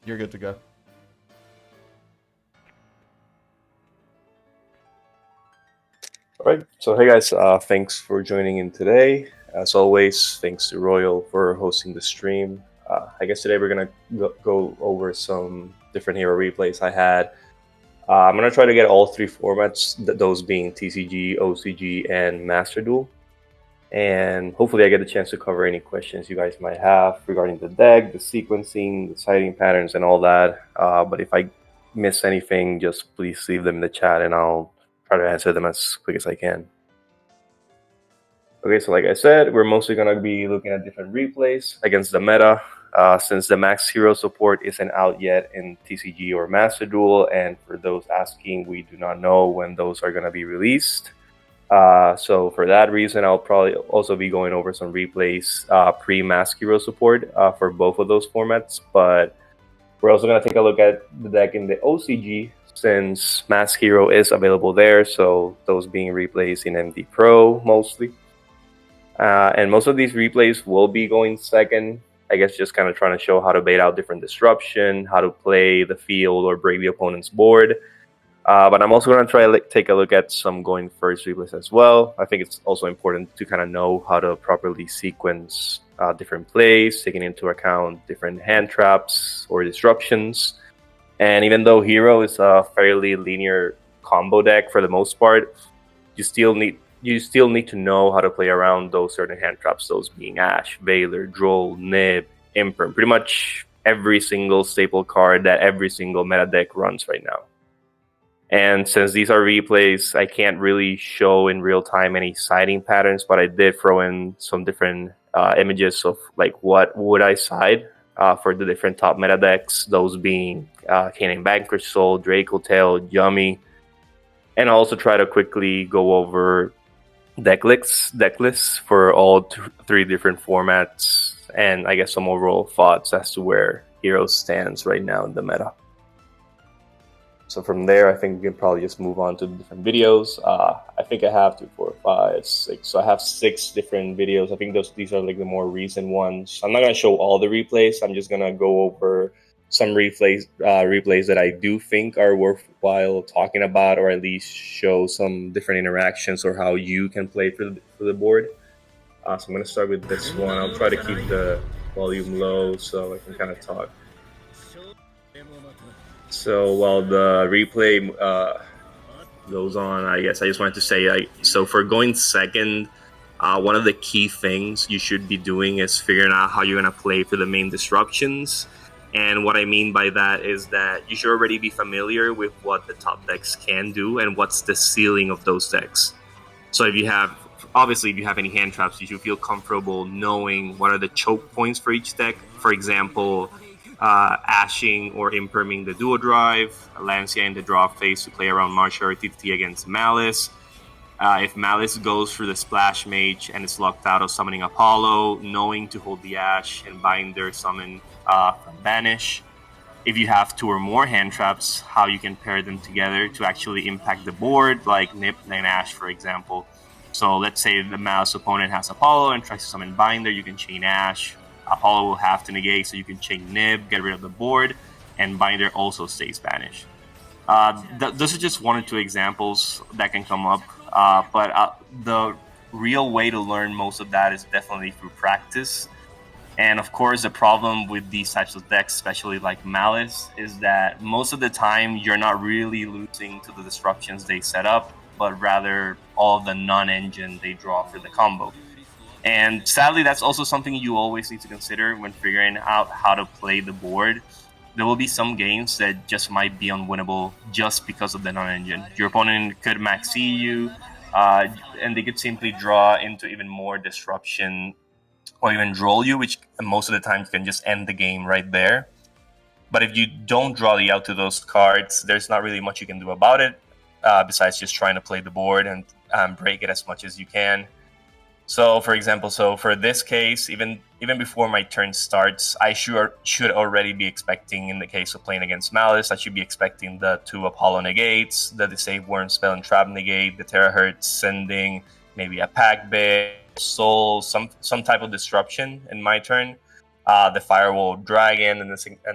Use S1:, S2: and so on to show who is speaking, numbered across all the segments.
S1: You're good to go.
S2: All right. So, hey guys, thanks for joining in today. As always, thanks to Royal for hosting the stream. I guess today we're going to go over some different hero replays I had. I'm going to try to get all three formats, those being TCG, OCG, and Master Duel. And hopefully, I get a chance to cover any questions you guys might have regarding the deck, the sequencing, the sighting patterns, and all that. But if I miss anything, just please leave them in the chat and I'll try to answer them as quick as I can. Okay, so like I said, we're mostly going to be looking at different replays against the meta. Since the max hero support isn't out yet in TCG or Master Duel, and for those asking, we do not know when those are going to be released. So for that reason, I'll probably also be going over some replays pre-mask hero support for both of those formats. But we're also going to take a look at the deck in the OCG since Mask Hero is available there. So those being replays in MD Pro mostly. And most of these replays will be going second. I guess just kind of trying to show how to bait out different disruption, how to play the field or break the opponent's board. But I'm also going to try to take a look at some going first replays as well. I think it's also important to kind of know how to properly sequence different plays, taking into account different hand traps or disruptions. And even though Hero is a fairly linear combo deck for the most part, you still need to know how to play around those certain hand traps, those being Ash, Veiler, Droll, Nib, Imperm, pretty much every single staple card that every single meta deck runs right now. And since these are replays, I can't really show in real time any sighting patterns, but I did throw in some different images of like what would I side for the different top meta decks, those being K9 Vanquish Soul, Draco Tail, Yummy, and I'll also try to quickly go over decklists for all three different formats, and I guess some overall thoughts as to where Hero stands right now in the meta. So from there, I think we can probably just move on to the different videos. I think I have 2, 4, 5, 6. So I have 6 different videos. I think these are like the more recent ones. I'm not gonna show all the replays. I'm just gonna go over some replays that I do think are worthwhile talking about, or at least show some different interactions or how you can play for the board. So I'm gonna start with this one. I'll try to keep the volume low so I can kind of talk. So while the replay goes on, I guess I just wanted to say, so for going second, one of the key things you should be doing is figuring out how you're going to play for the main disruptions. And what I mean by that is that you should already be familiar with what the top decks can do and what's the ceiling of those decks. So if you have any hand traps, you should feel comfortable knowing what are the choke points for each deck. For example, ashing or imperming the dual drive, Lancia in the draw phase to play around Marshall or TTT against Maliss. If Maliss goes for the Splash Mage and is locked out of summoning Apollo, knowing to hold the Ash and Binder summon from Banish. If you have 2 or more hand traps, how you can pair them together to actually impact the board, like Nip and Ash, for example. So let's say the Maliss opponent has Apollo and tries to summon Binder, you can chain Ash. Apollo will have to negate, so you can chain Nib, get rid of the board, and Binder also stays banished. Those are just 1 or 2 examples that can come up, but the real way to learn most of that is definitely through practice. And of course, the problem with these types of decks, especially like Maliss, is that most of the time you're not really losing to the disruptions they set up, but rather all the non-engine they draw for the combo. And sadly, that's also something you always need to consider when figuring out how to play the board. There will be some games that just might be unwinnable just because of the non-engine. Your opponent could maxi you, and they could simply draw into even more disruption or even droll you, which most of the time can just end the game right there. But if you don't draw the out to those cards, there's not really much you can do about it, besides just trying to play the board and break it as much as you can. So, for example, for this case, even before my turn starts, I should already be expecting, in the case of playing against Maliss, I should be expecting the 2 Apollo negates, the Disable Worm Spell and Trap negate, the Terahertz sending, maybe a Pack Bit, Soul, some type of disruption in my turn. the Firewall Dragon and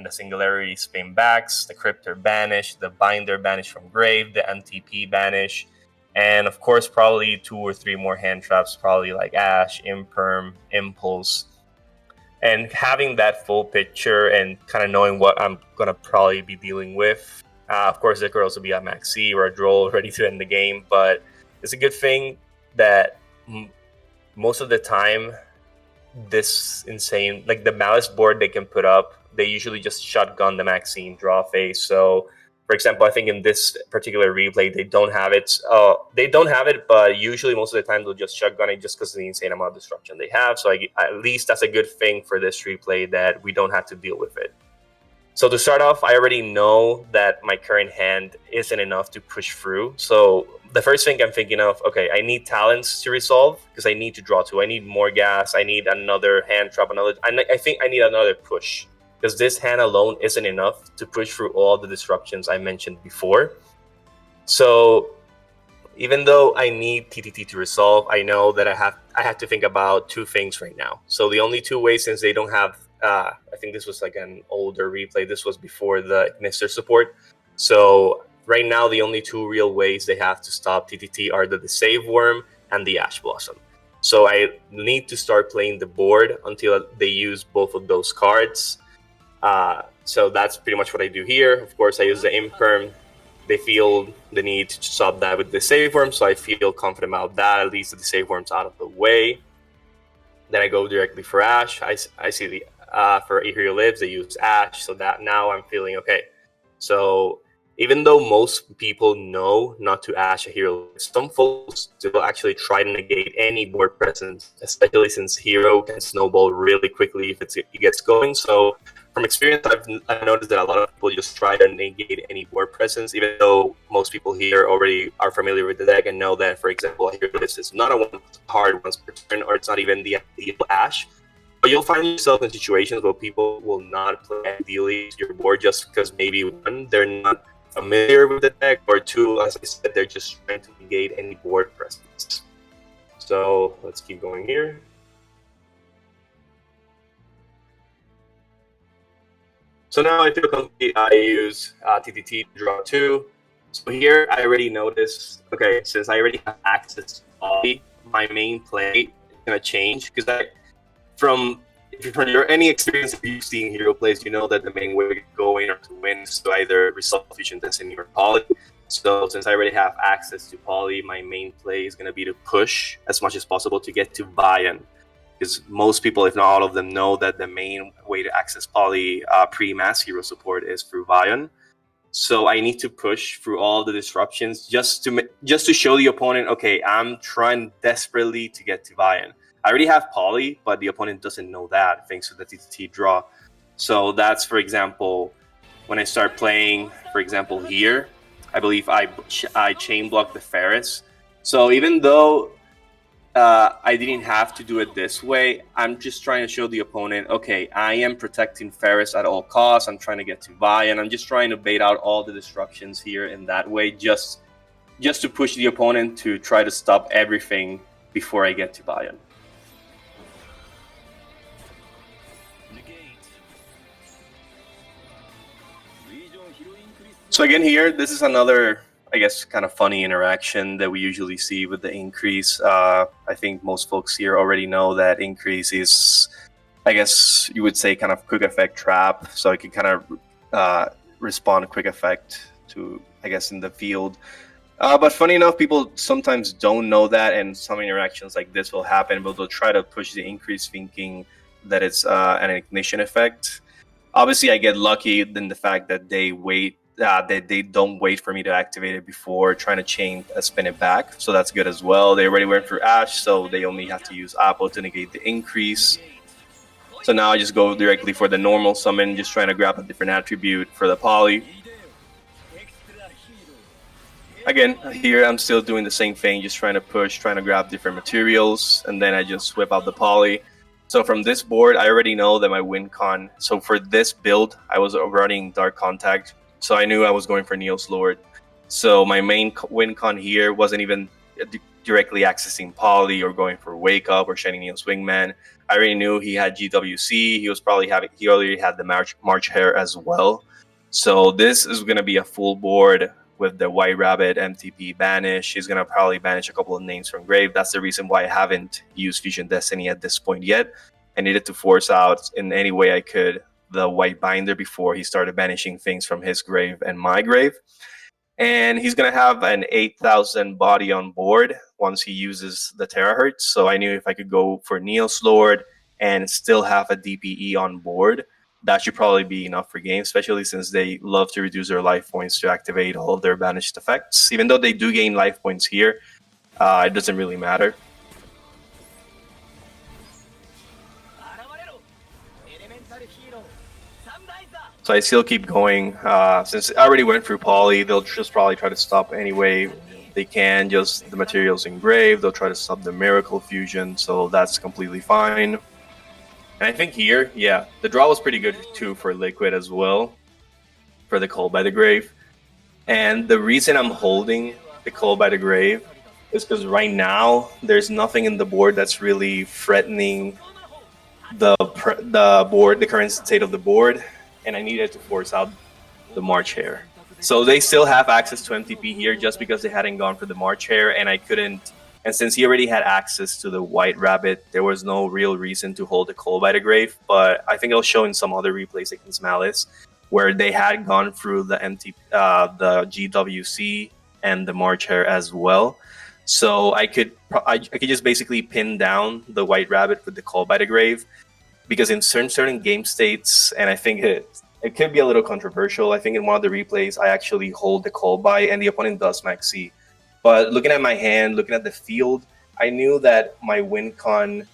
S2: the Singularity Spin Backs, the Cryptor Banish, the Binder Banish from Grave, the MTP Banish, and of course probably 2 or 3 more hand traps, probably like Ash, Imperm, Impulse. And having that full picture and kind of knowing what I'm going to probably be dealing with. Of course, there could also be a Maxi or a Droll ready to end the game, but it's a good thing that most of the time, this insane, like the Malice board they can put up, they usually just shotgun the Maxine draw phase. So, for example, I think in this particular replay, they don't have it. But usually most of the time they'll just shotgun it just because of the insane amount of destruction they have. So at least that's a good thing for this replay that we don't have to deal with it. So to start off, I already know that my current hand isn't enough to push through. So the first thing I'm thinking of, okay, I need talents to resolve because I need to draw 2. I need more gas. I need another hand trap. I think I need another push because this hand alone isn't enough to push through all the disruptions I mentioned before. So even though I need TTT to resolve, I know that I have to think about 2 things right now. So the only 2 ways, since they don't have, I think this was like an older replay. This was before the Ignister support. So right now, the only 2 real ways they have to stop TTT are the Save Worm and the Ash Blossom. So I need to start playing the board until they use both of those cards. So that's pretty much what I do here. Of course, I use the Imperm. They feel the need to stop that with the Save Worm, so I feel confident about that. At least the Save Worm's out of the way. Then I go directly for Ash. I see the for Hero Lives, they use Ash, so that now I'm feeling okay. So even though most people know not to Ash a hero, some folks still actually try to negate any board presence, especially since hero can snowball really quickly if it gets going. So from experience, I've noticed that a lot of people just try to negate any board presence, even though most people here already are familiar with the deck and know that, for example, a hero list is not a one card once per turn, or it's not even the ideal Ash. But you'll find yourself in situations where people will not play ideally to your board just because maybe 1, they're not familiar with the deck, or 2, as I said, they're just trying to negate any board presence. So let's keep going here. So now I feel complete. I use TTT to draw 2. So here I already noticed, okay, since I already have access to Poly, my main play is going to change because from any experience if you've seen hero plays, you know that the main way to go in or to win is to either resolve Fusion Destiny or Poly. So since I already have access to Poly, my main play is going to be to push as much as possible to get to Vian. Because most people, if not all of them, know that the main way to access Poly pre-mass hero support is through Vian. So I need to push through all the disruptions just to show the opponent, okay, I'm trying desperately to get to Vian. I already have Poly, but the opponent doesn't know that thanks to the TTT draw. So that's, for example, when I start playing, for example, here, I believe I chain block the Ferris. So even though I didn't have to do it this way, I'm just trying to show the opponent, okay, I am protecting Ferris at all costs. I'm trying to get to Vi, and I'm just trying to bait out all the destructions here in that way, just to push the opponent to try to stop everything before I get to Vian. So again here, this is another, I guess, kind of funny interaction that we usually see with the increase. I think most folks here already know that increase is, I guess you would say, kind of quick effect trap. So it can kind of respond quick effect to, I guess, in the field. But funny enough, people sometimes don't know that, and some interactions like this will happen, but they'll try to push the increase thinking that it's an ignition effect. Obviously, I get lucky in the fact that they wait. They don't wait for me to activate it before trying to chain spin it back, so that's good as well. They already went through Ash, so they only have to use Apple to negate the increase. So now I just go directly for the normal summon, just trying to grab a different attribute for the poly. Again, here I'm still doing the same thing, just trying to push, trying to grab different materials, and then I just whip out the poly. So from this board, I already know that my win con. So for this build, I was running Dark Contact. So I knew I was going for Neos Lord. So my main win con here wasn't even directly accessing Poly or going for Wake Up or Shining Neil's Wingman. I already knew he had GWC. He already had the March Hare as well. So this is going to be a full board with the White Rabbit MTP banish. He's going to probably banish a couple of names from Grave. That's the reason why I haven't used Fusion Destiny at this point yet. I needed to force out in any way I could the White Binder before he started banishing things from his grave and my grave. And he's going to have an 8,000 body on board once he uses the Terahertz. So I knew if I could go for Neil's Lord and still have a DPE on board, that should probably be enough for game, especially since they love to reduce their life points to activate all of their banished effects. Even though they do gain life points here, it doesn't really matter. So I still keep going. Since I already went through Poly, they'll just probably try to stop any way they can. Just the materials engraved. They'll try to stop the Miracle Fusion, so that's completely fine. And I think here, yeah, the draw was pretty good too for Liquid as well, for the Call by the Grave. And the reason I'm holding the Call by the Grave is because right now there's nothing in the board that's really threatening the board, the current state of the board. And I needed to force out the March Hare. So they still have access to MTP here just because they hadn't gone for the March Hare, and I couldn't. And since he already had access to the White Rabbit, there was no real reason to hold the Call by the Grave. But I think it'll show in some other replays against Maliss, where they had gone through the the GWC and the March Hare as well. So I could just basically pin down the White Rabbit with the Call by the Grave. Because in certain game states, and I think it could be a little controversial, I think in one of the replays, I actually hold the Call by and the opponent does max C. But looking at my hand, looking at the field, I knew that my win con,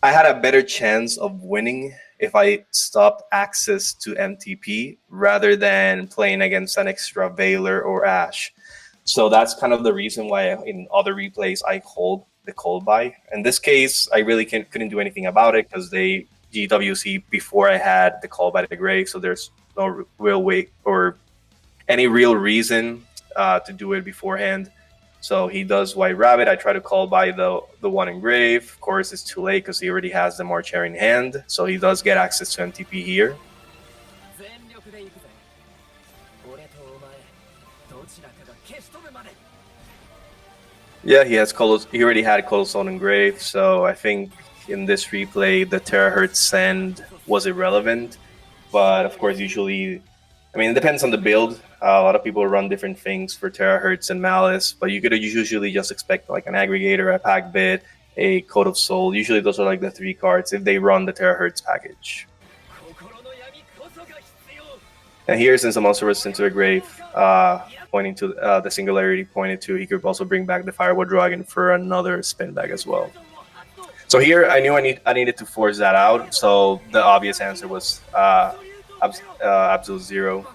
S2: I had a better chance of winning if I stopped access to MTP rather than playing against an extra Veiler or Ashe. So that's kind of the reason why in other replays I hold the Call by. In this case, I really couldn't do anything about it because they GWC before I had the Call by the Grave, so there's no real way or any real reason to do it beforehand. So he does White Rabbit. I try to call by the one in Grave. Of course, it's too late because he already has the March Hare in hand, so he does get access to MTP here. Yeah, he already had Colossal and Grave, so I think in this replay the Terahertz send was irrelevant. But of course, usually, I mean, it depends on the build. A lot of people run different things for Terahertz and Maliss, but you could usually just expect like an Aggregator, a Pack Bit, a Code of Soul. Usually those are like the 3 cards if they run the Terahertz package. And here, since the monster was into a grave, pointing to the Singularity pointed to, he could also bring back the Firewall Dragon for another spin back as well. So here, I knew I needed to force that out. So the obvious answer was Absolute Zero.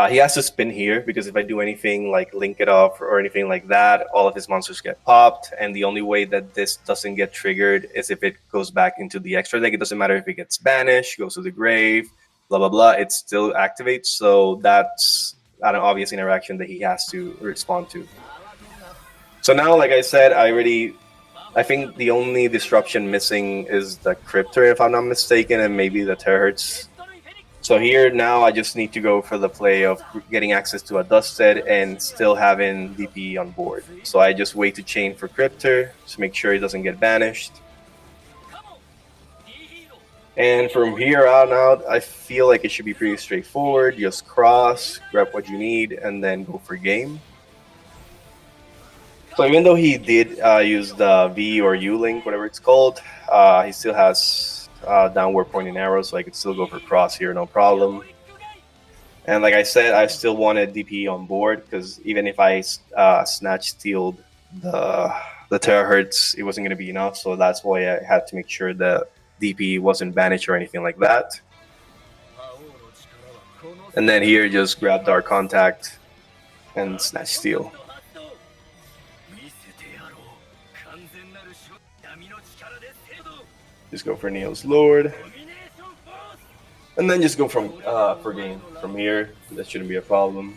S2: He has to spin here because if I do anything like link it off or anything like that, all of his monsters get popped. And the only way that this doesn't get triggered is if it goes back into the extra deck. It doesn't matter if it gets banished, goes to the grave, blah, blah, blah. It still activates. So that's an obvious interaction that he has to respond to. So now, like I said, I think the only disruption missing is the Cryptor, if I'm not mistaken, and maybe the Terahertz. So here now I just need to go for the play of getting access to a Dusted and still having DP on board. So I just wait to chain for Cryptor to make sure he doesn't get banished. And from here on out, I feel like it should be pretty straightforward. Just cross, grab what you need, and then go for game. So even though he did use the V or U link, whatever it's called, he still has downward pointing arrows, so I could still go for cross here, no problem. And like I said, I still wanted DP on board because even if I snatch stealed the Terahertz, it wasn't going to be enough. So that's why I had to make sure the DP wasn't banished or anything like that. And then here, just grab Dark Contact and snatch steal. Just go for Neil's Lord. And then just go for game from here. That shouldn't be a problem.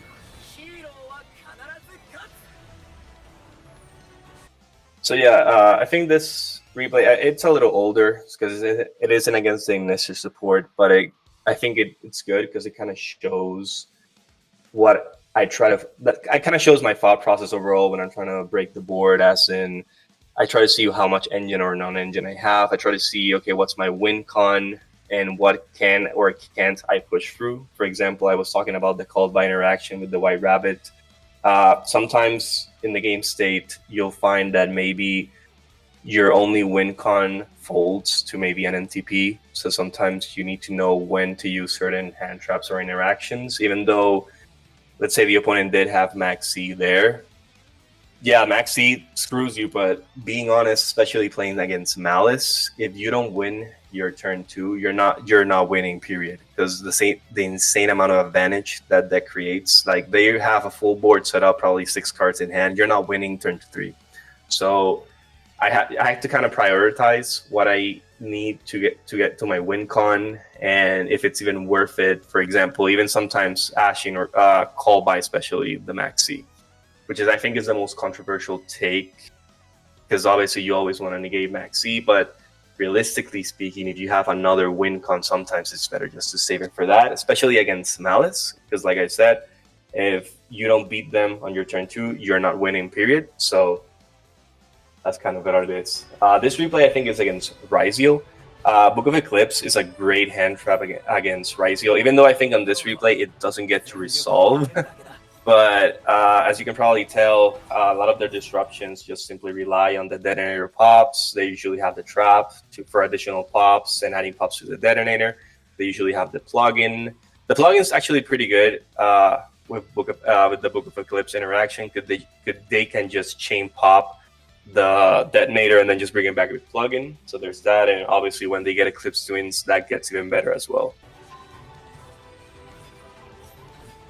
S2: So yeah, I think this replay it's a little older because it isn't against the Ignition support, but I think it's good because it kind of shows what I try to. I kind of shows my thought process overall when I'm trying to break the board. As in, I try to see how much engine or non-engine I have. I try to see, okay, what's my win con and what can or can't I push through. For example, I was talking about the called by interaction with the White Rabbit. Sometimes in the game state, you'll find that maybe your only win con folds to maybe an NTP. So sometimes you need to know when to use certain hand traps or interactions, even though, let's say the opponent did have Max C there. Yeah, Max C screws you, but being honest, especially playing against Maliss, if you don't win your turn 2, you're not winning, period. Because the insane amount of advantage that creates, like they have a full board set up, probably 6 cards in hand, you're not winning turn 3. So I have to kind of prioritize what I need to get to my win con, and if it's even worth it. For example, even sometimes ashing or call by, especially the Max C, which is I think is the most controversial take, because obviously you always want to negate Max C, but realistically speaking, if you have another win con, sometimes it's better just to save it for that, especially against Maliss, because like I said, if you don't beat them on your turn 2, you're not winning, period. So that's kind of what it is. This replay, I think, is against Ryzeal. Book of Eclipse is a great hand trap against Ryzeal, even though I think on this replay it doesn't get to resolve. But as you can probably tell, a lot of their disruptions just simply rely on the detonator pops. They usually have the trap for additional pops and adding pops to the detonator. They usually have the plugin. The plugin is actually pretty good with the Book of Eclipse interaction, because they can just chain pop the detonator and then just bring it back with plugin. So there's that, and obviously when they get Eclipse Twins, that gets even better as well.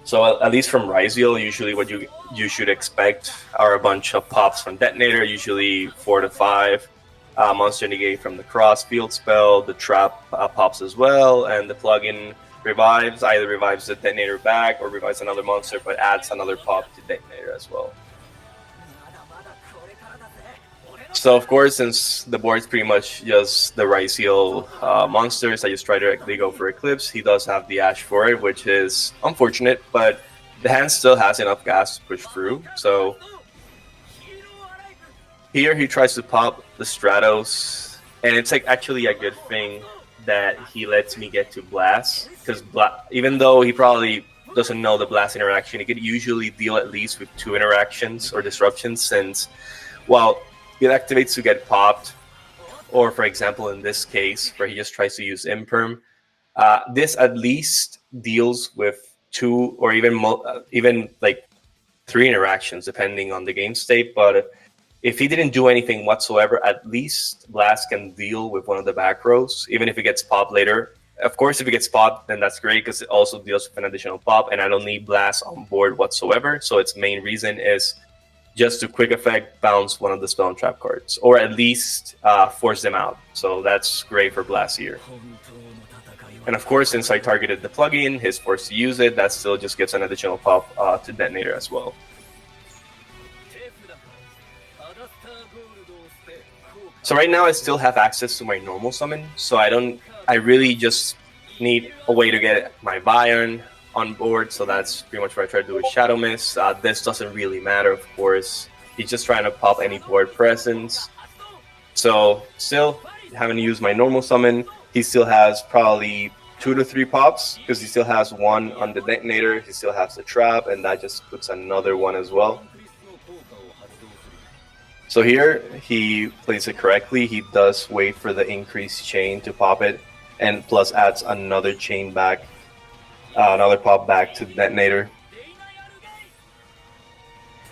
S2: So at least from Ryzeal, usually what you should expect are a bunch of pops from detonator, usually 4 to 5. Monster negate from the cross field spell, the trap pops as well, and the plugin either revives the detonator back or revives another monster, but adds another pop to detonator as well. So of course, since the board's pretty much just the Ryzeal monsters, I just try to directly go for Eclipse. He does have the Ash for it, which is unfortunate, but the hand still has enough gas to push through. So here he tries to pop the Stratos, and it's like actually a good thing that he lets me get to Blast, because even though he probably doesn't know the Blast interaction, he could usually deal at least with 2 interactions or disruptions, since, well, it activates to get popped, or for example in this case where he just tries to use Imperm, this at least deals with 2 or even like 3 interactions depending on the game state. But if he didn't do anything whatsoever, at least Blast can deal with one of the back rows, even if it gets popped later. Of course, if it gets popped, then that's great, because it also deals with an additional pop, and I don't need Blast on board whatsoever. So its main reason is just to quick effect bounce one of the spell and trap cards, or at least force them out. So that's great for Blast here. And of course, since I targeted the plugin, he's forced to use it. That still just gets an additional pop to detonator as well. So right now I still have access to my normal summon, so I really just need a way to get my Vion on board, so that's pretty much what I try to do with Shadow Mist. This doesn't really matter, of course. He's just trying to pop any board presence. So still haven't used my normal summon. He still has probably 2 to 3 pops, because he still has 1 on the detonator, he still has the trap, and that just puts another one as well. So here he plays it correctly. He does wait for the increased chain to pop it, and plus adds another chain back. Another pop back to the detonator.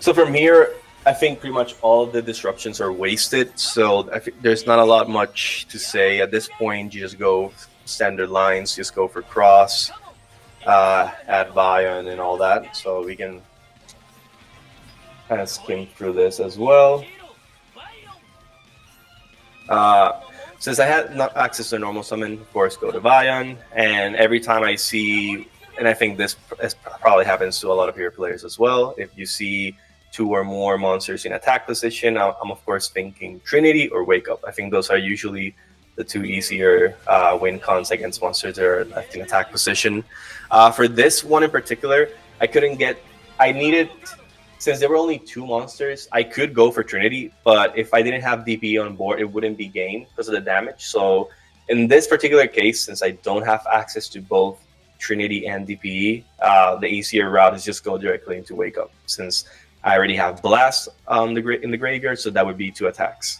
S2: So from here, I think pretty much all of the disruptions are wasted. So I think there's not a lot much to say at this point. You just go standard lines, just go for cross, add Vion and all that. So we can kind of skim through this as well. Since I had not access to normal summon, of course, go to Vion, and every time I see, and I think this probably happens to a lot of your players as well, if you see 2 or more monsters in attack position. I'm of course thinking Trinity or Wake Up. I think those are usually the 2 easier win cons against monsters that are left in attack position. For this one in particular, I needed, since there were only 2 monsters, I could go for Trinity, but if I didn't have DPE on board, it wouldn't be game because of the damage. So in this particular case, since I don't have access to both Trinity and DPE, the easier route is just go directly into Wake Up, since I already have Blast in the graveyard, so that would be 2 attacks.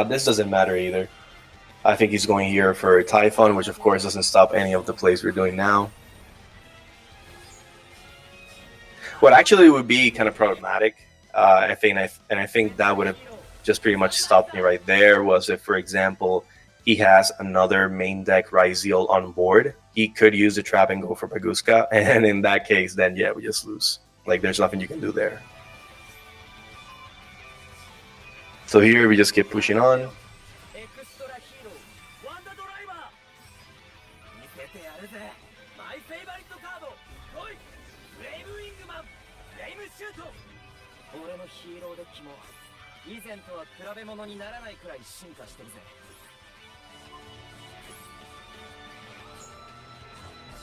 S2: This doesn't matter either. I think he's going here for Typhon, which of course doesn't stop any of the plays we're doing now. What actually would be kind of problematic, I think that would have just pretty much stopped me right there, was if, for example, he has another main deck Ryzeal on board. He could use the trap and go for Baguska, and in that case, then yeah, we just lose. Like, there's nothing you can do there. So here we just keep pushing on.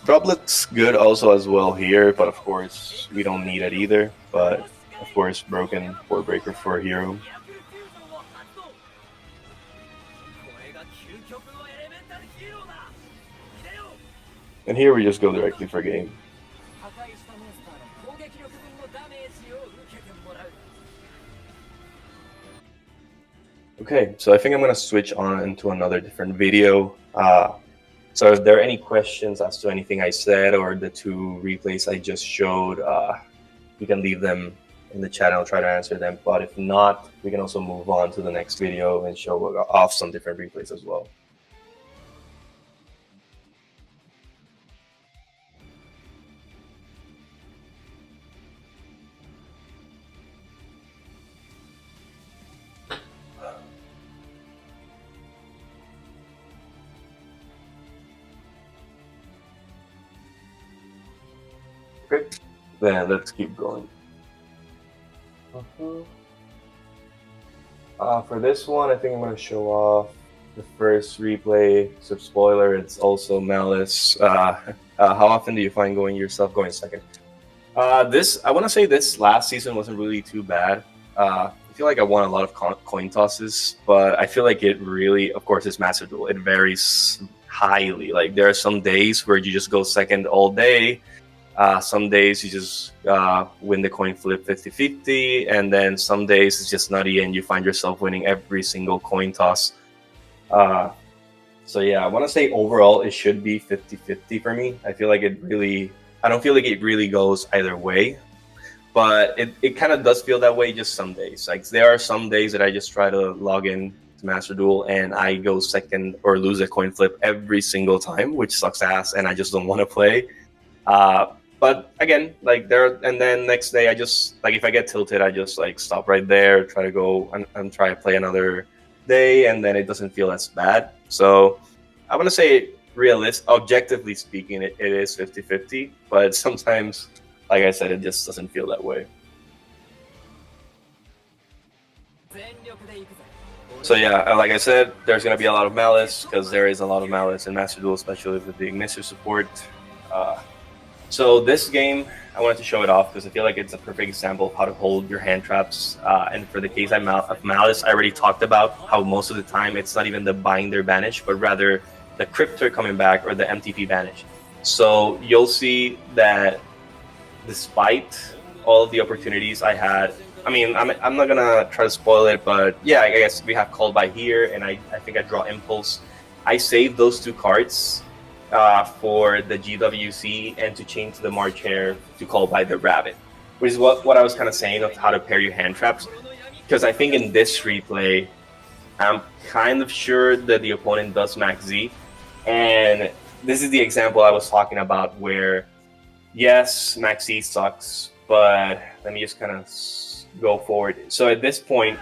S2: Droplet's good also as well here, but of course we don't need it either. But of course, broken Board Breaker for a hero. And here we just go directly for game. Okay, so I think I'm going to switch on into another different video. So if there are any questions as to anything I said or the 2 replays I just showed, you can leave them in the chat and I'll try to answer them. But if not, we can also move on to the next video and show off some different replays as well. Okay, then let's keep going. For this one, I think I'm going to show off the first replay. So spoiler, it's also Maliss. How often do you find yourself going second? I want to say this last season wasn't really too bad. I feel like I won a lot of coin tosses, but I feel like it really, of course, it's Master Duel. It varies highly. Like, there are some days where you just go second all day. Some days you just win the coin flip 50-50, and then some days it's just nutty and you find yourself winning every single coin toss. So yeah, I want to say overall it should be 50-50 for me. I don't feel like it really goes either way, but it kind of does feel that way just some days. Like, there are some days that I just try to log in to Master Duel and I go second or lose a coin flip every single time, which sucks ass, and I just don't want to play. But again, like, and then next day I just, like, if I get tilted, I just like stop right there, try to go and try to play another day, and then it doesn't feel as bad. So I want to say objectively speaking, it is 50-50, but sometimes, like I said, it just doesn't feel that way. So yeah, like I said, there's going to be a lot of Maliss, because there is a lot of Maliss in Master Duel, especially with the Ignister support. So this game, I wanted to show it off because I feel like it's a perfect example of how to hold your hand traps. And for the case of Maliss, I already talked about how most of the time it's not even the Binder banish, but rather the Cryptor coming back or the MTP banish. So you'll see that despite all of the opportunities I had, I mean, I'm not gonna try to spoil it, but yeah, I guess we have Called By here, and I think I draw Impulse. I saved those 2 cards for the GWC and to change the March Hare to Call By the Rabbit, which is what I was kind of saying of how to pair your hand traps. Because I think in this replay, I'm kind of sure that the opponent does Max Z, and this is the example I was talking about where, yes, Max Z sucks, but let me just kind of go forward. So at this point,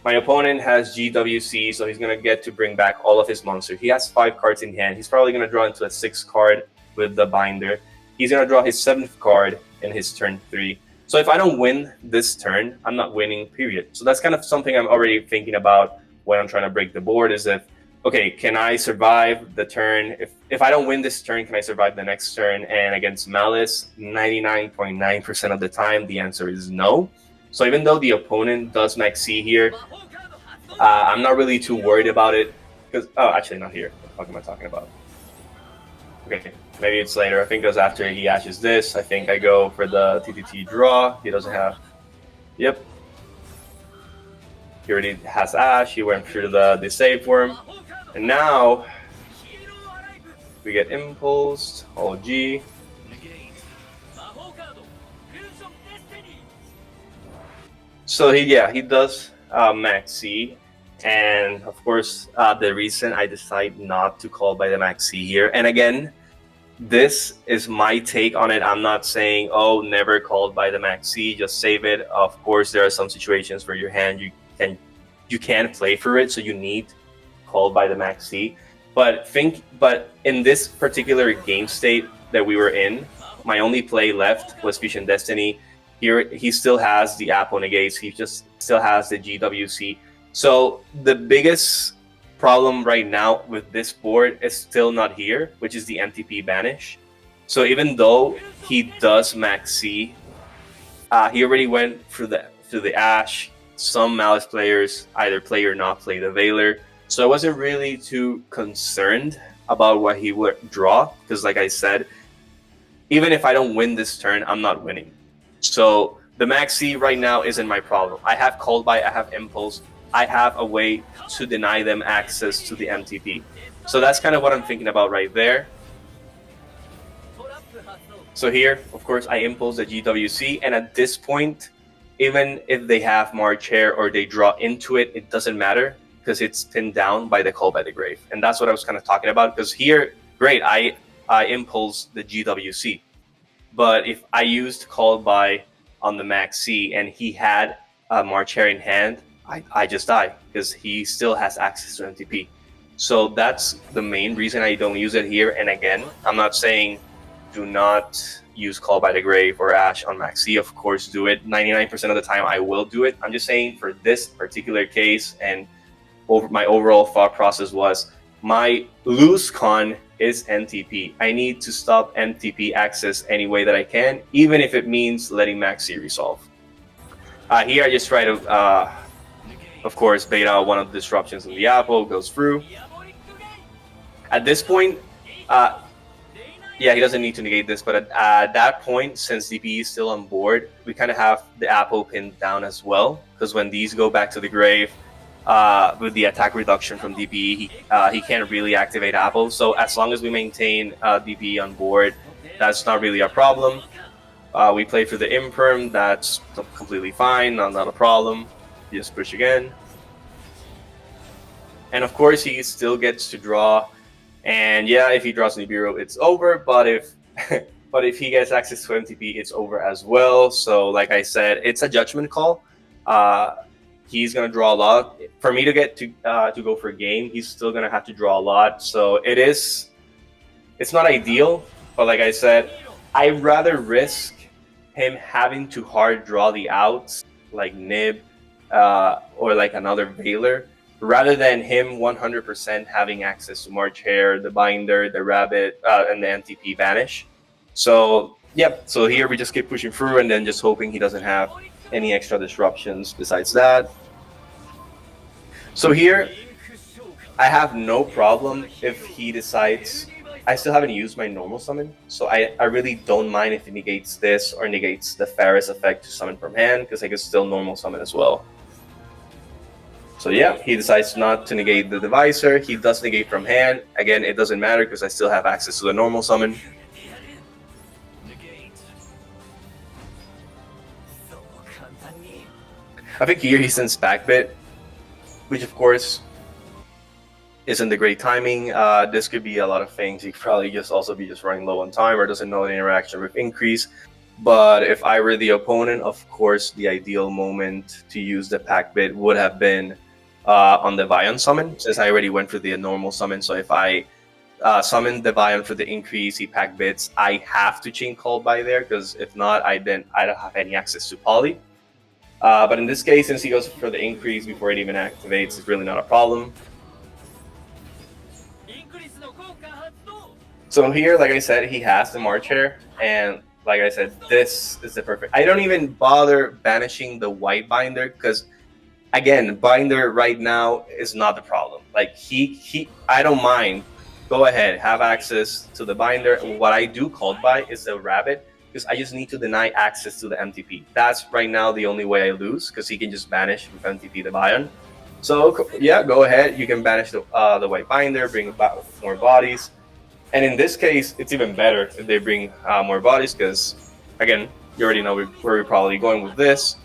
S2: my opponent has GWC, so he's going to get to bring back all of his monsters. He has 5 cards in hand. He's probably going to draw into a 6th card with the Binder. He's going to draw his 7th card in his turn 3. So if I don't win this turn, I'm not winning, period. So that's kind of something I'm already thinking about when I'm trying to break the board, is if, okay, can I survive the turn? If I don't win this turn, can I survive the next turn? And against Maliss, 99.9% of the time, the answer is no. So even though the opponent does max C here, I'm not really too worried about it. Because, oh, actually not here. What the fuck am I talking about? Okay, maybe it's later. I think it goes after he ashes this. I think I go for the TTT draw. He doesn't have... Yep. He already has Ash. He went through the save worm. And now we get Impulsed, OG. So he does max C. And of course, the reason I decide not to call by the max C here, and again, this is my take on it. I'm not saying, oh, never called by the max C, just save it. Of course, there are some situations where your hand you can play for it, so you need called by the max C. But in this particular game state that we were in, my only play left was Fusion Destiny. Here he still has the Apple negates. He just still has the GWC. So the biggest problem right now with this board is still not here, which is the MTP banish. So even though he does max C, he already went through the Ash. Some Maliss players either play or not play the Veiler. So I wasn't really too concerned about what he would draw, because like I said, even if I don't win this turn, I'm not winning. So the max C right now isn't my problem. I have called by, I have impulse, I have a way to deny them access to the MTP. So that's kind of what I'm thinking about right there. So here, of course, I impulse the GWC, and at this point, even if they have March Hare or they draw into it, it doesn't matter, because it's pinned down by the Call by the Grave. And that's what I was kind of talking about, because here, great, I impulse the GWC. But if I used Call by on the max C and he had a March Hare in hand, I just die, because he still has access to MTP. So that's the main reason I don't use it here. And again, I'm not saying do not use Call by the Grave or Ash on max C. Of course, do it. 99% of the time, I will do it. I'm just saying for this particular case, and my overall thought process was, my lose con is MTP. I need to stop MTP access any way that I can, even if it means letting max C resolve. Here I just try to, of course, bait out one of the disruptions in the Apple, goes through. At this point, yeah, he doesn't need to negate this, but at that point, since DPE is still on board, we kind of have the Apple pinned down as well, because when these go back to the grave, with the attack reduction from DPE, he can't really activate Apple. So as long as we maintain DPE on board, that's not really a problem. We play for the Imperm, that's completely fine, not a problem. Just push again. And of course, he still gets to draw. And yeah, if he draws Nibiru, it's over. But if but if he gets access to MTP, it's over as well. So like I said, it's a judgment call. He's gonna draw a lot. For me to get to go for a game, he's still gonna have to draw a lot. So it's not ideal. But like I said, I'd rather risk him having to hard draw the outs like Nib or like another Veiler, rather than him 100% having access to March Hare, the Binder, the Rabbit, and the MTP Vanish. So, yep. So here we just keep pushing through and then just hoping he doesn't have any extra disruptions besides that. So here, I have no problem if he decides... I still haven't used my normal summon, so I really don't mind if he negates this or negates the Ferris effect to summon from hand, because I can still normal summon as well. So yeah, he decides not to negate the Divisor. He does negate from hand. Again, it doesn't matter because I still have access to the normal summon. I think here he sends Backbit, which of course isn't the great timing. This could be a lot of things. He could probably just also be just running low on time or doesn't know the interaction with increase. But if I were the opponent, of course, the ideal moment to use the Packbit would have been on the Vion summon, since I already went for the normal summon. So if I summon the Vion for the increase, he pack bits. I have to chain Called by there, because if not, I don't have any access to Poly. But in this case, since he goes for the increase before it even activates, it's really not a problem. So here, like I said, he has the March Hare, and like I said, this is the perfect. I don't even bother banishing the white binder, because again, binder right now is not the problem. Like I don't mind. Go ahead, have access to the binder. What I do called by is the rabbit, because I just need to deny access to the MTP. That's right now the only way I lose, because he can just banish with MTP the Bion. So yeah, go ahead. You can banish the white binder, bring about more bodies. And in this case, it's even better if they bring more bodies, because again, you already know where we're probably going with this.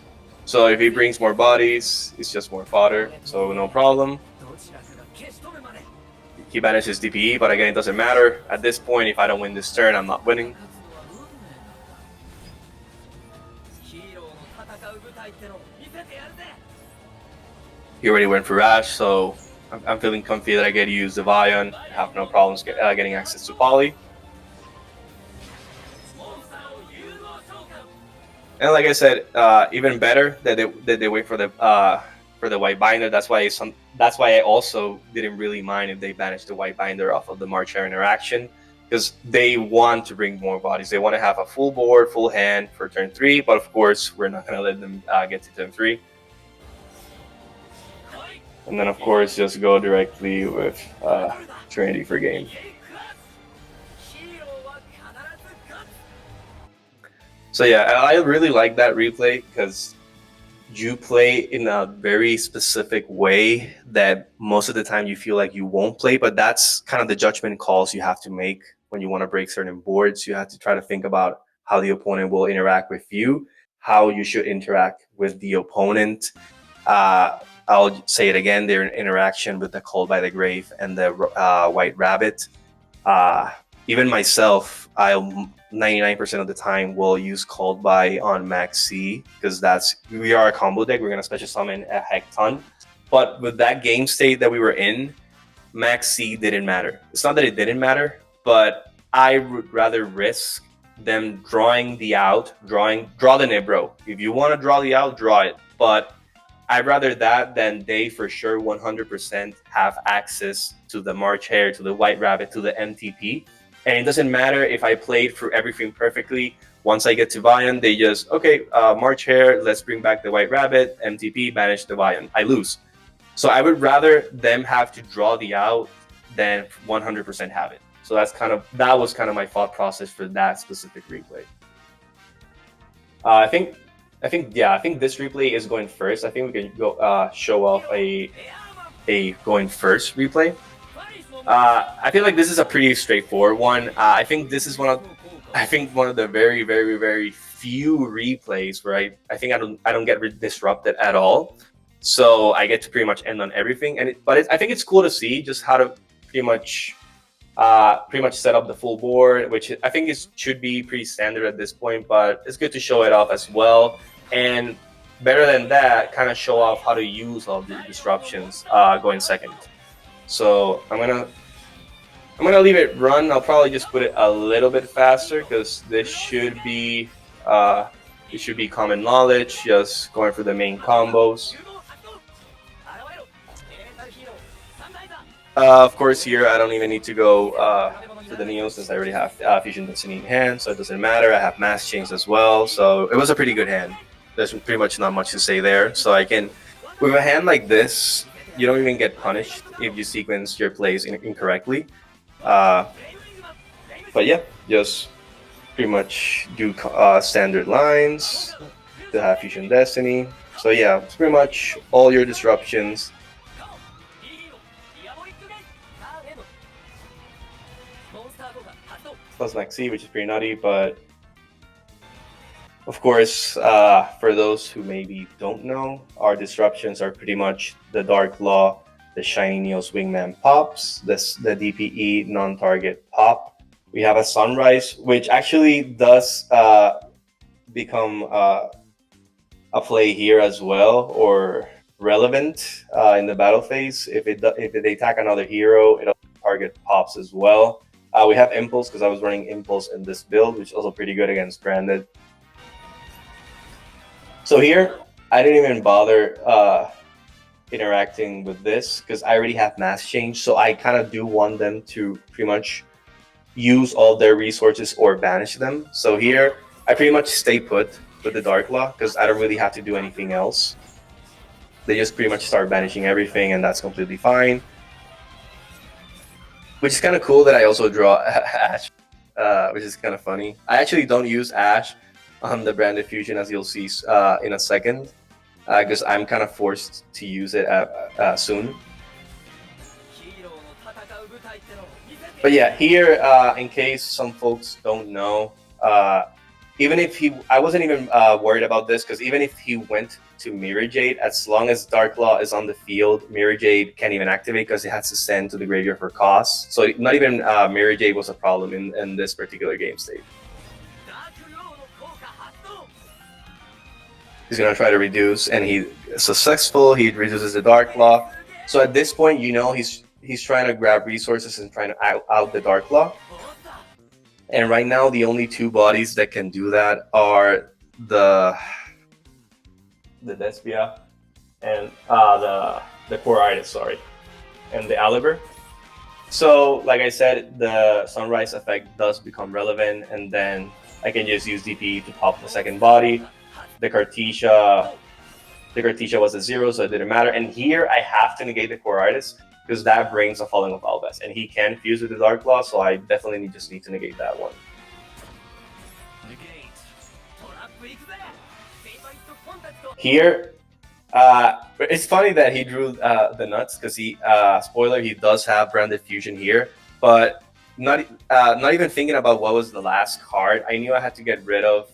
S2: So if he brings more bodies, it's just more fodder, so no problem. He banishes DPE, but again, it doesn't matter. At this point, if I don't win this turn, I'm not winning. He already went for Rash, so I'm feeling comfy that I get to use the Vion. I have no problems getting access to Poly. And like I said, even better that they wait for the white binder. That's why I also didn't really mind if they banished the white binder off of the March Hare interaction, because they want to bring more bodies. They want to have a full board, full hand for turn 3, but of course we're not going to let them get to turn 3. And then of course just go directly with Trinity for game. So yeah, I really like that replay, because you play in a very specific way that most of the time you feel like you won't play, but that's kind of the judgment calls you have to make when you want to break certain boards. You have to try to think about how the opponent will interact with you, how you should interact with the opponent. I'll say it again, their interaction with the Called by the Grave and the White Rabbit. Even myself, I'll 99% of the time will use Called by on Max C, because we are a combo deck. We're going to special summon a heck ton. But with that game state that we were in, Max C didn't matter. It's not that it didn't matter, but I would rather risk them drawing the out, draw the Nibro. If you want to draw the out, draw it. But I'd rather that than they for sure 100% have access to the March Hare, to the White Rabbit, to the MTP. And it doesn't matter if I played through everything perfectly. Once I get to Vion, they just, okay, March Hare, let's bring back the White Rabbit, MTP, banish the Vion. I lose. So I would rather them have to draw the out than 100% have it. So that was kind of my thought process for that specific replay. I think this replay is going first. I think we can go show off a going first replay. I feel like this is a pretty straightforward one. I think this is one of the very, very, very few replays where I think I don't get disrupted at all. So I get to pretty much end on everything. I think it's cool to see just how to pretty much set up the full board, which I think should be pretty standard at this point. But it's good to show it off as well. And better than that, kind of show off how to use all the disruptions going second. So I'm gonna leave it run. I'll probably just put it a little bit faster, because this should be common knowledge, just going for the main combos. Of course, here I don't even need to go for the Neo, since I already have Fusion Destiny in hand, so it doesn't matter. I have Mass Chains as well, so it was a pretty good hand. There's pretty much not much to say there. So I can, with a hand like this, you don't even get punished if you sequence your plays incorrectly. But yeah, just pretty much do standard lines to have Fusion Destiny. So yeah, it's pretty much all your disruptions. Plus Max C, which is pretty nutty, but of course, for those who maybe don't know, our disruptions are pretty much the Dark Law, the Shiny Neos Wingman pops, the DPE non-target pop. We have a Sunrise, which actually does become a play here as well, or relevant in the battle phase. If they attack another hero, it target pops as well. We have Impulse because I was running Impulse in this build, which is also pretty good against Branded. So here, I didn't even bother interacting with this because I already have Mass Change, so I kind of do want them to pretty much use all their resources or banish them. So here, I pretty much stay put with the Dark Law because I don't really have to do anything else. They just pretty much start banishing everything, and that's completely fine. Which is kind of cool that I also draw Ash, which is kind of funny. I actually don't use Ash on the Branded Fusion, as you'll see in a second, because I'm kind of forced to use it soon. But yeah, here, in case some folks don't know, even if I wasn't even worried about this, because even if he went to Mirror Jade, as long as Dark Law is on the field, Mirror Jade can't even activate because it has to send to the graveyard for cost. So not even Mirror Jade was a problem in this particular game state. He's going to try to reduce, and he's successful. He reduces the Dark Law. So at this point, you know he's trying to grab resources and trying to out the Dark Law. And right now, the only two bodies that can do that are the Despia and the Core Artist, sorry, and the Aliber. So, like I said, the Sunrise effect does become relevant, and then I can just use DP to pop the second body. The Cartesia was a 0, so it didn't matter. And here I have to negate the Core Artist because that brings a Falling of Albas, and he can fuse with the Dark Law, so I definitely just need to negate that one. Here, it's funny that he drew the nuts because he, spoiler, he does have Branded Fusion here, but not even thinking about what was the last card. I knew I had to get rid of.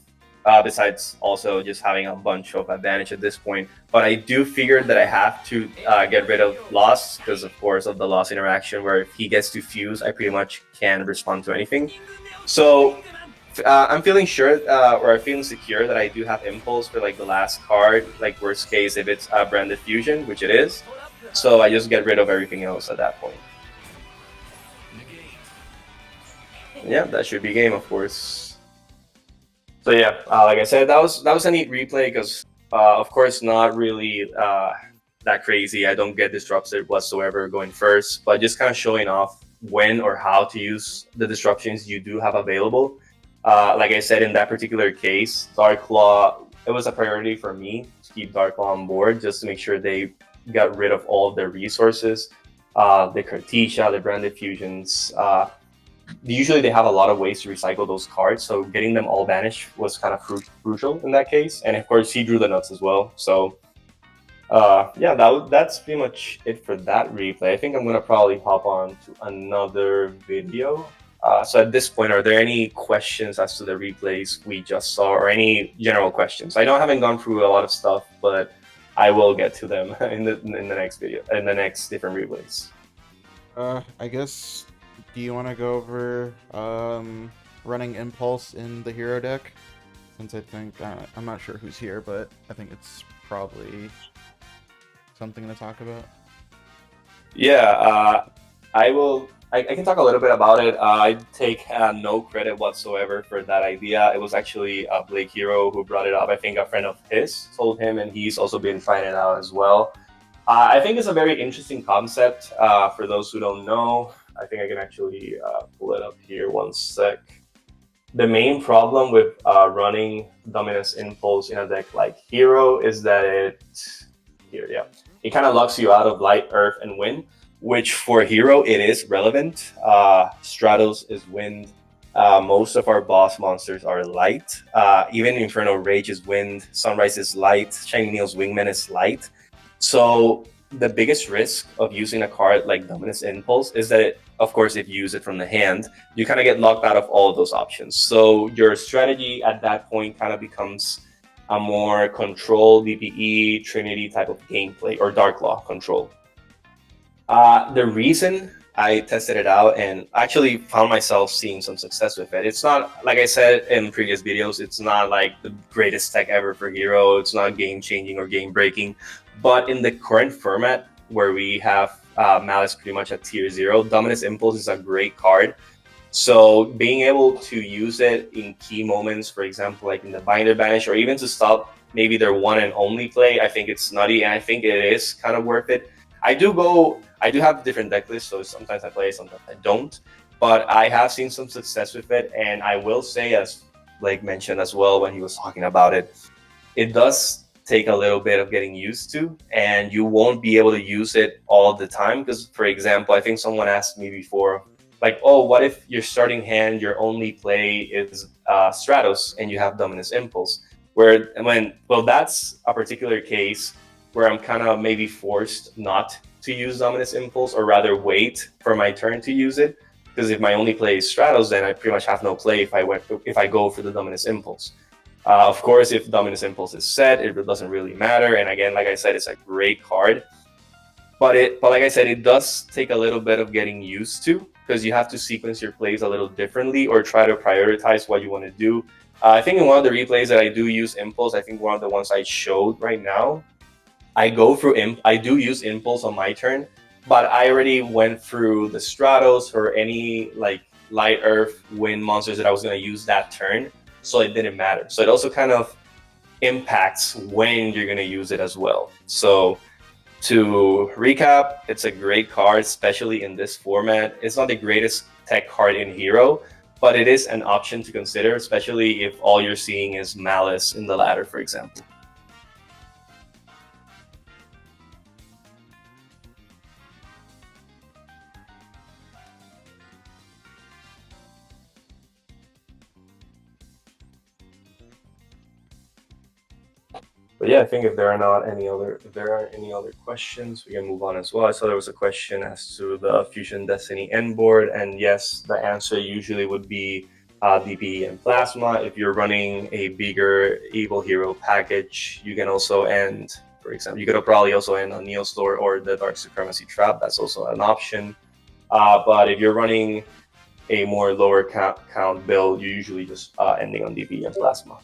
S2: Besides also just having a bunch of advantage at this point. But I do figure that I have to get rid of Loss because, of course, of the Loss interaction where if he gets to fuse, I pretty much can respond to anything. So I'm feeling sure or I'm feeling secure that I do have Impulse for like the last card, like worst case if it's Branded Fusion, which it is. So I just get rid of everything else at that point. Yeah, that should be game, of course. So yeah, like I said, that was a neat replay because, of course, not really that crazy. I don't get disrupted whatsoever going first, but just kind of showing off when or how to use the disruptions you do have available. Like I said, in that particular case, Dark Law, it was a priority for me to keep Dark Law on board just to make sure they got rid of all of their resources. The Cartesia, the Branded Fusions, usually they have a lot of ways to recycle those cards, so getting them all banished was kind of crucial in that case. And of course, he drew the nuts as well. So yeah, that's pretty much it for that replay. I think I'm gonna probably hop on to another video. So at this point, are there any questions as to the replays we just saw, or any general questions? I know I haven't gone through a lot of stuff, but I will get to them in the next video, in the next different replays.
S1: I guess. Do you want to go over running Impulse in the hero deck? Since I think, I'm not sure who's here, but I think it's probably something to talk about.
S2: Yeah, I can talk a little bit about it. I take no credit whatsoever for that idea. It was actually Blake Hero who brought it up. I think a friend of his told him, and he's also been trying it out as well. I think it's a very interesting concept. For those who don't know, I think I can actually pull it up here one sec. The main problem with running Dominus Impulse in a deck like Hero is that it kind of locks you out of Light, Earth, and Wind, which for Hero it is relevant. Stratos is Wind. Most of our boss monsters are Light. Even Infernal Rage is Wind. Sunrise is Light. Shining Neil's Wingman is Light. So the biggest risk of using a card like Dominus Impulse is that, of course, if you use it from the hand, you kind of get locked out of all of those options. So your strategy at that point kind of becomes a more control, DPE, Trinity type of gameplay, or Dark Law control. The reason I tested it out and actually found myself seeing some success with it, it's not, like I said in previous videos, it's not like the greatest tech ever for Hero. It's not game-changing or game-breaking. But in the current format where we have Maliss pretty much at tier 0. Dominus Impulse is a great card. So being able to use it in key moments, for example, like in the Binder Banish, or even to stop maybe their one and only play, I think it's nutty, and I think it is kind of worth it. I do have different deck lists, so sometimes I play, sometimes I don't. But I have seen some success with it, and I will say, as Blake mentioned as well when he was talking about it, it does take a little bit of getting used to, and you won't be able to use it all the time. Because, for example, I think someone asked me before, like, oh, what if your starting hand, your only play is Stratos, and you have Dominus Impulse? Well, that's a particular case where I'm kind of maybe forced not to use Dominus Impulse, or rather wait for my turn to use it. Because if my only play is Stratos, then I pretty much have no play if I go for the Dominus Impulse. Of course, if Dominus Impulse is set, it doesn't really matter. And again, like I said, it's a great card. But like I said, it does take a little bit of getting used to, because you have to sequence your plays a little differently, or try to prioritize what you want to do. I think in one of the replays that I do use Impulse, I think one of the ones I showed right now, I do use Impulse on my turn, but I already went through the Stratos or any like Light Earth Wind monsters that I was going to use that turn, so it didn't matter. So it also kind of impacts when you're going to use it as well. So to recap, it's a great card, especially in this format. It's not the greatest tech card in Hero, but it is an option to consider, especially if all you're seeing is Maliss in the ladder, for example. But yeah, I think if there aren't any other questions, we can move on as well. I saw there was a question as to the Fusion Destiny end board, and yes, the answer usually would be DPE and Plasma. If you're running a bigger Evil Hero package, you can also end, for example, you could probably also end on Neoslore or the Dark Supremacy Trap. That's also an option. But if you're running a more lower count build, you're usually just ending on DPE and Plasma.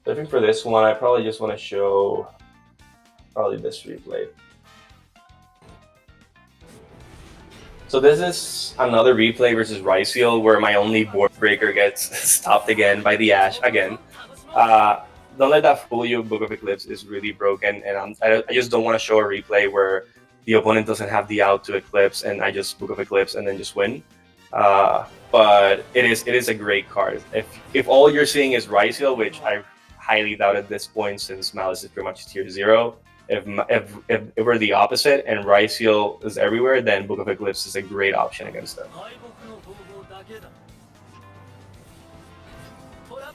S2: I think for this one, I probably just want to show this replay. So this is another replay versus Ryzeal, where my only board breaker gets stopped again by the Ash again. Don't let that fool you. Book of Eclipse is really broken, and I just don't want to show a replay where the opponent doesn't have the out to Eclipse, and I just Book of Eclipse and then just win. But it is a great card. If all you're seeing is Ryzeal, which I highly doubt at this point, since Maliss is pretty much tier 0. If we're the opposite and Ryzeal is everywhere, then Book of Eclipse is a great option against them.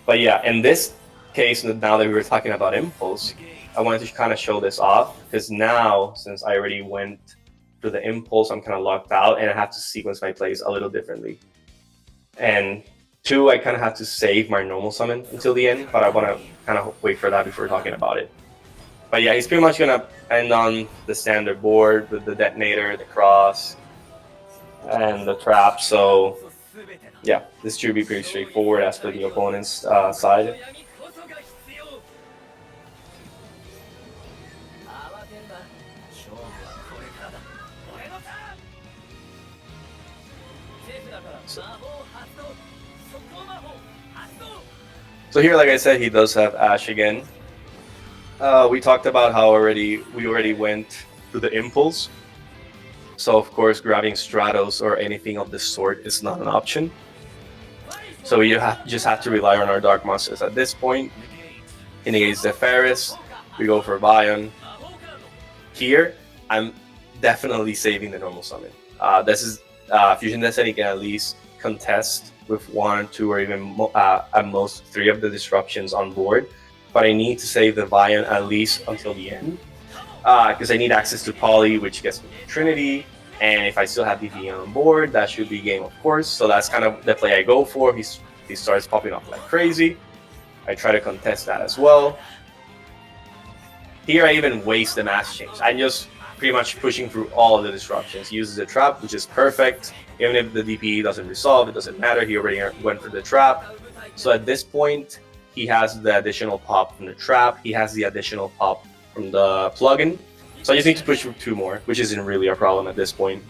S2: But yeah, in this case, now that we were talking about Impulse, I wanted to kind of show this off, because now, since I already went through the Impulse, I'm kind of locked out, and I have to sequence my plays a little differently. And 2, I kind of have to save my normal summon until the end, but I want to kind of wait for that before talking about it. But yeah, he's pretty much going to end on the standard board with the Detonator, the Cross, and the Trap. So yeah, this should be pretty straightforward as for the opponent's side. So here, like I said, he does have Ash again. We talked about how we already went to the Impulse. So of course, grabbing Stratos or anything of this sort is not an option. So we just have to rely on our Dark Monsters at this point. In against Zephyris, we go for Vion. Here, I'm definitely saving the normal summon. This is Fusion Destiny can at least contest with 1, 2, or even at most 3 of the disruptions on board. But I need to save the Vion at least until the end, because I need access to Poly, which gets me Trinity. And if I still have DPE on board, that should be game, of course. So that's kind of the play I go for. He starts popping off like crazy. I try to contest that as well. Here I even waste the Mass Change. I'm just pretty much pushing through all of the disruptions. He uses the Trap, which is perfect. Even if the DPE doesn't resolve, it doesn't matter. He already went for the Trap. So at this point, he has the additional pop from the Trap. He has the additional pop from the plugin. So I just need to push 2 more, which isn't really a problem at this point.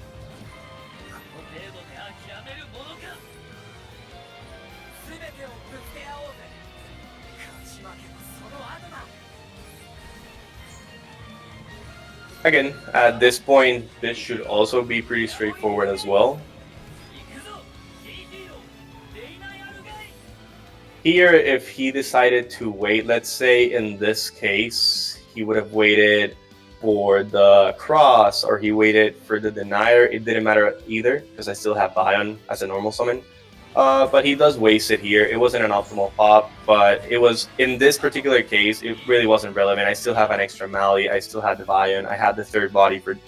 S2: Again, at this point, this should also be pretty straightforward as well. Here, if he decided to wait, let's say in this case, he would have waited for the cross or he waited for the denier. It didn't matter either because I still have Bion as a normal summon. But he does waste it here. It wasn't an optimal pop, but it was, in this particular case, it really wasn't relevant. I still have an extra Mali, I still had the Bion, I had the 3rd body for,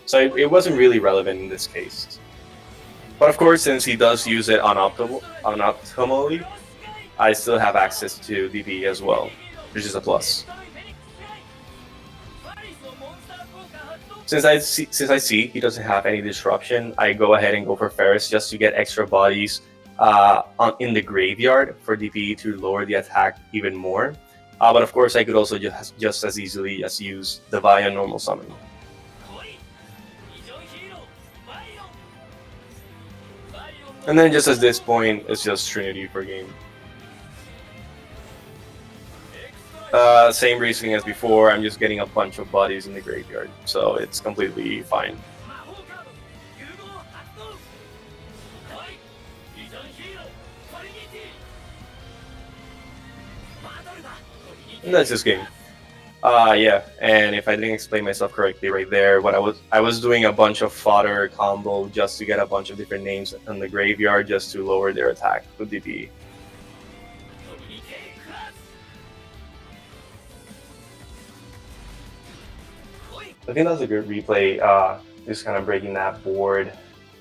S2: so it wasn't really relevant in this case. But of course, since he does use it optimally, I still have access to DP as well, which is a plus. Since I see he doesn't have any disruption, I go ahead and go for Ferris just to get extra bodies in the graveyard for DP to lower the attack even more. But of course, I could also just as easily as use the Via normal summon. And then just at this point, it's just Trinity for game. Same reasoning as before, I'm just getting a bunch of bodies in the graveyard, so it's completely fine. And that's this game. Yeah, and if I didn't explain myself correctly right there, what I was doing a bunch of fodder combo just to get a bunch of different names in the graveyard just to lower their attack with DP. I think that's a good replay, just kind of breaking that board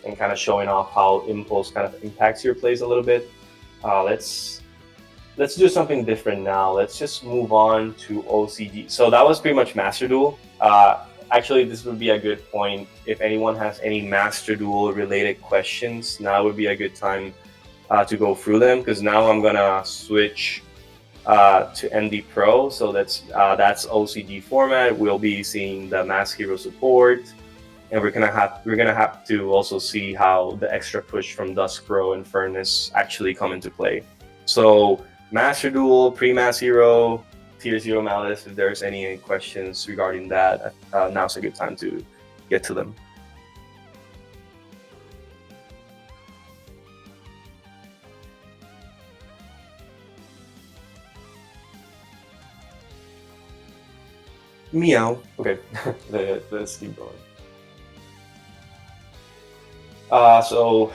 S2: and kind of showing off how Impulse kind of impacts your plays a little bit. Let's do something different now. Let's just move on to OCG. So that was pretty much Master Duel. Actually, this would be a good point. If anyone has any Master Duel related questions, now would be a good time to go through them, because now I'm gonna switch to ND Pro, so that's OCG format. We'll be seeing the Mask Hero support, and we're gonna have to also see how the extra push from Dusk Pro and Furnace actually come into play. So Master Duel, Pre-Mask Hero, Tier 0 Maliss, if there's any questions regarding that, now's a good time to get to them. Meow. Okay, let's keep going. So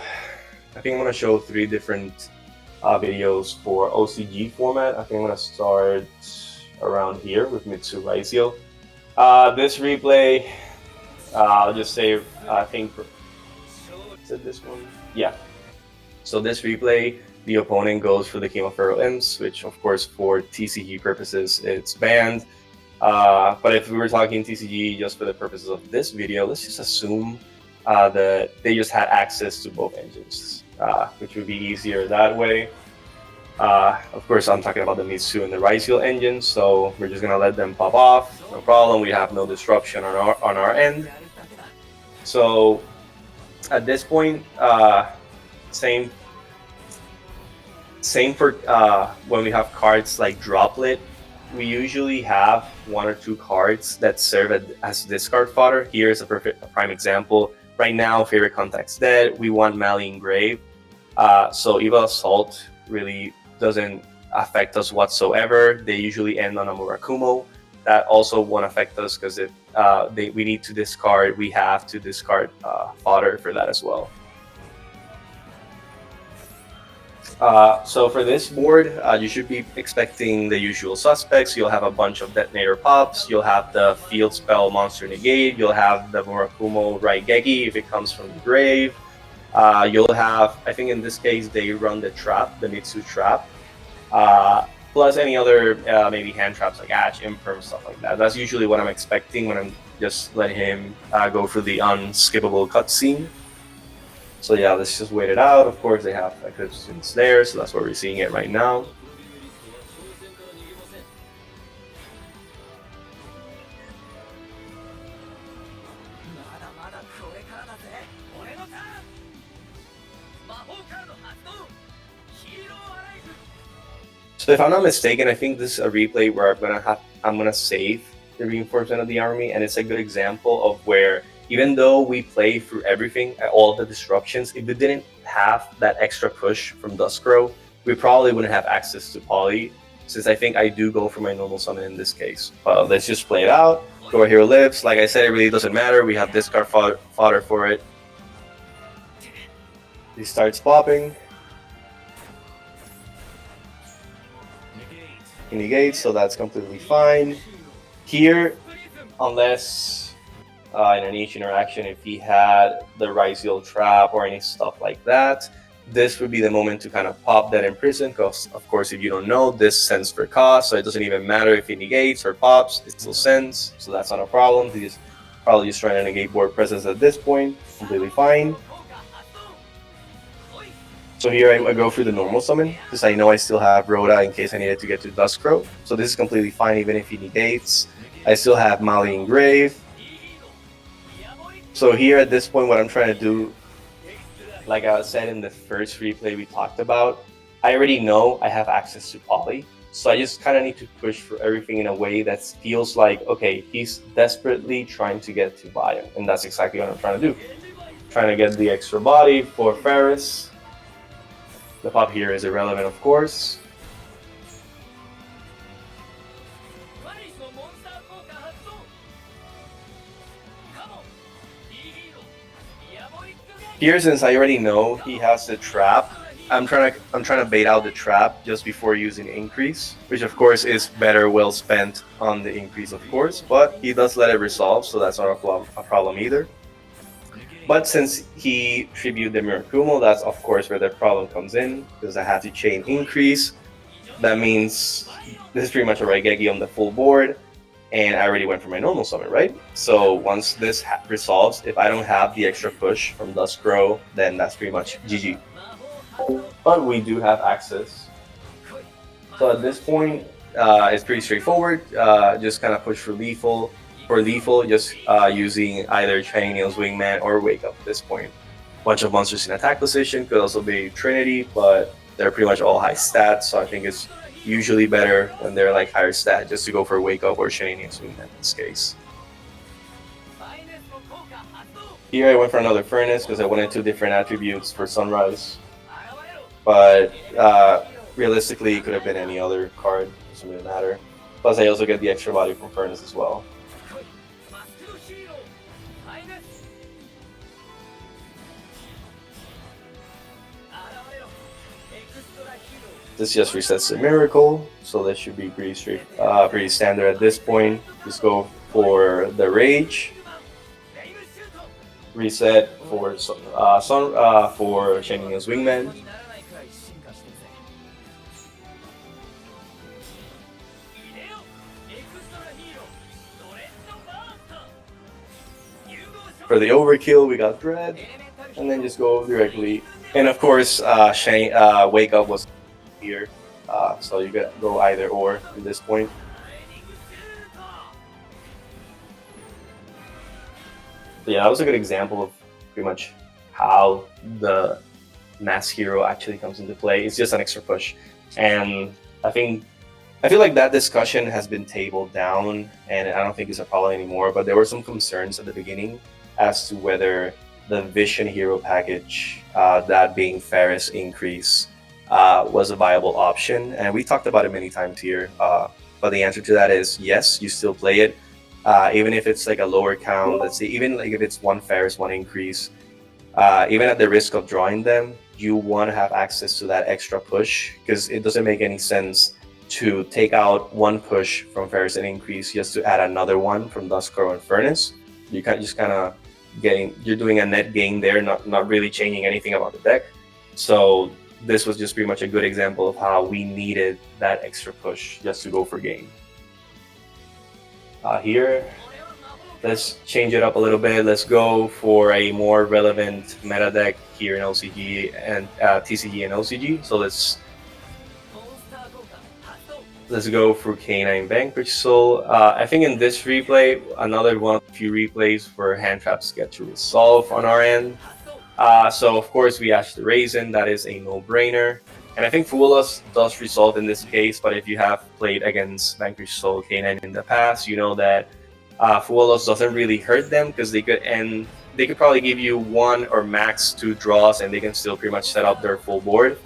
S2: I think I'm gonna show 3 different videos for OCG format. I think I'm gonna start around here with Mitsurugi Ryzeal. This replay, I'll just say, I think, is it this one? Yeah. So this replay, the opponent goes for the King of Feral Imps, which of course for TCG purposes it's banned. But if we were talking TCG just for the purposes of this video, let's just assume that they just had access to both engines, which would be easier that way. Of course, I'm talking about the Mitsu and the Ryzeal engines, so we're just gonna let them pop off, no problem. We have no disruption on our end. So at this point, same for when we have cards like Droplet. We usually have 1 or 2 cards that serve as discard fodder. Here's a prime example. Right now, Favorite Contact's dead. We want Mali Engrave. So Eva Assault really doesn't affect us whatsoever. They usually end on a Murakumo. That also won't affect us because if we need to discard, we have to discard fodder for that as well. So for this board, you should be expecting the usual suspects. You'll have a bunch of Detonator Pops. You'll have the Field Spell Monster Negate. You'll have the Murakumo Raigeki if it comes from the grave. You'll have, I think in this case, they run the trap, the Mitsu trap. Plus any other maybe hand traps like Ash, Imperm, stuff like that. That's usually what I'm expecting when I'm just letting him go through the unskippable cutscene. So yeah, let's just wait it out. Of course, they have Eclipse there, so that's where we're seeing it right now. So if I'm not mistaken, I think this is a replay where I'm gonna save the reinforcement of the army, and it's a good example of where even though we play through everything, all the disruptions, if we didn't have that extra push from Duskgrow, we probably wouldn't have access to Poly, since I think I do go for my normal summon in this case. Let's just play it out. Go Hero lives. Like I said, it really doesn't matter. We have discard fodder for it. He starts popping. He negates, so that's completely fine. Here, unless in an each interaction, if he had the Ryzeal trap or any stuff like that, this would be the moment to kind of pop that Imprison, because of course, if you don't know, this sends for cost, so it doesn't even matter if he negates or pops, it still sends, so that's not a problem. He's probably just trying to negate board presence at this point, completely fine. So here I go through the normal summon, because I know I still have Rhoda in case I needed to get to Duskgrow. So this is completely fine even if he negates. I still have Mali in Grave. So here at this point, what I'm trying to do, like I said in the first replay we talked about, I already know I have access to Poly. So I just kind of need to push for everything in a way that feels like, okay, he's desperately trying to get to Bio. And that's exactly what I'm trying to do. Trying to get the extra body for Ferris. The pop here is irrelevant, of course. Here, since I already know he has the trap, I'm trying to bait out the trap just before using increase, which of course is better well spent on the increase, of course, but he does let it resolve, so that's not a problem either. But since he tributed the Mirakumo, that's of course where the problem comes in, because I have to chain increase. That means this is pretty much a Raigeki on the full board, and I already went for my normal summon, right? So once this resolves, if I don't have the extra push from Duskgrow, then that's pretty much GG. But we do have access. So at this point, it's pretty straightforward. Just kind of push for lethal. For lethal, just using either Shining Nails, Wingman, or Wake Up at this point. Bunch of monsters in attack position, could also be Trinity, but they're pretty much all high stats, so I think it's usually better when they're like higher stat just to go for Wake Up or Shining Nails, Wingman in this case. Here I went for another Furnace because I wanted 2 different attributes for Sunrise, but realistically it could have been any other card, doesn't really matter. Plus I also get the extra body from Furnace as well. This just resets the Miracle, so that should be pretty standard at this point. Just go for the Rage, reset for for Shining Nails Wingman. For the overkill, we got Dread, and then just go directly. And of course, Wake Up was here, so you can go either or at this point. But yeah, that was a good example of pretty much how the mass hero actually comes into play. It's just an extra push, and I feel like that discussion has been tabled down, and I don't think it's a problem anymore. But there were some concerns at the beginning as to whether the Vision Hero package, that being Ferris increase, was a viable option, and we talked about it many times here. But the answer to that is yes, you still play it, even if it's like a lower count. Let's say even like if it's 1 Ferris, 1 increase, even at the risk of drawing them, you want to have access to that extra push, because it doesn't make any sense to take out 1 push from Ferris and increase just to add another one from Duskgrow and Furnace. You can't just kind of you're doing a net gain there, not really changing anything about the deck. So this was just pretty much a good example of how we needed that extra push just to go for game. Here, let's change it up a little bit. Let's go for a more relevant meta deck here in LCG and TCG and LCG. So let's go for K9 Vanquish Soul. I think in this replay, another one of the few replays where hand traps get to resolve on our end. So of course we ash the Raisin, that is a no-brainer. And I think Fuelos does result in this case, but if you have played against Vanquish Soul K9 in the past, you know that Fuelos doesn't really hurt them because they could probably give you 1 or max 2 draws and they can still pretty much set up their full board.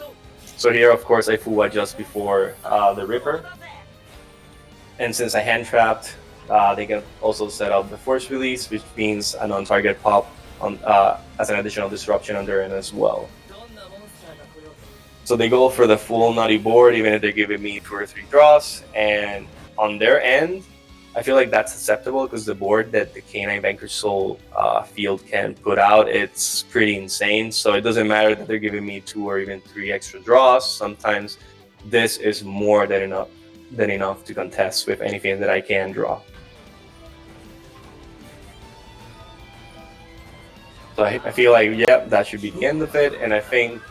S2: So here of course I Fuwa just before the Ripper. And since I hand trapped, they can also set up the Force Release, which means a non-target pop on as an additional disruption on their end as well. So they go for the full nutty board, even if they're giving me 2 or 3 draws. And on their end, I feel like that's acceptable because the board that the K9 Vanquish Soul field can put out, it's pretty insane. So it doesn't matter that they're giving me 2 or even 3 extra draws. Sometimes this is more than enough to contest with anything that I can draw. So I feel like, yep, that should be the end of it. And I think,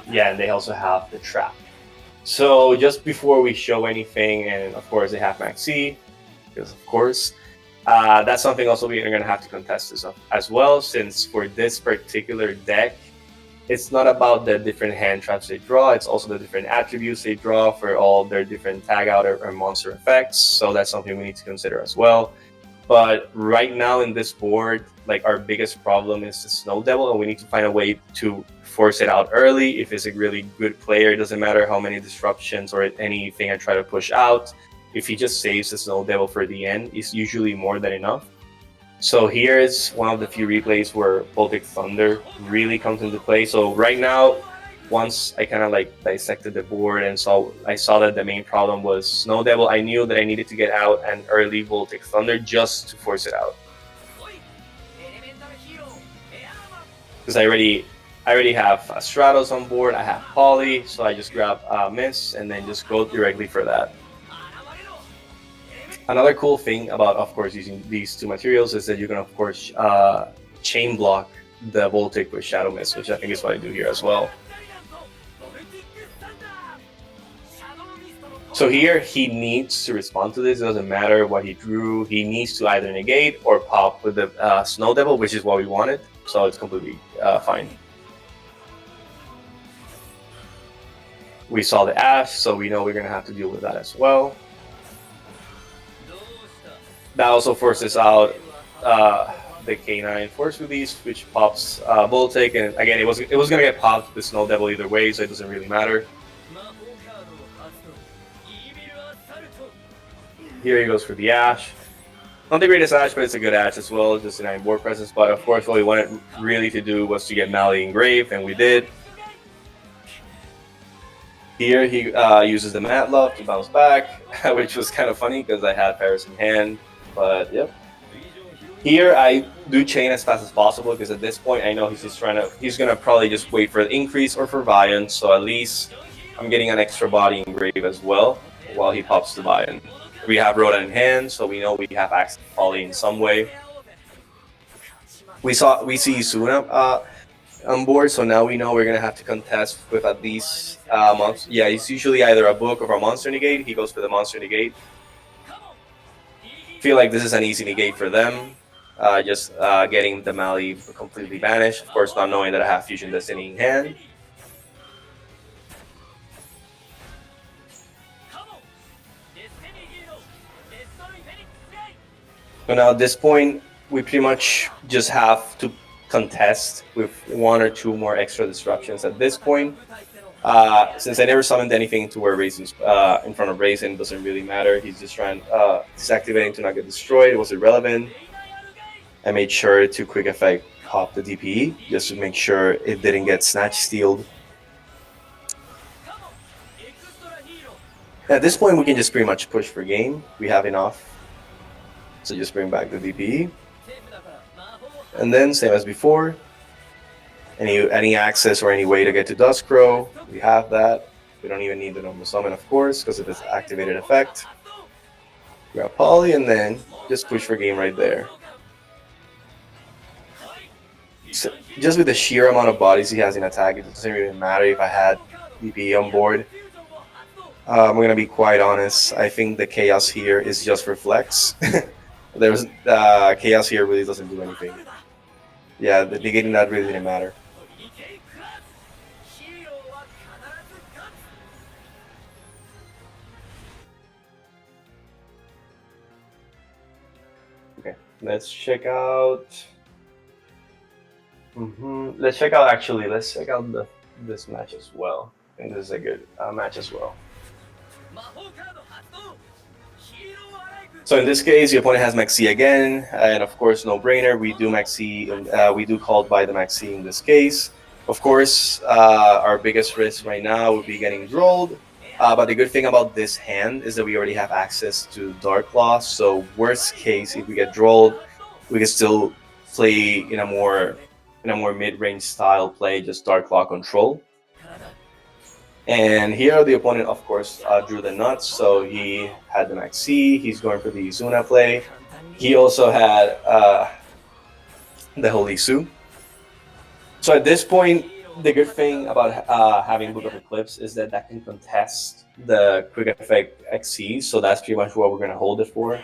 S2: yeah, and they also have the trap. So just before we show anything, and of course they have Max C, because of course, that's something also we're going to have to contest this as well, since for this particular deck, it's not about the different hand traps they draw, it's also the different attributes they draw for all their different tag out or monster effects. So that's something we need to consider as well. But right now in this board, like our biggest problem is the Snow Devil, and we need to find a way to force it out early. If it's a really good player, it doesn't matter how many disruptions or anything I try to push out. If he just saves the Snow Devil for the end, it's usually more than enough. So here is one of the few replays where Baltic Thunder really comes into play. So right now, once I kind of like dissected the board and I saw that the main problem was Snow Devil, I knew that I needed to get out an early Baltic Thunder just to force it out. Because I already have Stratos on board, I have Poly, so I just grab Miss and then just go directly for that. Another cool thing about, of course, using these 2 materials is that you can, of course, chain block the Voltic with Shadow Mist, which I think is what I do here as well. So here, he needs to respond to this. It doesn't matter what he drew. He needs to either negate or pop with the Snow Devil, which is what we wanted. So it's completely fine. We saw the Ash, so we know we're going to have to deal with that as well. That also forces out the K9 Force Release, which pops Voltic, and again, it was gonna get popped with Snow Devil either way, so it doesn't really matter. Here he goes for the Ash. Not the greatest Ash, but it's a good Ash as well, just denying board presence. But of course, what we wanted really to do was to get Mali engraved, and we did. Here he uses the Mad Love to bounce back, which was kind of funny because I had Paris in hand. But yep. Here I do chain as fast as possible because at this point I know he's gonna probably just wait for the increase or for Vion. So at least I'm getting an extra body engrave as well while he pops the Vion. We have Rhoda in hand, so we know we have access to Poly in some way. We see Suna on board, so now we know we're gonna have to contest with at least monster. Yeah, it's usually either a book or a monster negate. He goes for the monster negate. Feel like this is an easy negate for them. Just getting the Mali completely banished. Of course, not knowing that I have Fusion Destiny in hand. So now at this point, we pretty much just have to contest with 1 or 2 more extra disruptions at this point. Since I never summoned anything to where Raisin's in front of Raisin, doesn't really matter. He's just trying disactivating to not get destroyed. It was irrelevant. I made sure to quick effect pop the DPE just to make sure it didn't get snatch stealed. At this point, we can just pretty much push for game. We have enough. So just bring back the DPE. And then, same as before, any access or any way to get to Duskrow, we have that. We don't even need the normal summon, of course, because of this activated effect. Grab Poly, and then just push for game right there. So just with the sheer amount of bodies he has in attack, it doesn't even matter if I had DPE on board. I'm going to be quite honest. I think the Chaos here is just for flex. Chaos here really doesn't do anything. Yeah, the negating that really didn't matter.
S3: Let's check out. Let's check out. Actually, let's check out this match as well. I think this is a good match as well. So in this case, the opponent has Maxi again, and of course, no brainer. We do Maxi, we do called by the Maxi in this case. Of course, our biggest risk right now would be getting rolled. But the good thing about this hand is that we already have access to Dark Claw. So worst case, if we get rolled, we can still play in a more mid-range style play, just Dark Claw control. And here the opponent, of course, drew the nuts, so he had the Maxi, he's going for the Izuna play. He also had the Holy Su. So at this point, the good thing about having Book of Eclipse is that can contest the Quick Effect XC, so that's pretty much what we're going to hold it for.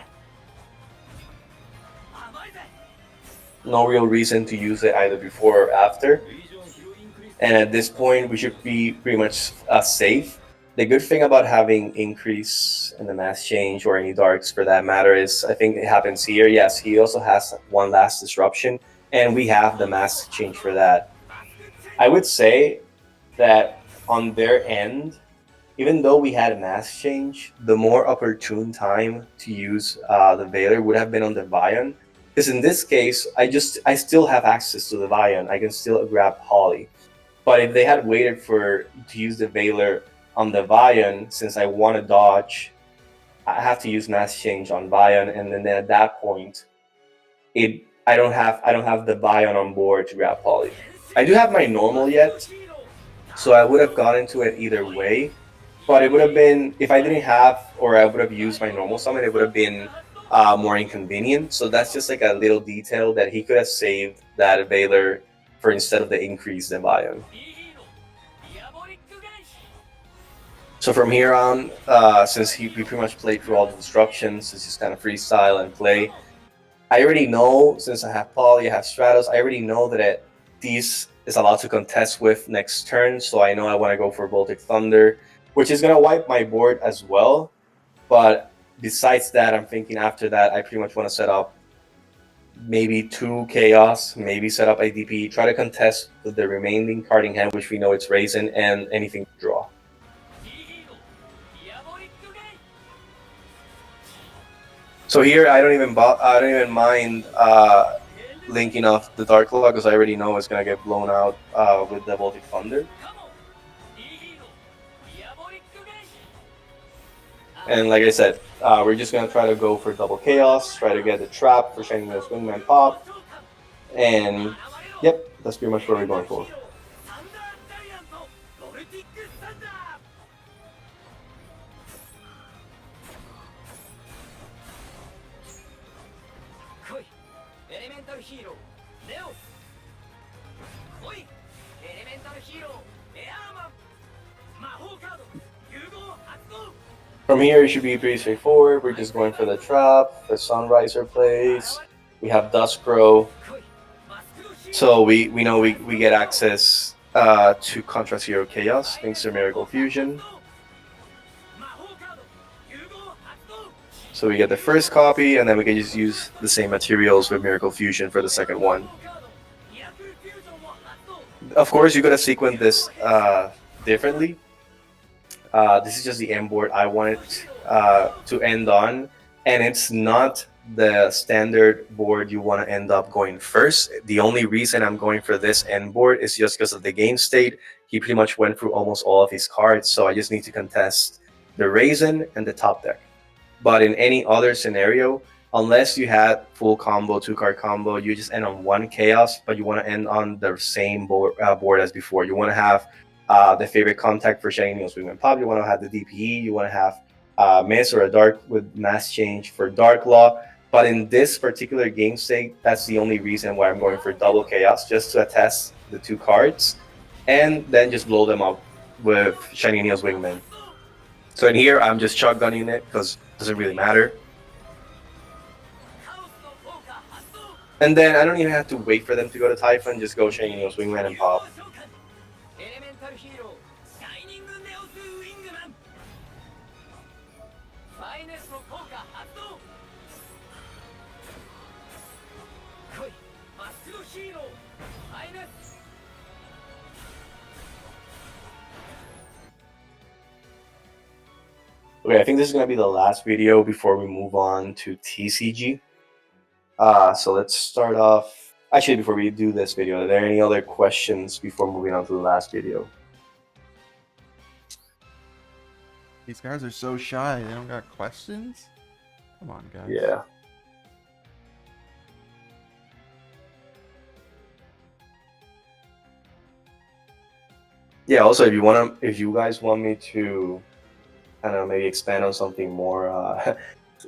S3: No real reason to use it either before or after. And at this point, we should be pretty much safe. The good thing about having increase in the mass change or any darks for that matter is, I think it happens here. Yes, he also has one last disruption, and we have the mass change for that. I would say that on their end, even though we had a mass change, the more opportune time to use the Veiler would have been on the Vion. Because in this case, I still have access to the Vion. I can still grab Holly. But if they had waited to use the Veiler on the Vion, since I want to dodge, I have to use mass change on Vion, and then at that point, I don't have the Vion on board to grab Poly. I do have my normal yet, so I would have gone into it either way. But it would have been, if I didn't have, or I would have used my normal summon, it would have been more inconvenient. So that's just like a little detail that he could have saved that Veiler for instead of the increase in Vion. So from here on, since we pretty much played through all the instructions, it's just kind of freestyle and play. I already know, since I have Poly, I have Stratos, I already know that these is allowed to contest with next turn, so I know I want to go for Voltic Thunder, which is going to wipe my board as well. But besides that, I'm thinking after that, I pretty much want to set up maybe 2 Chaos, maybe set up a DP, try to contest with the remaining card in hand, which we know it's Raisin, and anything to draw. So here, I don't even mind linking off the Dark Claw because I already know it's gonna get blown out with the Voltic Thunder. And like I said, we're just gonna try to go for double Chaos, try to get the trap for Shining Wheels Wingman pop, and yep, that's pretty much what we're going for. From here, it should be pretty straightforward. We're just going for the trap, the Sunriser plays. We have Duskrow. So we know we get access to Contrast Hero Chaos thanks to Miracle Fusion. So we get the first copy, and then we can just use the same materials with Miracle Fusion for the second one. Of course, you gotta sequence this differently. This is just the end board I wanted to end on, and it's not the standard board you want to end up going first. The only reason I'm going for this end board is just because of the game state. He pretty much went through almost all of his cards, so I just need to contest the Raisin and the top deck. But in any other scenario, unless you had full combo, 2-card combo, you just end on 1 Chaos, but you want to end on the same board as before. You want to have the favorite contact for Shining Neos Wingman Pop. You want to have the DPE. You want to have Miss or a Dark with Mass Change for Dark Law. But in this particular game state, that's the only reason why I'm going for double Chaos, just to attest the 2 cards, and then just blow them up with Shining Neos Wingman. So in here, I'm just shotgunning it because it doesn't really matter. And then I don't even have to wait for them to go to Typhon, just go Shining Neos Wingman and pop. Okay, I think this is going to be the last video before we move on to TCG. So let's start off. Actually, before we do this video, are there any other questions before moving on to the last video?
S1: These guys are so shy. They don't got questions? Come on, guys.
S3: Yeah. Yeah, also, if you guys want me to kind of maybe expand on something more,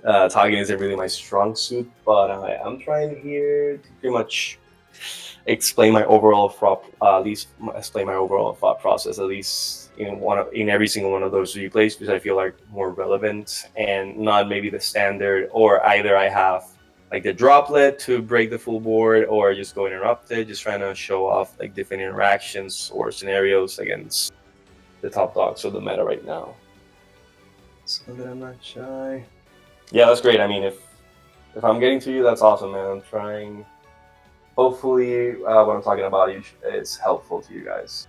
S3: talking isn't really my strong suit, but I'm trying here to pretty much explain my overall explain my overall thought process, at least in every single one of those replays, because I feel like more relevant and not maybe the standard, or either I have like the droplet to break the full board, or just go interrupted, just trying to show off like different interactions or scenarios against the top dogs of the meta right now. So that I'm not shy. Yeah, that's great. I mean, if I'm getting to you, that's awesome, man. I'm trying. Hopefully, what I'm talking about is helpful to you guys.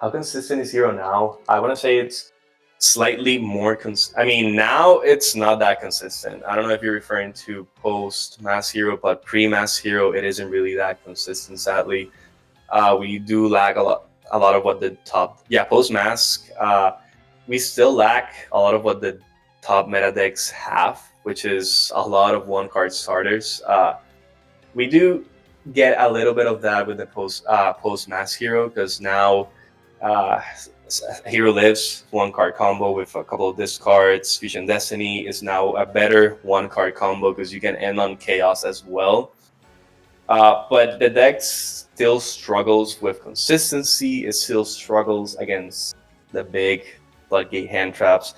S3: How consistent is Hero now? I want to say it's slightly more I mean, now it's not that consistent. I don't know if you're referring to post Mass Hero, but pre-Mass Hero, it isn't really that consistent, sadly. We do lack a lot of what the top... Yeah, post Mask, we still lack a lot of what the top meta decks have, which is a lot of one-card starters. We do get a little bit of that with the post Mass Hero, because now Hero Lives one-card combo with a couple of discards. Fusion Destiny is now a better one-card combo because you can end on Chaos as well. But the deck still struggles with consistency. It still struggles against the big floodgate hand traps.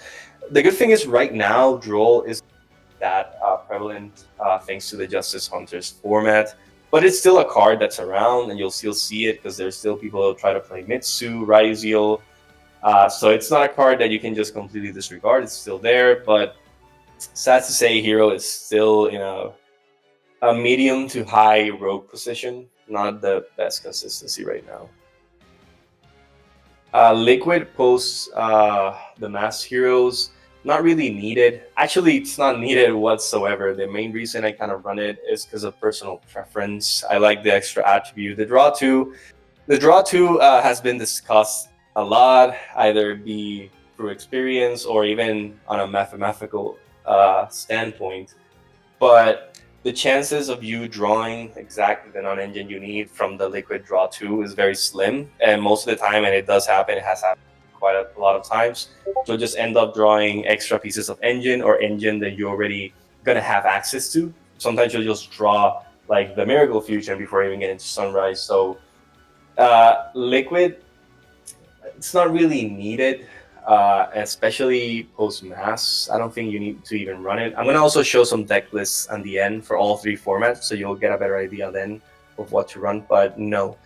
S3: The good thing is right now, Duel is that prevalent thanks to the Justice Hunters format. But it's still a card that's around, and you'll still see it because there's still people who try to play Mitsurugi Ryzeal. So it's not a card that you can just completely disregard. It's still there, but sad to say, Hero is still in a medium to high rogue position. Not the best consistency right now. Liquid posts the Mass Heroes. Not really needed. Actually, it's not needed whatsoever. The main reason I kind of run it is because of personal preference. I like the extra attribute. The draw two has been discussed a lot, either be through experience or even on a mathematical standpoint. But the chances of you drawing exactly the non-engine you need from the liquid draw 2 is very slim, and most of the time, and it does happen, it has happened quite a lot of times, you'll just end up drawing extra pieces of engine or engine that you're already gonna have access to. Sometimes you'll just draw like the Miracle Fusion before even getting to Sunrise. So liquid, it's not really needed. Especially post Mass. I don't think you need to even run it. I'm going to also show some deck lists on the end for all three formats, so you'll get a better idea then of what to run. But no,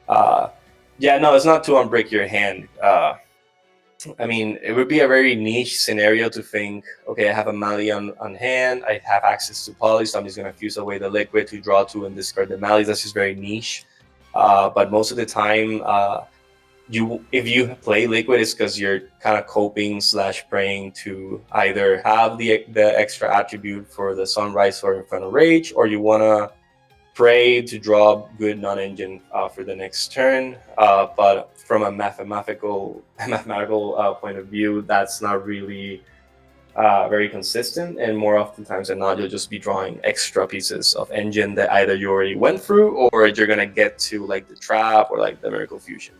S3: yeah, no, it's not to unbreak your hand. I mean, it would be a very niche scenario to think, okay, I have a Mali on hand, I have access to Poly, so I'm just going to fuse away the liquid to draw 2 and discard the Mali. That's just very niche. But most of the time, if you play liquid, it's because you're kind of coping / praying to either have the extra attribute for the Sunrise or Infernal Rage, or you want to pray to draw good non-engine for the next turn. But from a mathematical point of view, that's not really very consistent, and more oftentimes than not, you'll just be drawing extra pieces of engine that either you already went through, or you're gonna get to like the trap or like the Miracle Fusion.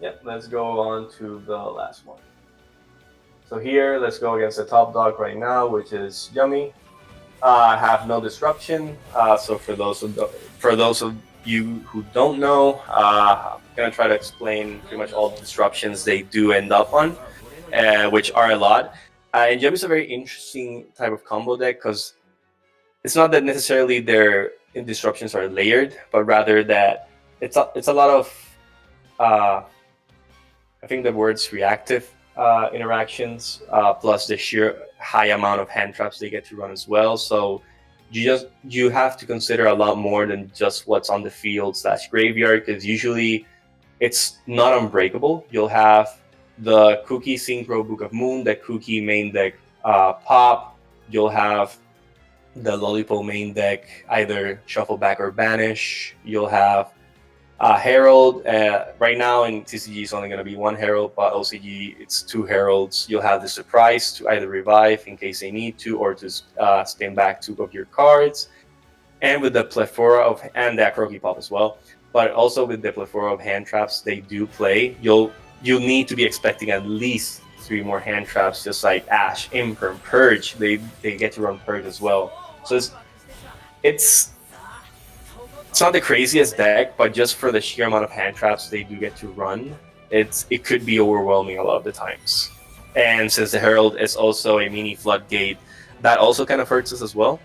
S3: Yeah, let's go on to the last one. So here, let's go against the top dog right now, which is Yummy. Have no disruption. So for those of you who don't know, I'm gonna try to explain pretty much all the disruptions they do end up on, which are a lot. And Yummy's a very interesting type of combo deck because it's not that necessarily their disruptions are layered, but rather that it's a lot of I think the words reactive interactions, plus the sheer high amount of hand traps they get to run as well. So you have to consider a lot more than just what's on the field / graveyard, because usually it's not unbreakable. You'll have the Cookie Synchro Book of Moon, the Cookie main deck pop. You'll have the Lollipop main deck either shuffle back or banish. You'll have Herald. Right now in TCG it's only going to be one Herald, but OCG it's 2 Heralds. You'll have the Surprise to either revive in case they need to, or to stand back 2 of your cards. And with the plethora of, and that Croaky Pop as well, but also with the plethora of hand traps they do play, you'll need to be expecting at least 3 more hand traps, just like Ash, Imperm, Purge. They get to run Purge as well. So it's not the craziest deck, but just for the sheer amount of hand traps they do get to run, it could be overwhelming a lot of the times. And since the Herald is also a mini floodgate, that also kind of hurts us as well.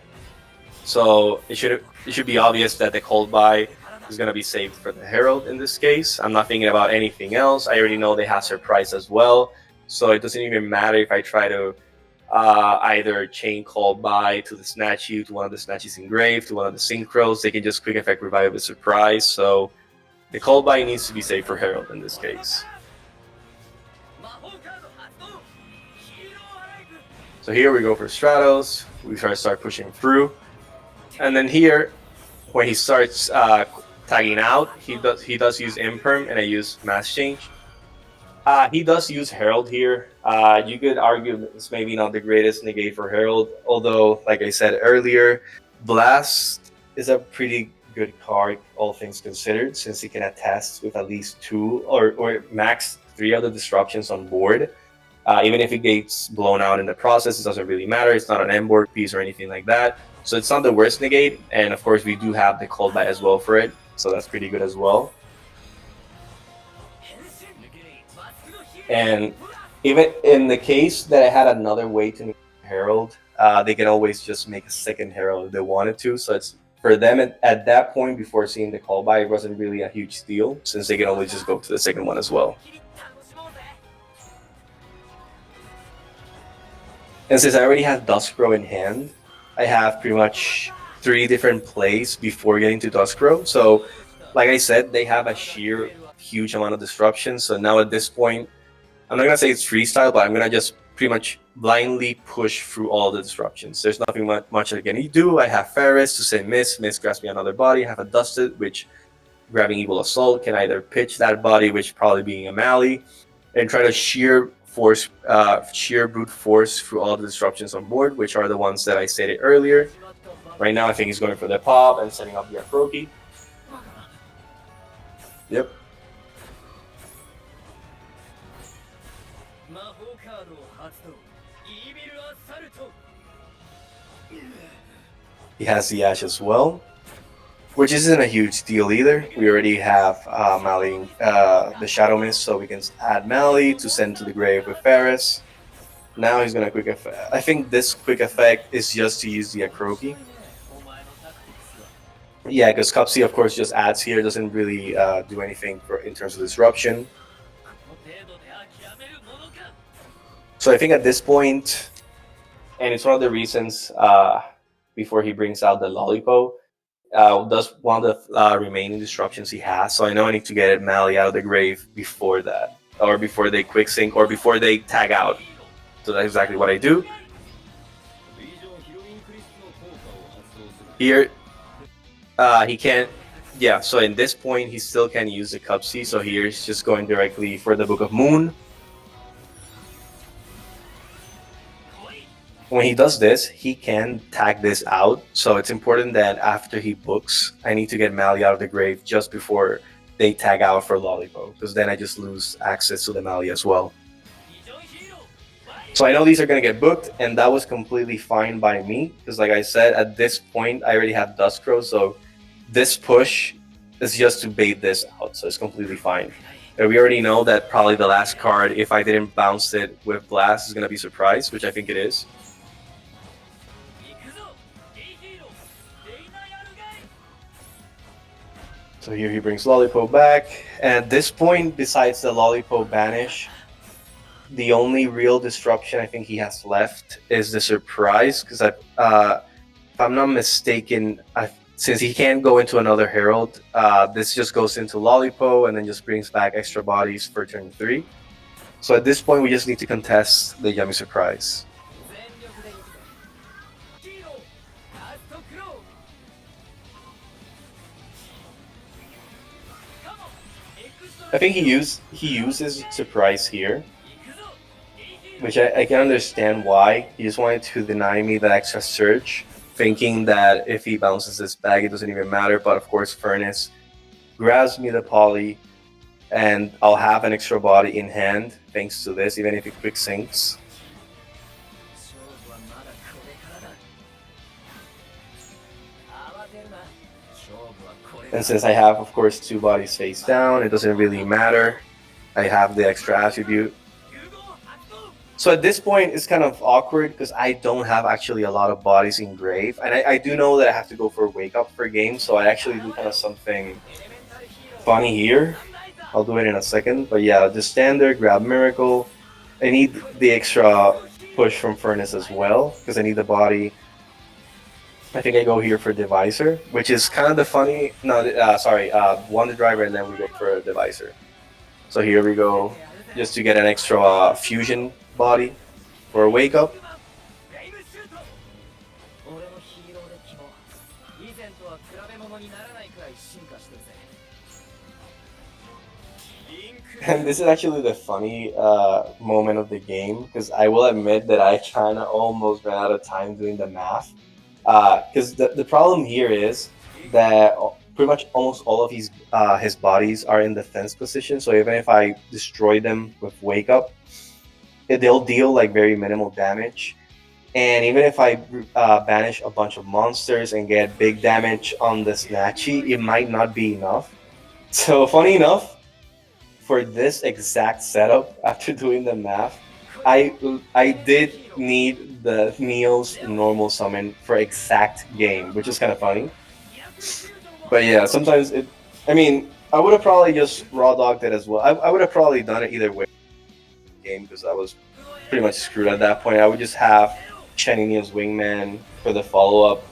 S3: So it should be obvious that the cold buy is going to be saved for the Herald in this case. I'm not thinking about anything else. I already know they have Surprise as well, so it doesn't even matter if I try to either chain cold buy to the Snatchy, to one of the Snatchies engraved, to one of the Synchros. They can just quick effect revive with Surprise. So the cold buy needs to be saved for Herald in this case. So here we go for Stratos. We try to start pushing through. And then here, when he starts tagging out, he does use Imperm, and I use Mass Change. He does use Herald here. You could argue it's maybe not the greatest negate for Herald, although, like I said earlier, Blast is a pretty good card, all things considered, since he can attest with at least 2 or max 3 other disruptions on board. Even if it gets blown out in the process, it doesn't really matter. It's not an M-board piece or anything like that. So it's not the worst negate, and of course we do have the cold buy as well for it, so that's pretty good as well. And even in the case that I had another way to negate Herald, they can always just make a second Herald if they wanted to. So it's for them at that point, before seeing the call buy, it wasn't really a huge deal, since they can always just go to the second one as well. And since I already have Duskrow in hand, I have pretty much 3 different plays before getting to Duskrow. So, like I said, they have a sheer huge amount of disruption. So now at this point, I'm not going to say it's freestyle, but I'm going to just pretty much blindly push through all the disruptions. There's nothing much I can do. I have Ferris to say Miss grabs me another body. I have a Dusted, which grabbing Evil Assault can either pitch that body, which probably being a Mally, and try to sheer brute force through all the disruptions on board, which are the ones that I stated earlier. Right now, I think he's going for the pop and setting up the Afroki. Yep. He has the Ash as well, which isn't a huge deal either. We already have Mally, the Shadow Mist, so we can add Mally to send to the grave with Ferris. Now he's gonna quick effect. I think this quick effect is just to use the Akroki. Yeah, because Cupsy of course just adds here, doesn't really do anything in terms of disruption. So I think at this point, and it's one of the reasons before he brings out the Lollipop, that's one of the remaining disruptions he has. So I know I need to get Mally out of the grave before that, or before they quick sync, or before they tag out. So that's exactly what I do. Here, he can't. Yeah, so in this point, he still can use the Cupsy. So here he's just going directly for the Book of Moon. When he does this, he can tag this out. So it's important that after he books, I need to get Mally out of the grave just before they tag out for Lollipop, because then I just lose access to the Mally as well. So I know these are going to get booked, and that was completely fine by me, because like I said, at this point, I already have Duskrow, so this push is just to bait this out, so it's completely fine. And we already know that probably the last card, if I didn't bounce it with Blast, is going to be Surprise, which I think it is. So here he brings Lollipop back. And at this point, besides the Lollipop banish, the only real disruption I think he has left is the surprise. Because if I'm not mistaken, since he can't go into another Herald, this just goes into Lollipop and then just brings back extra bodies for turn 3. So at this point, we just need to contest the Yummy Surprise. I think he uses Surprise here, which I can understand why. He just wanted to deny me the extra surge, thinking that if he bounces this back, it doesn't even matter. But of course, Furnace grabs me the poly, and I'll have an extra body in hand thanks to this, even if it quick sinks. And since I have, of course, 2 bodies face down, it doesn't really matter. I have the extra attribute. So at this point, it's kind of awkward because I don't have actually a lot of bodies in grave. And I do know that I have to go for a wake up for game, so I actually do kind of something funny here. I'll do it in a second. But yeah, the standard, grab Miracle. I need the extra push from Furnace as well because I need the body. I think I go here for Divisor, which is kind of the funny. No, Wonder Driver, and then we go for a Divisor. So here we go, just to get an extra fusion body for a wake up. And this is actually the funny moment of the game, because I will admit that I kind of almost ran out of time doing the math. Because the problem here is that pretty much almost all of his bodies are in defense position. So even if I destroy them with Wake Up, they'll deal like very minimal damage. And even if I banish a bunch of monsters and get big damage on the Snatchy, it might not be enough. So funny enough, for this exact setup, after doing the math, I did need the Neo's normal summon for exact game, which is kind of funny. But yeah, sometimes I mean, I would have probably just raw dogged it as well. I would have probably done it either way game because I was pretty much screwed at that point. I would just have Shenny Neo's Wingman for the follow-up.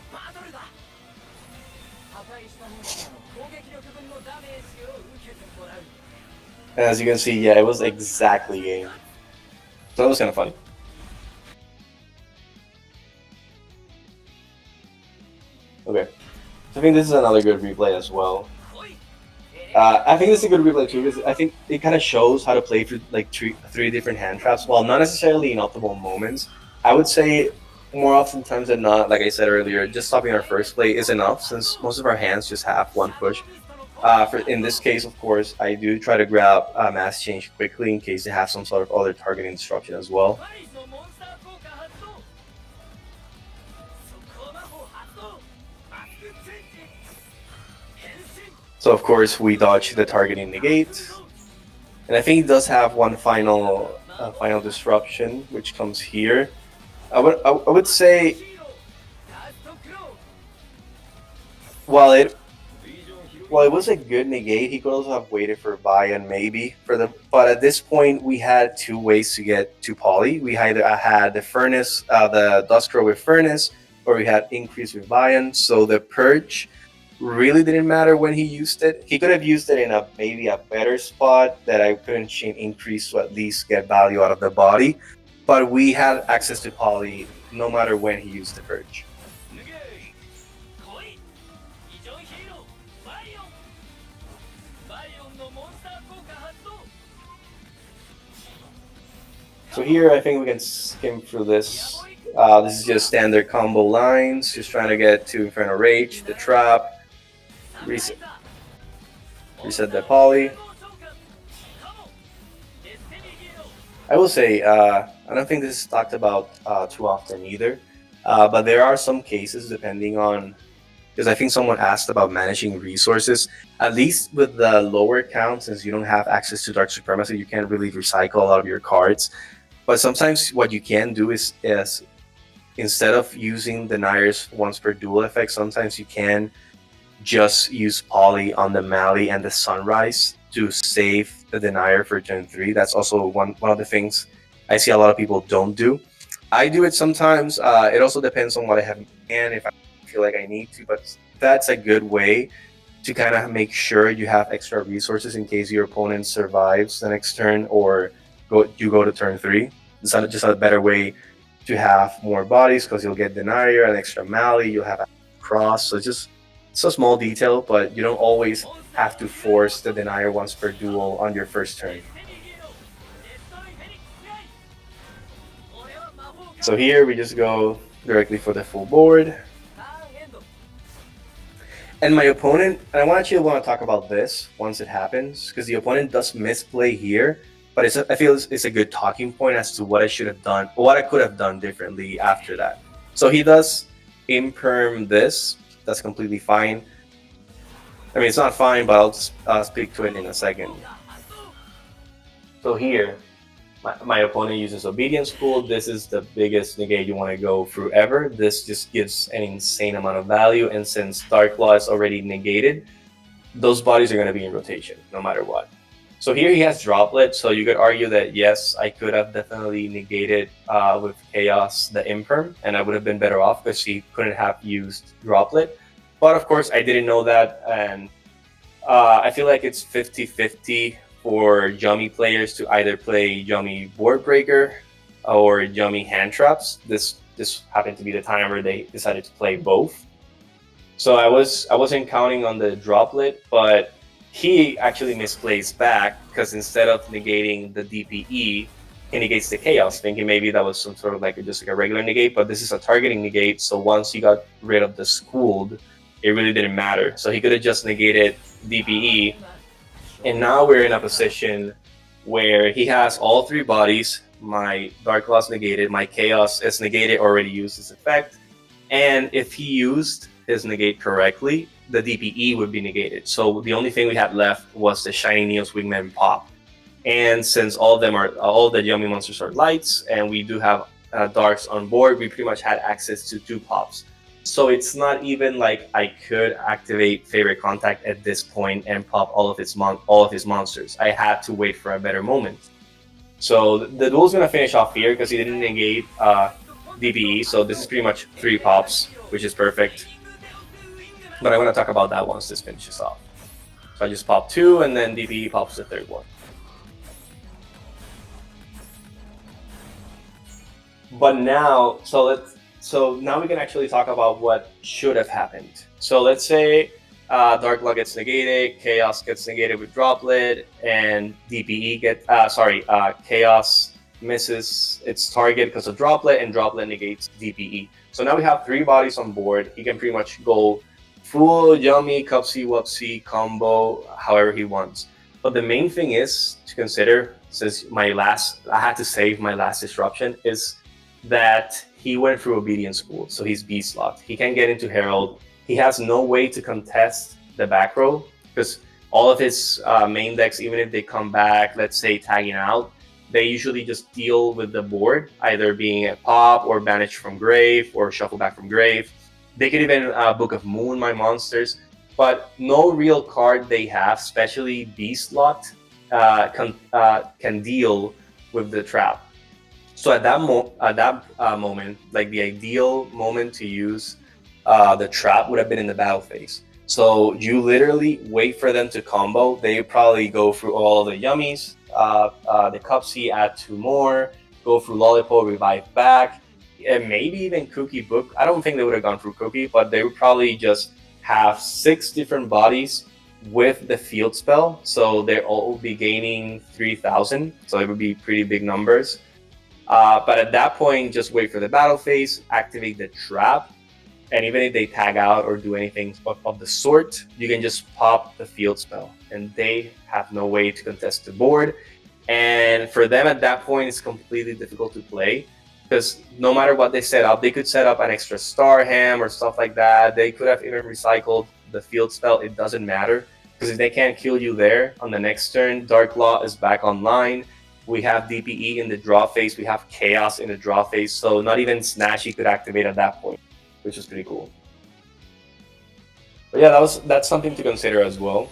S3: And as you can see, yeah, it was exactly game. So that was kind of funny. Okay, so I think this is another good replay as well. I think this is a good replay too because I think it kind of shows how to play through like three different hand traps, while not necessarily in optimal moments. I would say more oftentimes than not, like I said earlier, just stopping our first play is enough since most of our hands just have one push. In this case, of course, I do try to grab Mass Change quickly in case they have some sort of other targeting instruction as well. So of course we dodge the targeting negate, and I think it does have one final disruption, which comes here. I would say, while it was a good negate, he could also have waited for Vian maybe but at this point we had 2 ways to get to Poly. We either had the Furnace, the Duskrow with Furnace, or we had Increase with Vian. So the Purge really didn't matter when he used it. He could have used it in maybe a better spot that I couldn't chain Increase to at least get value out of the body. But we had access to Poly no matter when he used the Purge. So here I think we can skim through this. This is just standard combo lines, just trying to get to Inferno Rage, the trap, reset the poly. I will say, I don't think this is talked about too often either, but there are some cases depending on, because I think someone asked about managing resources, at least with the lower count, since you don't have access to Dark Supremacy, you can't really recycle a lot of your cards. But sometimes what you can do is instead of using deniers once per duel effect, sometimes you can just use Poly on the Mali and the Sunrise to save the Denier for turn 3. That's also one of the things I see a lot of people don't do. I do it sometimes. It also depends on what I have in hand, if I feel like I need to, but that's a good way to kind of make sure you have extra resources in case your opponent survives the next turn or you go to turn 3. It's just a better way to have more bodies because you'll get Denier, an extra Mali, you'll have a cross. So it's a small detail, but you don't always have to force the Denier once per duel on your first turn. So here we just go directly for the full board. And my opponent, and I actually want to talk about this once it happens, because the opponent does misplay here, but I feel it's a good talking point as to what I should have done, or what I could have done differently after that. So he does imperm this. That's completely fine. I mean, it's not fine, but I'll speak to it in a second. So here, my opponent uses Obedience Pool. This is the biggest negate you want to go through ever. This just gives an insane amount of value, and since Dark Claw is already negated, those bodies are going to be in rotation no matter what. So here he has Droplet, so you could argue that yes, I could have definitely negated with Chaos the Imperm, and I would have been better off because he couldn't have used Droplet. But of course, I didn't know that, and I feel like it's 50-50 for Yummy players to either play Yummy Board Breaker or Yummy Hand Traps. This happened to be the time where they decided to play both. So I wasn't counting on the Droplet, but he actually misplays back because instead of negating the DPE, he negates the Chaos, thinking maybe that was some sort of just like a regular negate, but this is a targeting negate, so once he got rid of the Schooled, it really didn't matter. So he could have just negated DPE, and now we're in a position where he has all 3 bodies. My Dark Claw's negated, my Chaos is negated, already used its effect, and if he used his negate correctly, the DPE would be negated. So the only thing we had left was the Shiny Neos Wingman pop. And since all the Yummy monsters are lights, and we do have darks on board, we pretty much had access to 2 pops. So it's not even like I could activate Favorite Contact at this point and pop all of his monsters. I had to wait for a better moment. So the duel's gonna finish off here because he didn't negate DPE. So this is pretty much 3 pops, which is perfect. But I want to talk about that once this finishes off. So I just pop 2, and then DPE pops the 3rd one. But now, so now we can actually talk about what should have happened. So let's say Dark Claw gets negated, Chaos gets negated with Droplet, and DPE Chaos misses its target because of Droplet, and Droplet negates DPE. So now we have 3 bodies on board. He can pretty much go full Yummy, Cupsy, Wupsy combo, however he wants. But the main thing is to consider, since I had to save my last disruption, is that he went through Obedience School, so he's Beast Locked. He can't get into Herald. He has no way to contest the back row because all of his main decks, even if they come back, let's say tagging out, they usually just deal with the board, either being a pop or banished from grave or shuffle back from grave. They could even Book of Moon my monsters, but no real card they have, especially Beast Locked, can deal with the trap. So at that moment, like the ideal moment to use the trap would have been in the battle phase. So you literally wait for them to combo. They probably go through all the Yummies, the Cupsy, add 2 more, go through Lollipop, revive back, and maybe even Cookie Book. I don't think they would have gone through Cookie, but they would probably just have 6 different bodies with the field spell. So they all be gaining 3,000. So it would be pretty big numbers. But at that point, just wait for the battle phase, activate the trap, and even if they tag out or do anything of the sort, you can just pop the field spell, and they have no way to contest the board. And for them at that point, it's completely difficult to play because no matter what they set up, they could set up an extra Star Ham or stuff like that. They could have even recycled the field spell. It doesn't matter because if they can't kill you there on the next turn, Dark Claw is back online. We have DPE in the draw phase. We have Chaos in the draw phase. So not even Snashy could activate at that point, which is pretty cool. But yeah, that's something to consider as well.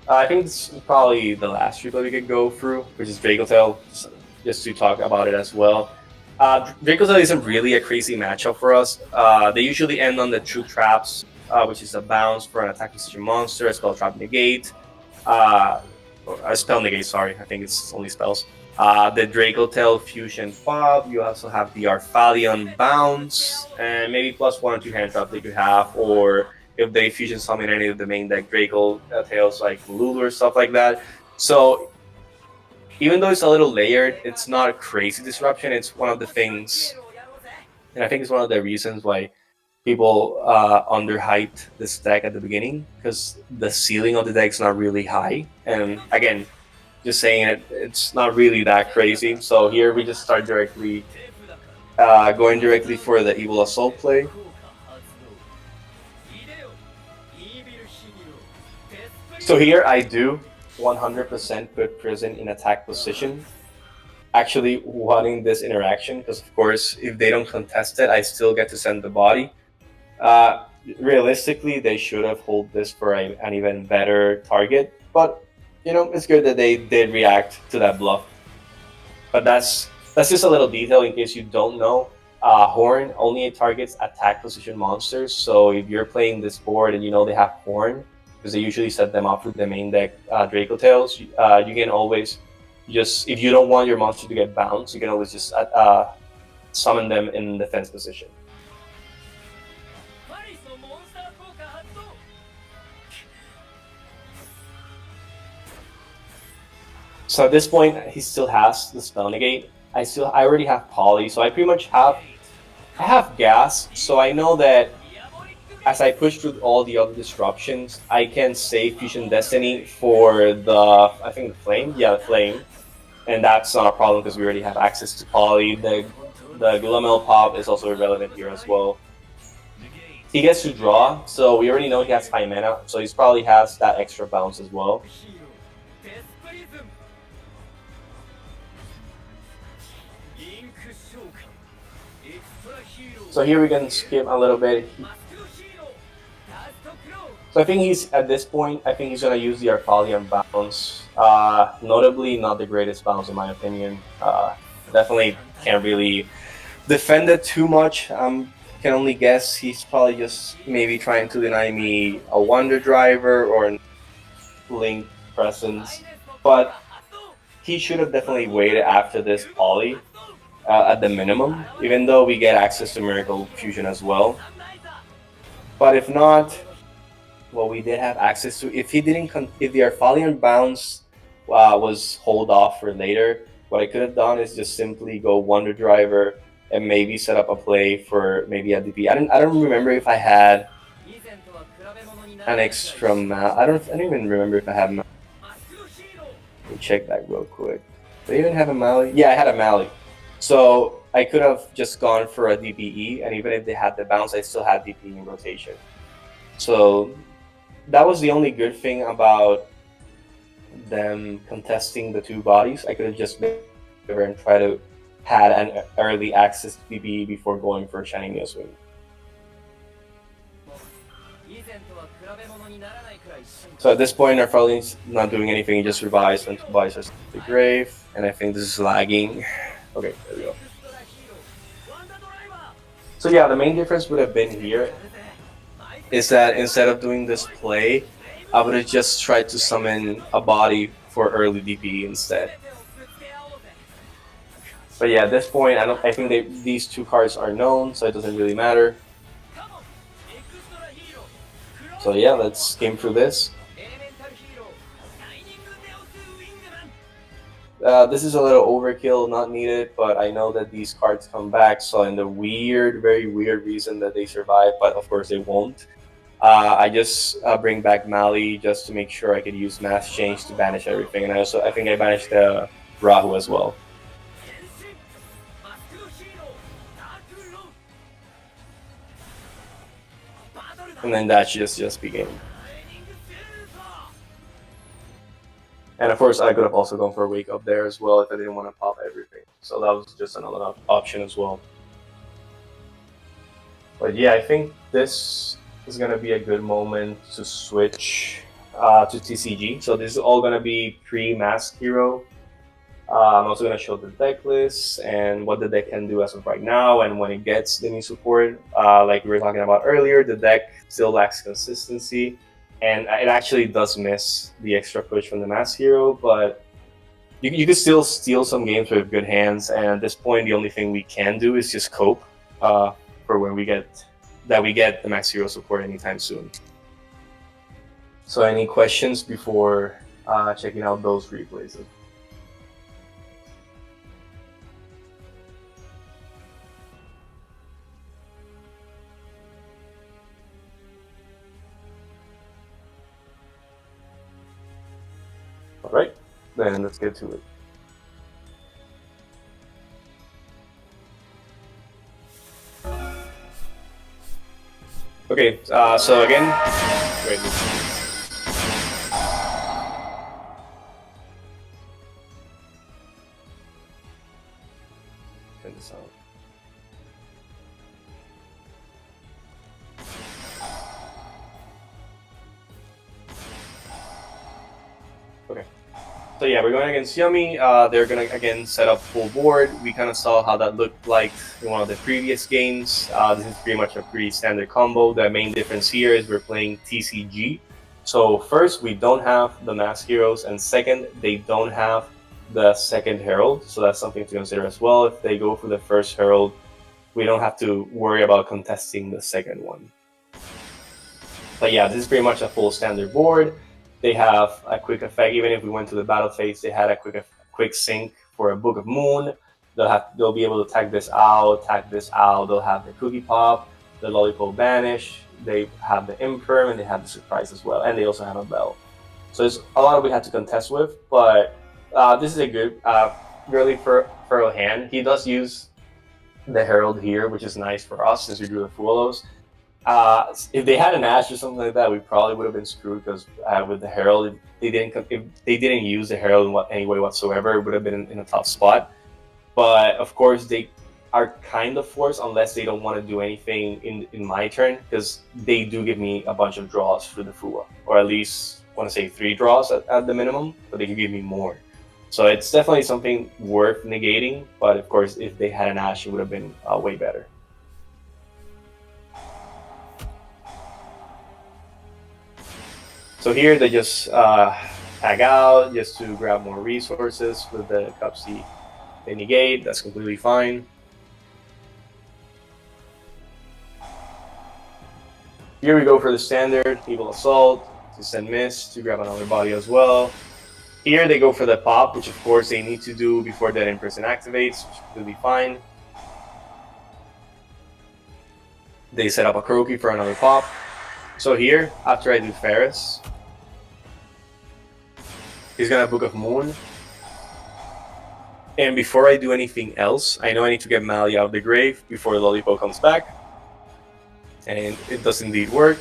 S3: I think it's probably the last triple we could go through, which is Draco Tail, just to talk about it as well. Draco Tail isn't really a crazy matchup for us. They usually end on the True Traps, which is a bounce for an attack position monster, a spell trap negate, a spell negate, sorry, I think it's only spells. The Draco Tail Fusion Fob, you also have the Arthalion Bounce, and maybe plus 1 or 2 hand trap they could have, or if they fusion summon any of the main deck Draco Tails like Lulu or stuff like that. So even though it's a little layered, it's not a crazy disruption. It's one of the things, and I think it's one of the reasons why people underhyped this deck at the beginning, because the ceiling of the deck is not really high. And again, just saying it, it's not really that crazy. So here we just start directly going directly for the Evil Assault play. So here I do 100% put Prison in attack position, actually wanting this interaction, because of course if they don't contest it, I still get to send the body. Realistically, they should have hold this for an even better target, but you know, it's good that they did react to that bluff. But that's just a little detail in case you don't know. Horn only targets attack position monsters, so if you're playing this board and you know they have Horn, because they usually set them up with the main deck Draco Tails, you can always just, if you don't want your monster to get bounced, you can always just summon them in defense position. So at this point, he still has the spell negate. I already have Poly, so I pretty much have gas, so I know that as I push through all the other disruptions, I can save Fusion Destiny for the, I think the Flame? Yeah, the Flame. And that's not a problem because we already have access to Poly. The Gulamel Pop is also irrelevant here as well. He gets to draw, so we already know he has high mana, so he probably has that extra bounce as well. So here we can skip a little bit. So I think he's, at this point, I think he's going to use the Arthalion bounce. Notably, not the greatest bounce in my opinion. Definitely can't really defend it too much. Can only guess he's probably just maybe trying to deny me a Wonder Driver or Link Presence. But he should have definitely waited after this Poly at the minimum, even though we get access to Miracle Fusion as well. But if not, well, we did have access to, if the Arthalion bounce was hold off for later, what I could have done is just simply go Wonder Driver and maybe set up a play for maybe a DP. I don't remember if I had an extra I don't even remember if I had Let me check that real quick. Did I even have a Mali? Yeah, I had a Mali. So I could have just gone for a DPE, and even if they had the bounce, I still had DPE in rotation. So that was the only good thing about them contesting the two bodies. I could have just been over and try to had an early access to DPE before going for Shining Neoswim. So at this point, Arthalion's not doing anything, he just revives and buys us the grave, and I think this is lagging. Okay, there we go. So yeah, the main difference would have been here is that instead of doing this play, I would have just tried to summon a body for early DP instead. But yeah, at this point, I think these two cards are known, so it doesn't really matter. So yeah, let's game through this. This is a little overkill, not needed, but I know that these cards come back, so in the very weird reason that they survive, but of course they won't. I just bring back Mali just to make sure I could use Mass Change to banish everything, and I think I banished the Rahu as well. And then that should just be game. And of course, I could have also gone for a Wake Up there as well if I didn't want to pop everything. So that was just another option as well. But yeah, I think this is gonna be a good moment to switch to TCG. So this is all gonna be pre-Mask Hero. I'm also gonna show the deck list and what the deck can do as of right now, and when it gets the new support. Like we were talking about earlier, the deck still lacks consistency, and it actually does miss the extra push from the Mask Hero, but you could still steal some games with good hands, and at this point the only thing we can do is just cope for when we get the Max Hero support anytime soon. So any questions before checking out those replays? All right, then let's get to it. Okay, so again, wait. Turn this on. Okay. So yeah, we're going against Yummy. They're gonna again set up full board. We kind of saw how that looked like in one of the previous games. This is pretty much a pretty standard combo. The main difference here is we're playing TCG. So first, we don't have the Mask Heroes, and second, they don't have the second Herald. So that's something to consider as well. If they go for the first Herald, we don't have to worry about contesting the second one. But yeah, this is pretty much a full standard board. They have a quick effect. Even if we went to the battle phase, they had a quick sync for a Book of Moon. They'll be able to tag this out. They'll have the Cookie Pop, the Lollipop Banish. They have the Imperm, and they have the Surprise as well. And they also have a Bell. So there's a lot we had to contest with, but this is a good, really fertile hand. He does use the Herald here, which is nice for us since we drew the Fuelos. If they had an Ash or something like that, we probably would have been screwed because with the Herald, if they didn't use the Herald in any way whatsoever, it would have been in a tough spot. But of course, they are kind of forced unless they don't want to do anything in my turn, because they do give me a bunch of draws for the Fua, or at least I want to say 3 draws at the minimum, but they can give me more. So it's definitely something worth negating. But of course, if they had an Ash, it would have been way better. So here they just tag out just to grab more resources with the Cup C. They negate, that's completely fine. Here we go for the standard Evil Assault to send Miss to grab another body as well. Here they go for the pop, which of course they need to do before that in-person activates, which is completely fine. They set up a Kroki for another pop. So here, after I do Ferris, he's gonna Book of Moon. And before I do anything else, I know I need to get Mali out of the grave before Lollipop comes back. And it does indeed work.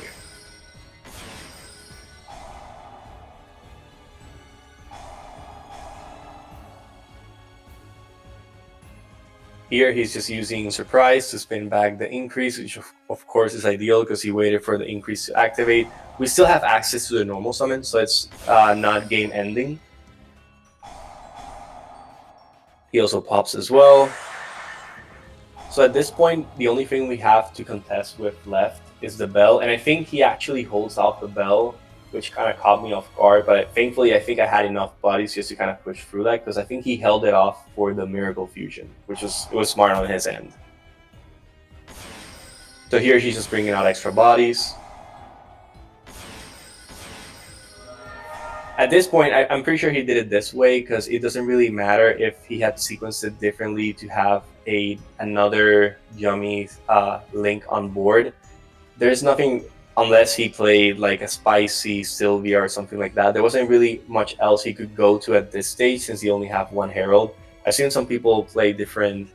S3: Here he's just using Surprise to spin back the increase, which of course is ideal because he waited for the increase to activate. We still have access to the normal summon, so it's not game ending. He also pops as well. So at this point, the only thing we have to contest with left is the Bell, and I think he actually holds off the Bell, which kind of caught me off guard, but thankfully I think I had enough bodies just to kind of push through that, because I think he held it off for the Miracle Fusion, which was smart on his end. So here he's just bringing out extra bodies. At this point, I'm pretty sure he did it this way because it doesn't really matter if he had sequenced it differently to have another Yummy Link on board. There's nothing, unless he played like a Spicy Sylvia or something like that. There wasn't really much else he could go to at this stage since he only have one Herald. I've seen some people play different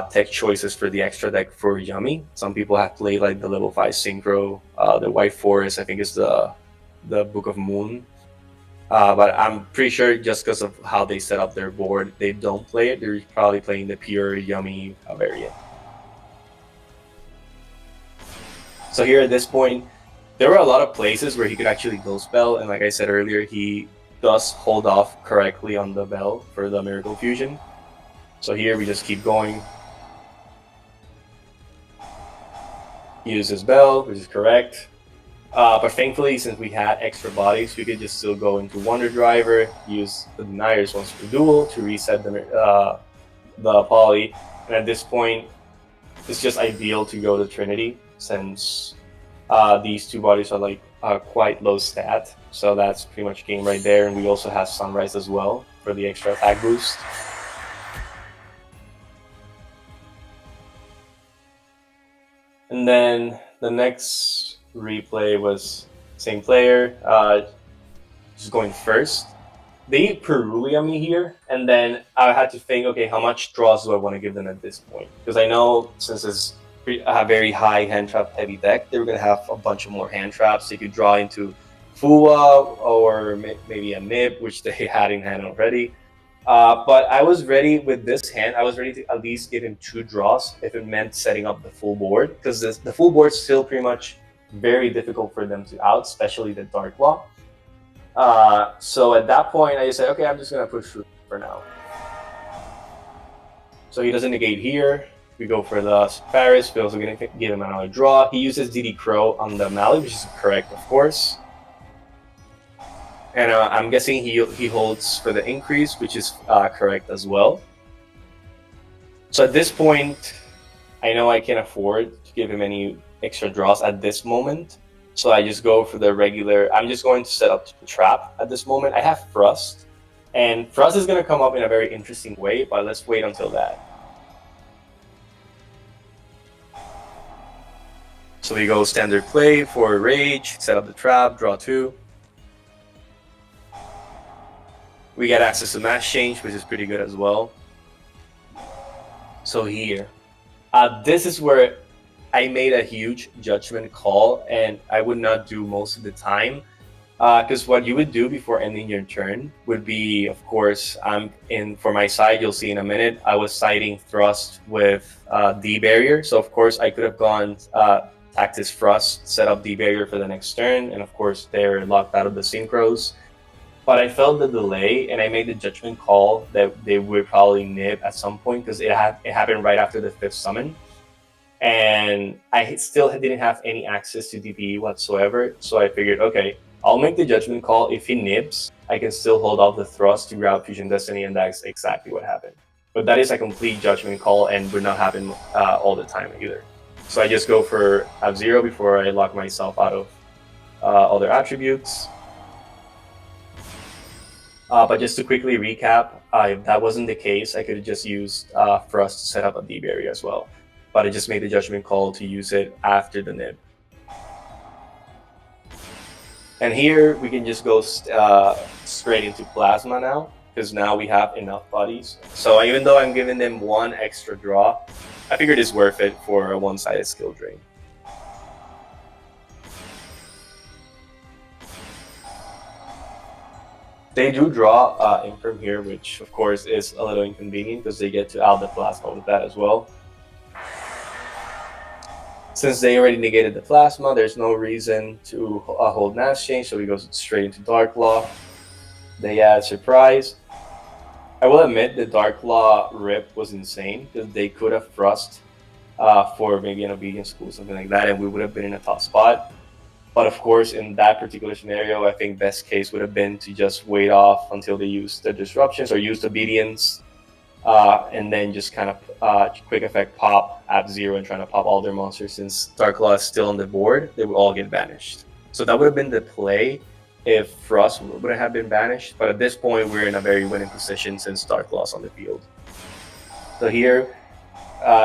S3: tech choices for the extra deck for Yummy. Some people have played like the level 5 Synchro, the White Forest, I think is the Book of Moon. But I'm pretty sure just because of how they set up their board, they don't play it. They're probably playing the pure Yummy variant. So here at this point, there were a lot of places where he could actually Ghost Bell, and like I said earlier, he does hold off correctly on the bell for the Miracle Fusion. So here we just keep going. Use his bell, which is correct. But thankfully, since we had extra bodies, we could just still go into Wonder Driver, use the Deniers once per duel to reset the poly. And at this point, it's just ideal to go to Trinity, since these two bodies are like quite low stat. So that's pretty much game right there. And we also have Sunrise as well for the extra attack boost. And then the next replay was same player, just going first. They Perulia me here, and then I had to think, okay, how much draws do I want to give them at this point? Because I know since it's a very high hand trap heavy deck, they were going to have a bunch of more hand traps. They could draw into Fuwa or maybe a Nib, which they had in hand already. But I was ready with this hand. I was ready to at least give him 2 draws if it meant setting up the full board, because the full board is still pretty much very difficult for them to out, especially the Dark Law. So at that point, I just said, okay, I'm just gonna push through for now. So he doesn't negate here. We go for the Paris. We're also gonna give him another draw. He uses DD Crow on the Maliss, which is correct, of course. And I'm guessing he holds for the increase, which is correct as well. So at this point, I know I can't afford to give him any extra draws at this moment. So I just go for the regular. I'm just going to set up the trap at this moment. I have Thrust, and Thrust is going to come up in a very interesting way, but let's wait until that. So we go standard play for Rage, set up the trap, draw 2. We get access to Mass Change, which is pretty good as well. So here, this is where I made a huge judgment call, and I would not do most of the time. Because what you would do before ending your turn would be, of course, for my side, you'll see in a minute, I was siding Thrust with D Barrier. So of course I could have gone Tactis Thrust, set up D Barrier for the next turn, and of course they're locked out of the Synchros. But I felt the delay, and I made the judgment call that they would probably nib at some point, because it happened right after the 5th summon. And I still didn't have any access to DPE whatsoever, so I figured, okay, I'll make the judgment call. If he nibs, I can still hold off the Thrust to grab Fusion Destiny, and that's exactly what happened. But that is a complete judgment call and would not happen all the time either. So I just go for F0 before I lock myself out of other attributes. But just to quickly recap, if that wasn't the case, I could have just used Thrust to set up a D barrier as well. But I just made the judgment call to use it after the nib. And here we can just go straight into Plasma now, because now we have enough bodies. So even though I'm giving them 1 extra draw, I figured it's worth it for a one-sided skill drain. They do draw Infirm here, which of course is a little inconvenient because they get to out the Plasma with that as well. Since they already negated the Plasma, there's no reason to hold Mass Change, so we go straight into Dark Law. They add Surprise. I will admit the Dark Law rip was insane, because they could have thrust for maybe an Obedience School, something like that, and we would have been in a tough spot. But of course, in that particular scenario, I think best case would have been to just wait off until they use the Disruptions or use Obedience, and then just kind of quick effect pop at 0 and trying to pop all their monsters. Since Dark Law is still on the board, they would all get banished. So that would have been the play if Frost wouldn't have been banished. But at this point, we're in a very winning position since Dark Law's on the field. So here,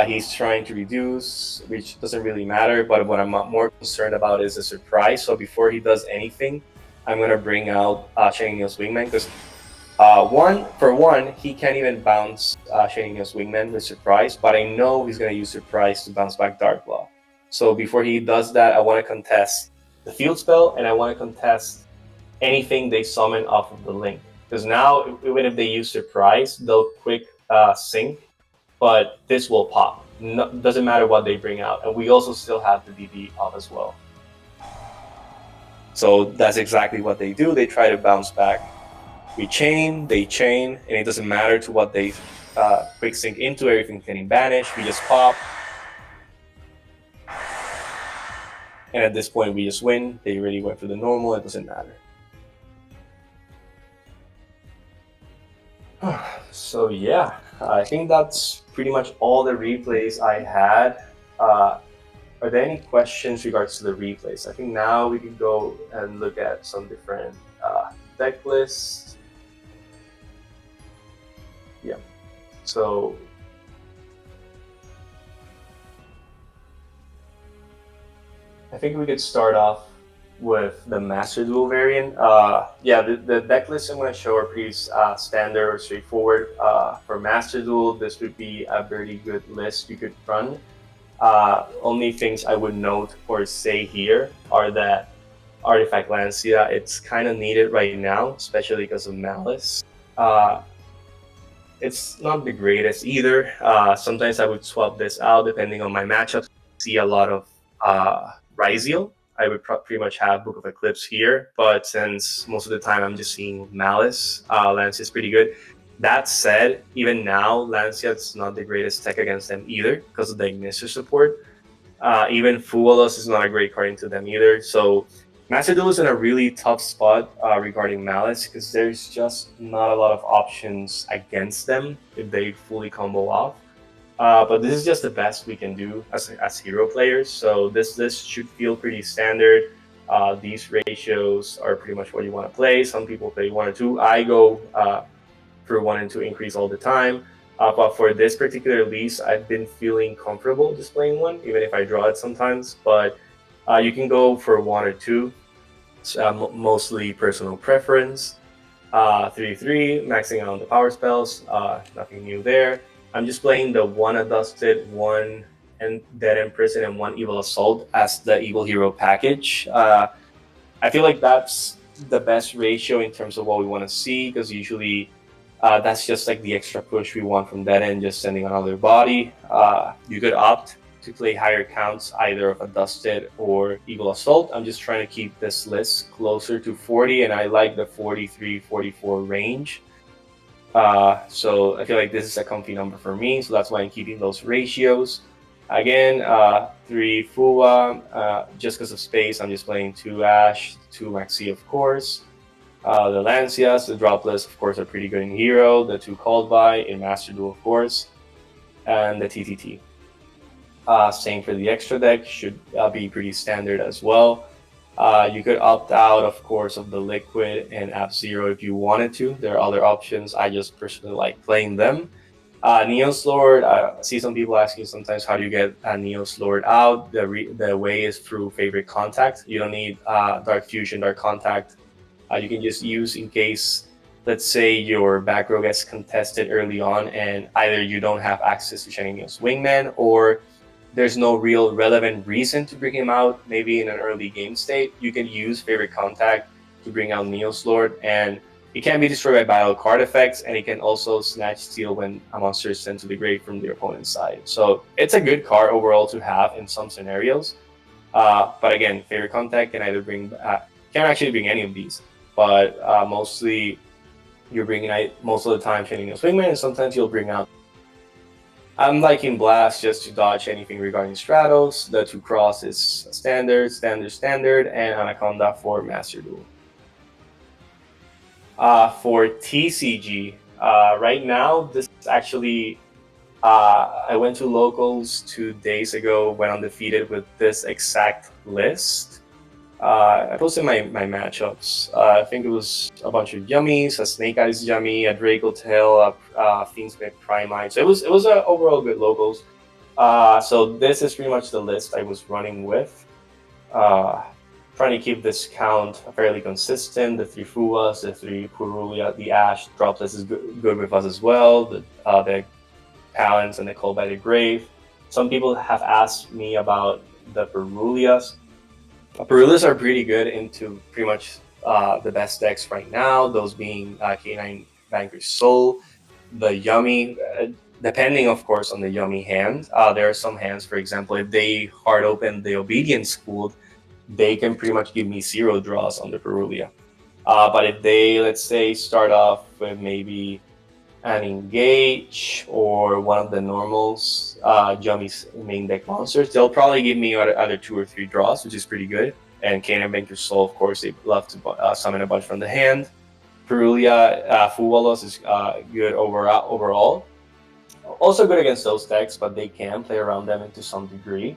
S3: he's trying to reduce, which doesn't really matter, but what I'm more concerned about is a surprise. So before he does anything, I'm going to bring out Shining Neil's Wingman, because for one, he can't even bounce Shining Neil's Wingman with surprise, but I know he's going to use surprise to bounce back Dark Law. So before he does that, I want to contest the field spell, and I want to contest anything they summon off of the link. Because now, even if they use surprise, they'll quick sync, but this will pop. doesn't matter what they bring out, and we also still have the DD up as well. So that's exactly what they do. They try to bounce back. We chain, they chain, and it doesn't matter to what they quick sync into. Everything's getting banished. We just pop. And at this point, we just win. They really went for the normal. It doesn't matter. So yeah, I think that's pretty much all the replays I had. Are there any questions regards to the replays? I think now we can go and look at some different deck lists. Yeah, so I think we could start off with the Master Duel variant. Yeah, the deck lists I'm going to show are pretty standard or straightforward. For Master Duel, this would be a very good list you could run. Only things I would note or say here are that Artifact Lancia, it's kind of needed right now, especially because of Maliss. It's not the greatest either. Sometimes I would swap this out depending on my matchups. See a lot of Ryzeal. I would pretty much have Book of Eclipse here, but since most of the time I'm just seeing Maliss, Lancia is pretty good. That said, even now, Lancia is not the greatest tech against them either because of the Ignition support. Even Fuwalos is not a great card into them either. So Master Duel is in a really tough spot regarding Maliss because there's just not a lot of options against them if they fully combo off. But this is just the best we can do as hero players. So this should feel pretty standard. These ratios are pretty much what you want to play. Some people play 1 or 2. I go for 1 and 2 increase all the time. But for this particular lease, I've been feeling comfortable just playing 1, even if I draw it sometimes. But you can go for 1 or 2. Mostly personal preference. 3/3, maxing out on the power spells. Nothing new there. I'm just playing the 1 Adusted, 1 and Dead Imprison, and 1 Evil Assault as the Evil Hero package. I feel like that's the best ratio in terms of what we want to see, because usually that's just like the extra push we want from Dead End, just sending another body. You could opt to play higher counts either of Adusted or Evil Assault. I'm just trying to keep this list closer to 40, and I like the 43-44 range. So I feel like this is a comfy number for me, so that's why I'm keeping those ratios. Again, 3 Fuwa, just because of space, I'm just playing 2 Ash, 2 Maxi, of course. The Lancias, the droplets, of course, are pretty good in Hero. The 2 Called By in Master Duel, of course. And the TTT. Same for the extra deck, should be pretty standard as well. You could opt out, of course, of the Liquid and F-Zero if you wanted to. There are other options. I just personally like playing them. Neos Lord, I see some people asking sometimes, how do you get a Neos Lord out? The way is through favorite contact. You don't need Dark Fusion, Dark Contact. You can just use in case, let's say, your back row gets contested early on and either you don't have access to Shining Neos Wingman, or there's no real relevant reason to bring him out, maybe in an early game state. You can use favorite contact to bring out Neos Lord, and it can be destroyed by battle card effects, and it can also snatch steal when a monster is sent to the grave from their opponent's side. So it's a good card overall to have in some scenarios. But again, favorite contact can either bring, can't actually bring any of these, but mostly you're bringing out most of the time Shining Neos Wingman, and sometimes you'll bring out. I'm liking Blast just to dodge anything regarding Stratos. The 2 Cross is standard, and Anaconda for Master Duel. For TCG, right now, this is actually, I went to locals 2 days ago, went undefeated with this exact list. I posted my matchups. I think it was a bunch of Yummies, a Snake Eyes Yummy, a Draco Tail, a Fiendsmith Primite. So it was a overall good locals. So this is pretty much the list I was running with. Trying to keep this count fairly consistent. The 3 Fuwas, the 3 Purulia, the Ash droplets is good with us as well. The Talents and the Call by the Grave. Some people have asked me about the Purulias. Purulias are pretty good into pretty much the best decks right now, those being K9 Vanquish Soul, the Yummy. depending, of course, on the Yummy hand. There are some hands, for example, if they hard open the Obedience School, they can pretty much give me 0 draws on the Perulia. But if they, let's say, start off with maybe an Engage or one of the normals, Yummy's main deck monsters, they'll probably give me other 2 or 3 draws, which is pretty good. And K9 Vanquish Soul, of course, they love to summon a bunch from the hand. Perulia, Fuwalos is good overall. Also good against those decks, but they can play around them to some degree.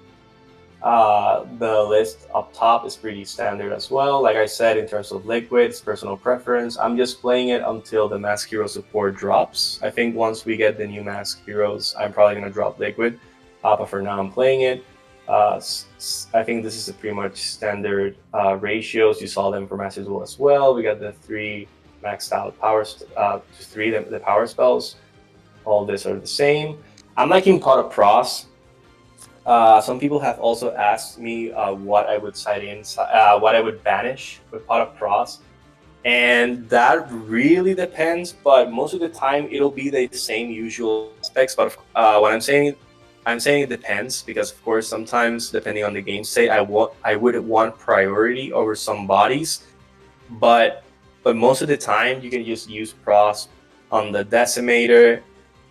S3: The list up top is pretty standard as well. Like I said, in terms of liquids, personal preference, I'm just playing it until the Mask Hero support drops. I think once we get the new Mask Heroes, I'm probably going to drop liquid. But for now, I'm playing it. I think this is a pretty much standard ratios. You saw them for Master Duel as well. We got the 3 maxed out powers, 3 the power spells. All this are the same. I'm liking Pot of Pros. Some people have also asked me what I would side in, what I would banish with Pot of Pros, and that really depends. But most of the time, it'll be the same usual aspects. But what I'm saying it depends because, of course, sometimes depending on the game state, I would want priority over some bodies, but most of the time, you can just use Pros on the Decimator,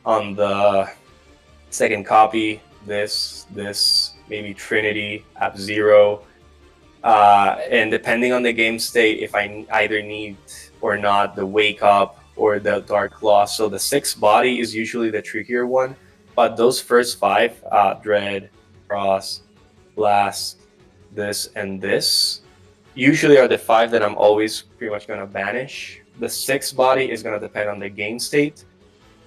S3: on the second copy, this, maybe Trinity, App Zero. And depending on the game state, if I either need or not the Wake Up or the Dark Claw. So the 6 body is usually the trickier one. But those first 5, Dread, Cross, Blast, this, and this, usually are the 5 that I'm always pretty much going to banish. The 6 body is going to depend on the game state.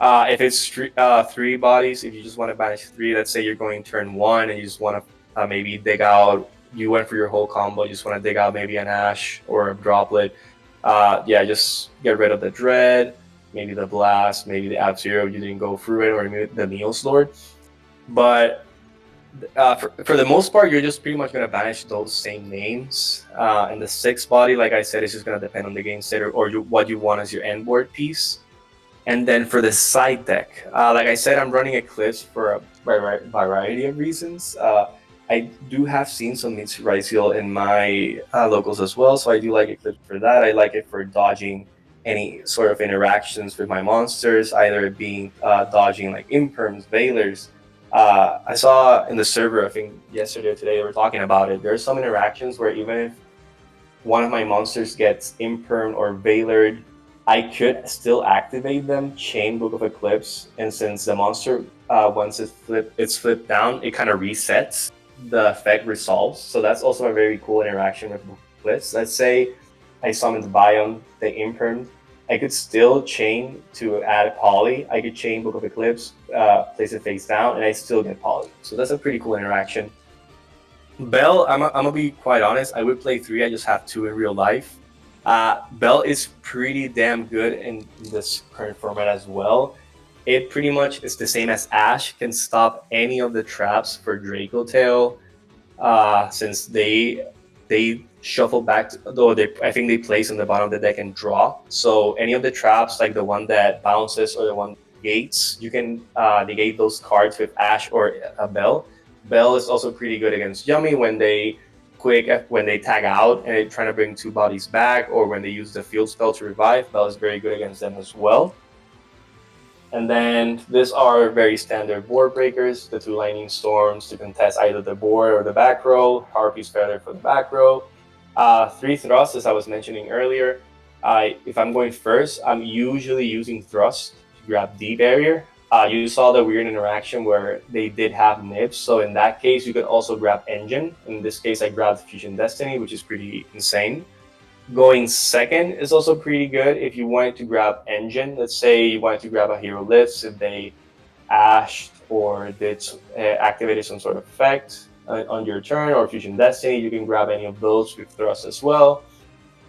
S3: If it's 3 bodies, if you just want to banish 3, let's say you're going turn 1 and you just want to maybe dig out, you went for your whole combo, you just want to dig out maybe an Ash or a Droplet, just get rid of the Dread, maybe the Blast, maybe the App Zero, you didn't go through it, or maybe the Neos Lord. But for the most part, you're just pretty much going to banish those same names. And the 6 body, like I said, is just going to depend on the game state or what you want as your end board piece. And then for the side deck, like I said, I'm running Eclipse for a variety of reasons. I do have seen some Mitsurugi Ryzeal in my locals as well, so I do like Eclipse for that. I like it for dodging any sort of interactions with my monsters, either being dodging like Imperms, Veilers. I saw in the server, I think yesterday or today, they were talking about it. There's some interactions where even if one of my monsters gets Imperm or Veilered, I could still activate them, Chain Book of Eclipse, and since the monster, once it's flipped down, it kind of resets, the effect resolves. So that's also a very cool interaction with Book of Eclipse. Let's say I summoned Biome, the Imperm, I could still chain to add Poly. I could chain Book of Eclipse, place it face down, and I still get Poly. So that's a pretty cool interaction. Bell, I'm gonna be quite honest, I would play 3, I just have 2 in real life. Bell is pretty damn good in this current format as well. It pretty much is the same as Ash, can stop any of the traps for Draco Tail, since they shuffle back, though I think they place on the bottom of the deck and draw. So any of the traps, like the one that bounces or the one that negates, you can negate those cards with Ash or Bell. Bell is also pretty good against Yummy when they tag out and they're trying to bring 2 bodies back, or when they use the field spell to revive. Bell is very good against them as well. And then these are very standard board breakers, the 2 Lightning Storms to contest either the board or the back row, Power Piece Feather for the back row. 3 Thrust, as I was mentioning earlier. If I'm going first, I'm usually using Thrust to grab D Barrier. You saw the weird interaction where they did have nibs, so in that case you could also grab Engine. In this case I grabbed Fusion Destiny, which is pretty insane. Going second is also pretty good if you wanted to grab Engine. Let's say you wanted to grab a Hero Lifts if they ashed or activated some sort of effect on your turn, or Fusion Destiny, you can grab any of those with Thrust as well.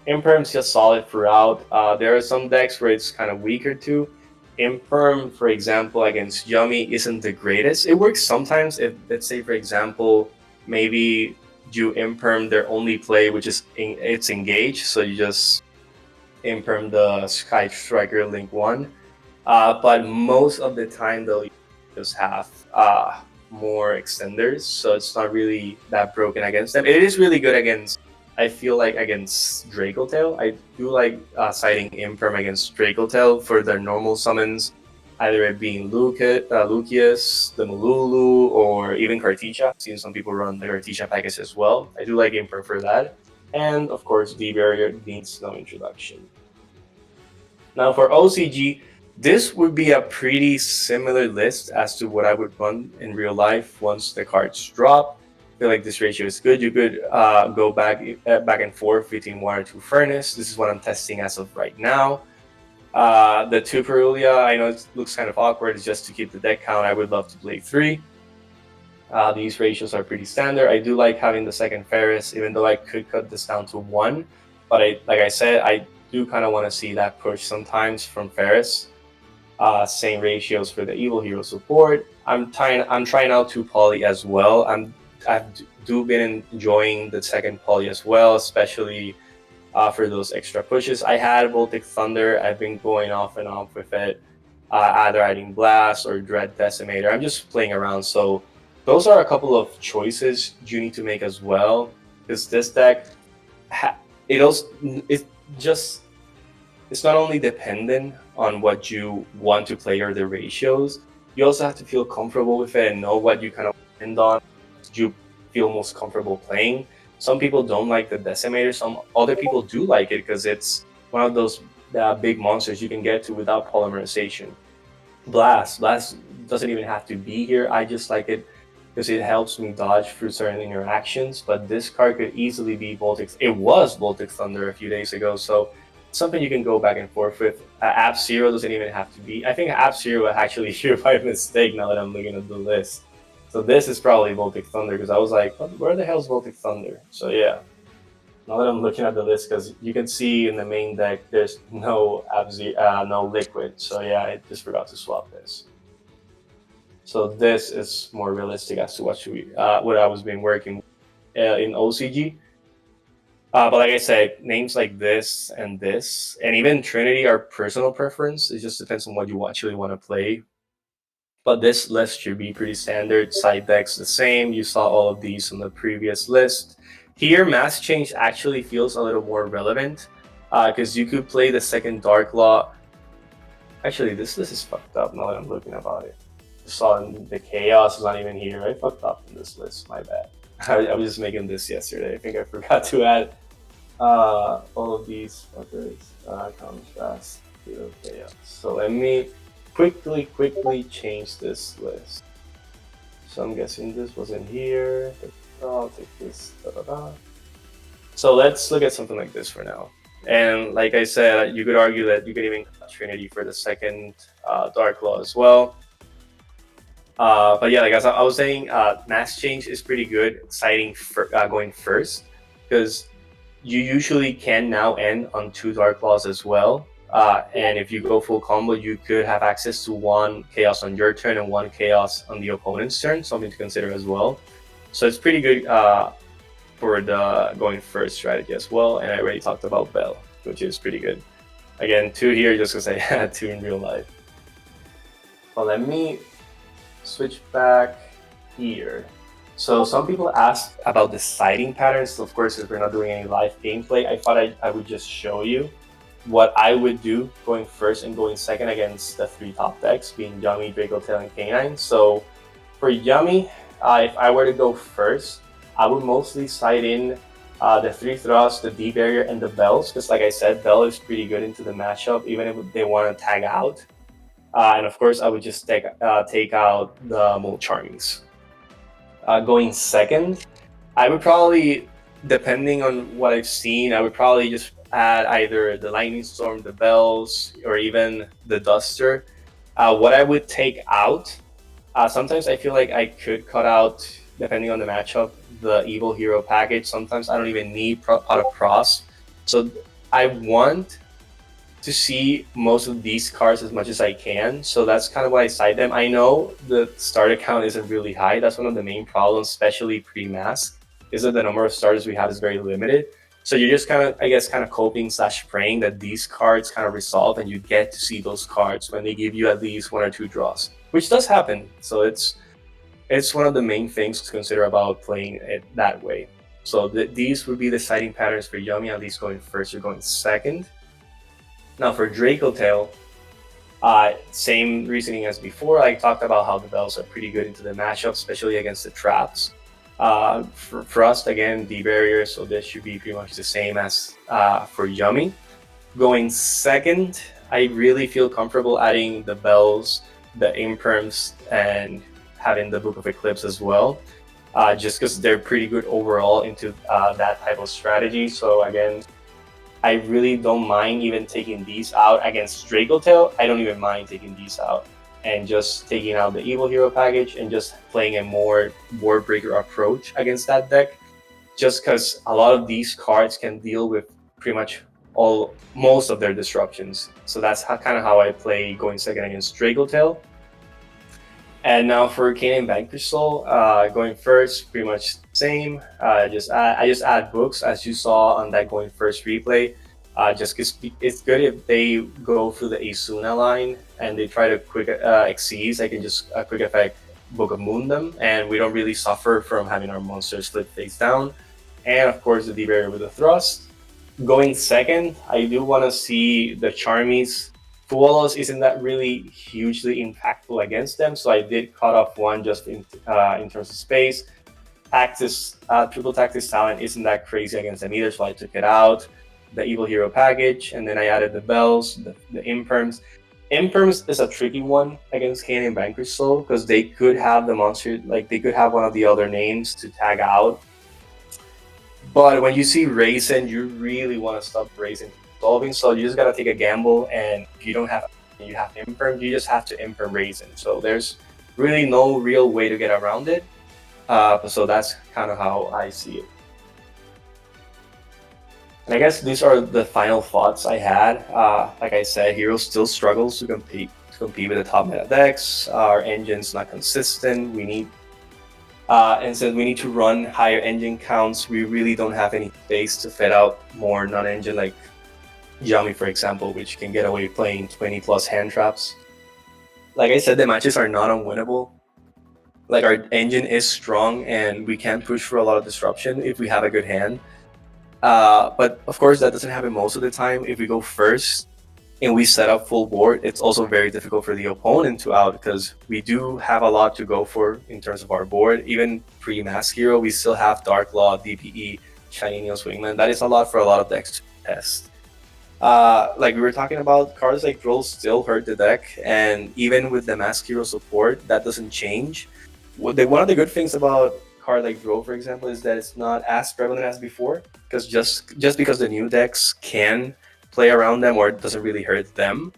S3: Imperm's just solid throughout. There are some decks where it's kind of weaker too. Imperm, for example, against Yummy isn't the greatest. It works sometimes if, let's say, for example, maybe you Imperm their only play, which is it's Engage, so you just Imperm the Sky Striker Link 1. But most of the time, though, just have more extenders, so it's not really that broken against them. It is really good against, I feel like, against Draco Tail. I do like citing Imperm against Draco Tail for their normal summons, either it being Lucius, the Malulu, or even Carticha. I've seen some people run the Carticha package as well. I do like Imperm for that. And of course, D-Barrier needs no introduction. Now for OCG, this would be a pretty similar list as to what I would run in real life once the cards drop. I feel like this ratio is good. You could go back and forth between 1 or 2 Furnace. This is what I'm testing as of right now. The 2 Perulia, I know it looks kind of awkward. It's just to keep the deck count. I would love to play 3. These ratios are pretty standard. I do like having the second Ferris, even though I could cut this down to 1. But like I said, I do kind of want to see that push sometimes from Ferris. Same ratios for the Evil Hero support. I'm trying out 2 Poly as well. I've been enjoying the second Poly as well, especially for those extra pushes. I had Voltic Thunder. I've been going off and on with it, either adding Blast or Dread Decimator. I'm just playing around. So those are a couple of choices you need to make as well, because this deck, it's not only dependent on what you want to play or the ratios, you also have to feel comfortable with it and know what you kind of end on, you feel most comfortable playing. Some people don't like the Decimator, some other people do like it because it's one of those big monsters you can get to without polymerization. Blast doesn't even have to be here. I just like it because it helps me dodge through certain interactions, but this card could easily be Voltic. It was Voltic Thunder a few days ago, so something you can go back and forth with. App Zero doesn't even have to be. I think App Zero was actually here by mistake now that I'm looking at the list. So this is probably Voltic Thunder, because I was like, where the hell is Voltic Thunder? So yeah, now that I'm looking at the list, because you can see in the main deck there's no no Liquid. So yeah, I just forgot to swap this. So this is more realistic as to what I was been working in OCG. But like I said, names like this, and even Trinity are personal preference. It just depends on what you actually want to play. But this list should be pretty standard. Side decks the same. You saw all of these on the previous list. Here, Mass Change actually feels a little more relevant, because you could play the second Dark Law. Actually, this list is fucked up now that I'm looking about it. You saw the Chaos is not even here. I fucked up in this list. My bad. I was just making this yesterday. I think I forgot to add all of these fuckers. Contrast, chaos. So let me quickly change this list. So I'm guessing this wasn't here. I'll take this. So let's look at something like this for now. And like I said, you could argue that you could even cut Trinity for the second Dark Law as well. But yeah, like as I was saying, Mass Change is pretty good, citing going first, because you usually can now end on 2 Dark Laws as well. And if you go full combo, you could have access to 1 Chaos on your turn and 1 Chaos on the opponent's turn, something to consider as well. So it's pretty good for the going first strategy as well. And I already talked about Bell, which is pretty good. Again, 2 here just because I had 2 in real life. But let me switch back here. So some people asked about the sighting patterns. So of course, if we're not doing any live gameplay, I thought I would just show you what I would do going first and going second against the 3 top decks, being Yummy, Draco Tail, and K9. So for Yummy, if I were to go first, I would mostly sight in the 3 thrusts, the D barrier, and the bells, because like I said, Bell is pretty good into the matchup, even if they want to tag out. And of course, I would just take out the Mold Charmings. Going second, I would probably, depending on what I've seen, I would probably just add either the Lightning Storm, the Bells, or even the Duster. What I would take out, sometimes I feel like I could cut out, depending on the matchup, the Evil Hero package. Sometimes I don't even need Pot of Frost. So I want to see most of these cards as much as I can. So that's kind of why I side them. I know the starter count isn't really high. That's one of the main problems, especially pre-mask, is that the number of starters we have is very limited. So you're just kind of, I guess, kind of coping / praying that these cards kind of resolve and you get to see those cards when they give you at least 1 or 2 draws. which does happen. So it's one of the main things to consider about playing it that way. So these would be the sighting patterns for Yummy, at least going first or going second. Now for Draco Tail, same reasoning as before. I talked about how the bells are pretty good into the matchup, especially against the traps. For us, again, the barrier, so this should be pretty much the same as for Yummy. Going second, I really feel comfortable adding the bells, the imperms, and having the Book of Eclipse as well, just because they're pretty good overall into that type of strategy. So again, I really don't mind even taking these out against Draco Tail. I don't even mind taking these out and just taking out the Evil Hero package and just playing a more board breaker approach against that deck. Just because a lot of these cards can deal with pretty much most of their disruptions. So that's kind of how I play going second against Draco Tail. And now for K9 Vanquish Soul, going first, pretty much the same. I just add books as you saw on that going first replay. Just because it's good if they go through the Asuna line and they try to quick exceeds. I can just quick effect Book of Moon them, and we don't really suffer from having our monsters flip face down. And of course, the D-Barrier with the thrust. Going second, I do want to see the Charmies. Fuolos isn't that really hugely impactful against them, so I did cut off one just in terms of space. Tactis, triple Tactis talent isn't that crazy against them either, so I took it out. The Evil Hero package, and then I added the bells, the imperms. Imperms is a tricky one against K9 Vanquish Soul because they could have the monster, like they could have one of the other names to tag out. But when you see Raisin, you really want to stop Raisin solving, so you just gotta take a gamble, and if you don't have Imperm, you just have to Imperm Raisin. So there's really no real way to get around it. So that's kind of how I see it. And I guess these are the final thoughts I had. Like I said, Hero still struggles to compete with the top meta decks. Our engine's not consistent. We need and since we need to run higher engine counts, we really don't have any space to fit out more non-engine like Yummy, for example, which can get away playing 20 plus hand traps. Like I said, the matches are not unwinnable. Like our engine is strong and we can push for a lot of disruption if we have a good hand. But of course, that doesn't happen most of the time. If we go first and we set up full board, it's also very difficult for the opponent to out because we do have a lot to go for in terms of our board. Even pre-Mask Hero, we still have Dark Law, DPE, Shiny Neos Wingman. That is a lot for a lot of decks to test. Like we were talking about, cards like Droll still hurt the deck, and even with the Mask Hero support, that doesn't change. One of the good things about card like Droll, for example, is that it's not as prevalent as before, because just because the new decks can play around them or it doesn't really hurt them.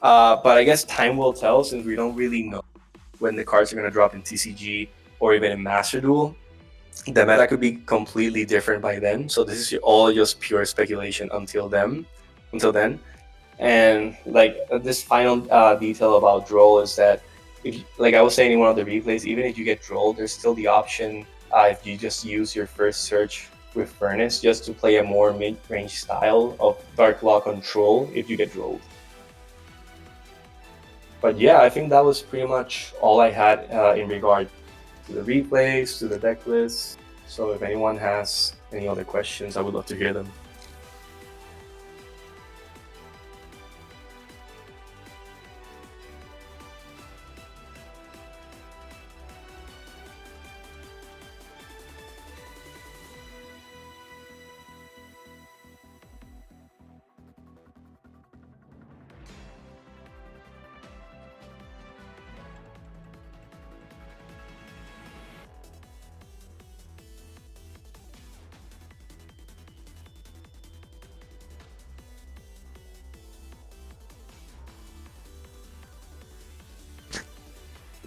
S3: But I guess time will tell, since we don't really know when the cards are going to drop in TCG or even in Master Duel. The meta could be completely different by then, so this is all just pure speculation until then. And like this final detail about Droll is that, if, like I was saying in one of the replays, even if you get Droll, there's still the option if you just use your first search with Furnace just to play a more mid-range style of Dark Law control if you get Drolled. But yeah, I think that was pretty much all I had in regard to the replays, to the deck list. So if anyone has any other questions, I would love to hear them.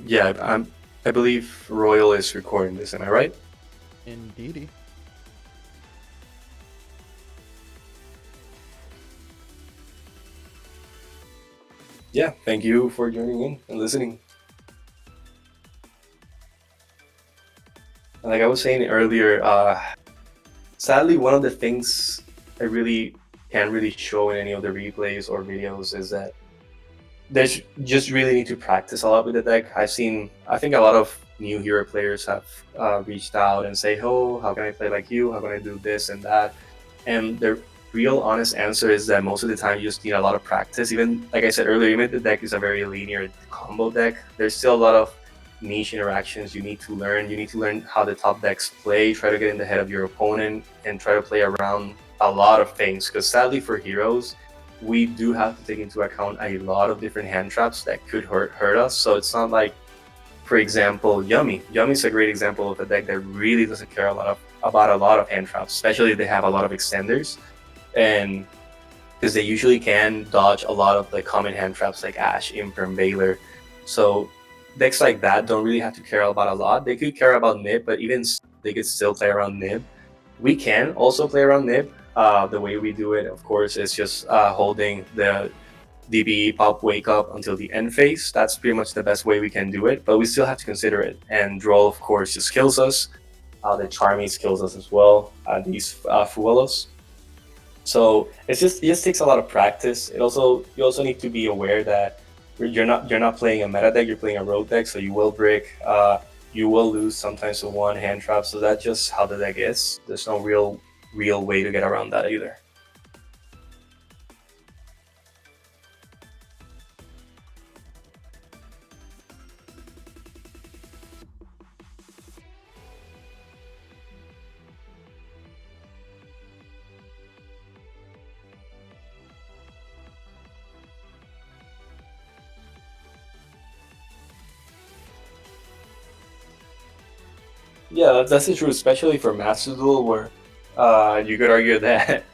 S3: Yeah, I believe Royal is recording this, am I right?
S1: Indeedy.
S3: Yeah, thank you for joining in and listening. And like I was saying earlier, sadly, one of the things I really can't really show in any of the replays or videos is that there's just really need to practice a lot with the deck. I think a lot of new hero players have reached out and say, "Oh, how can I play like you? How can I do this and that?" And the real honest answer is that most of the time you just need a lot of practice. Even like I said earlier, even if the deck is a very linear combo deck, there's still a lot of niche interactions you need to learn. You need to learn how the top decks play, try to get in the head of your opponent, and try to play around a lot of things. Because sadly for heroes, we do have to take into account a lot of different hand traps that could hurt us. So it's not like, for example, Yummy. Yummy's a great example of a deck that really doesn't care about a lot of hand traps, especially if they have a lot of extenders, and because they usually can dodge a lot of the common hand traps like Ash, Imperm, Baylor. So decks like that don't really have to care about a lot. They could care about Nib, but even they could still play around Nib. We can also play around Nib. The way we do it, of course, is just holding the DB pop wake up until the end phase. That's pretty much the best way we can do it, but we still have to consider it. And Droll, of course, just kills us. The Charmies kills us as well. These Fuelos. So it just takes a lot of practice. You also need to be aware that you're not playing a meta deck. You're playing a road deck, so you will brick. You will lose sometimes to one hand trap. So that's just how the deck is. There's no real way to get around that either. Yeah, that's the truth, especially for Master Duel, where you could argue that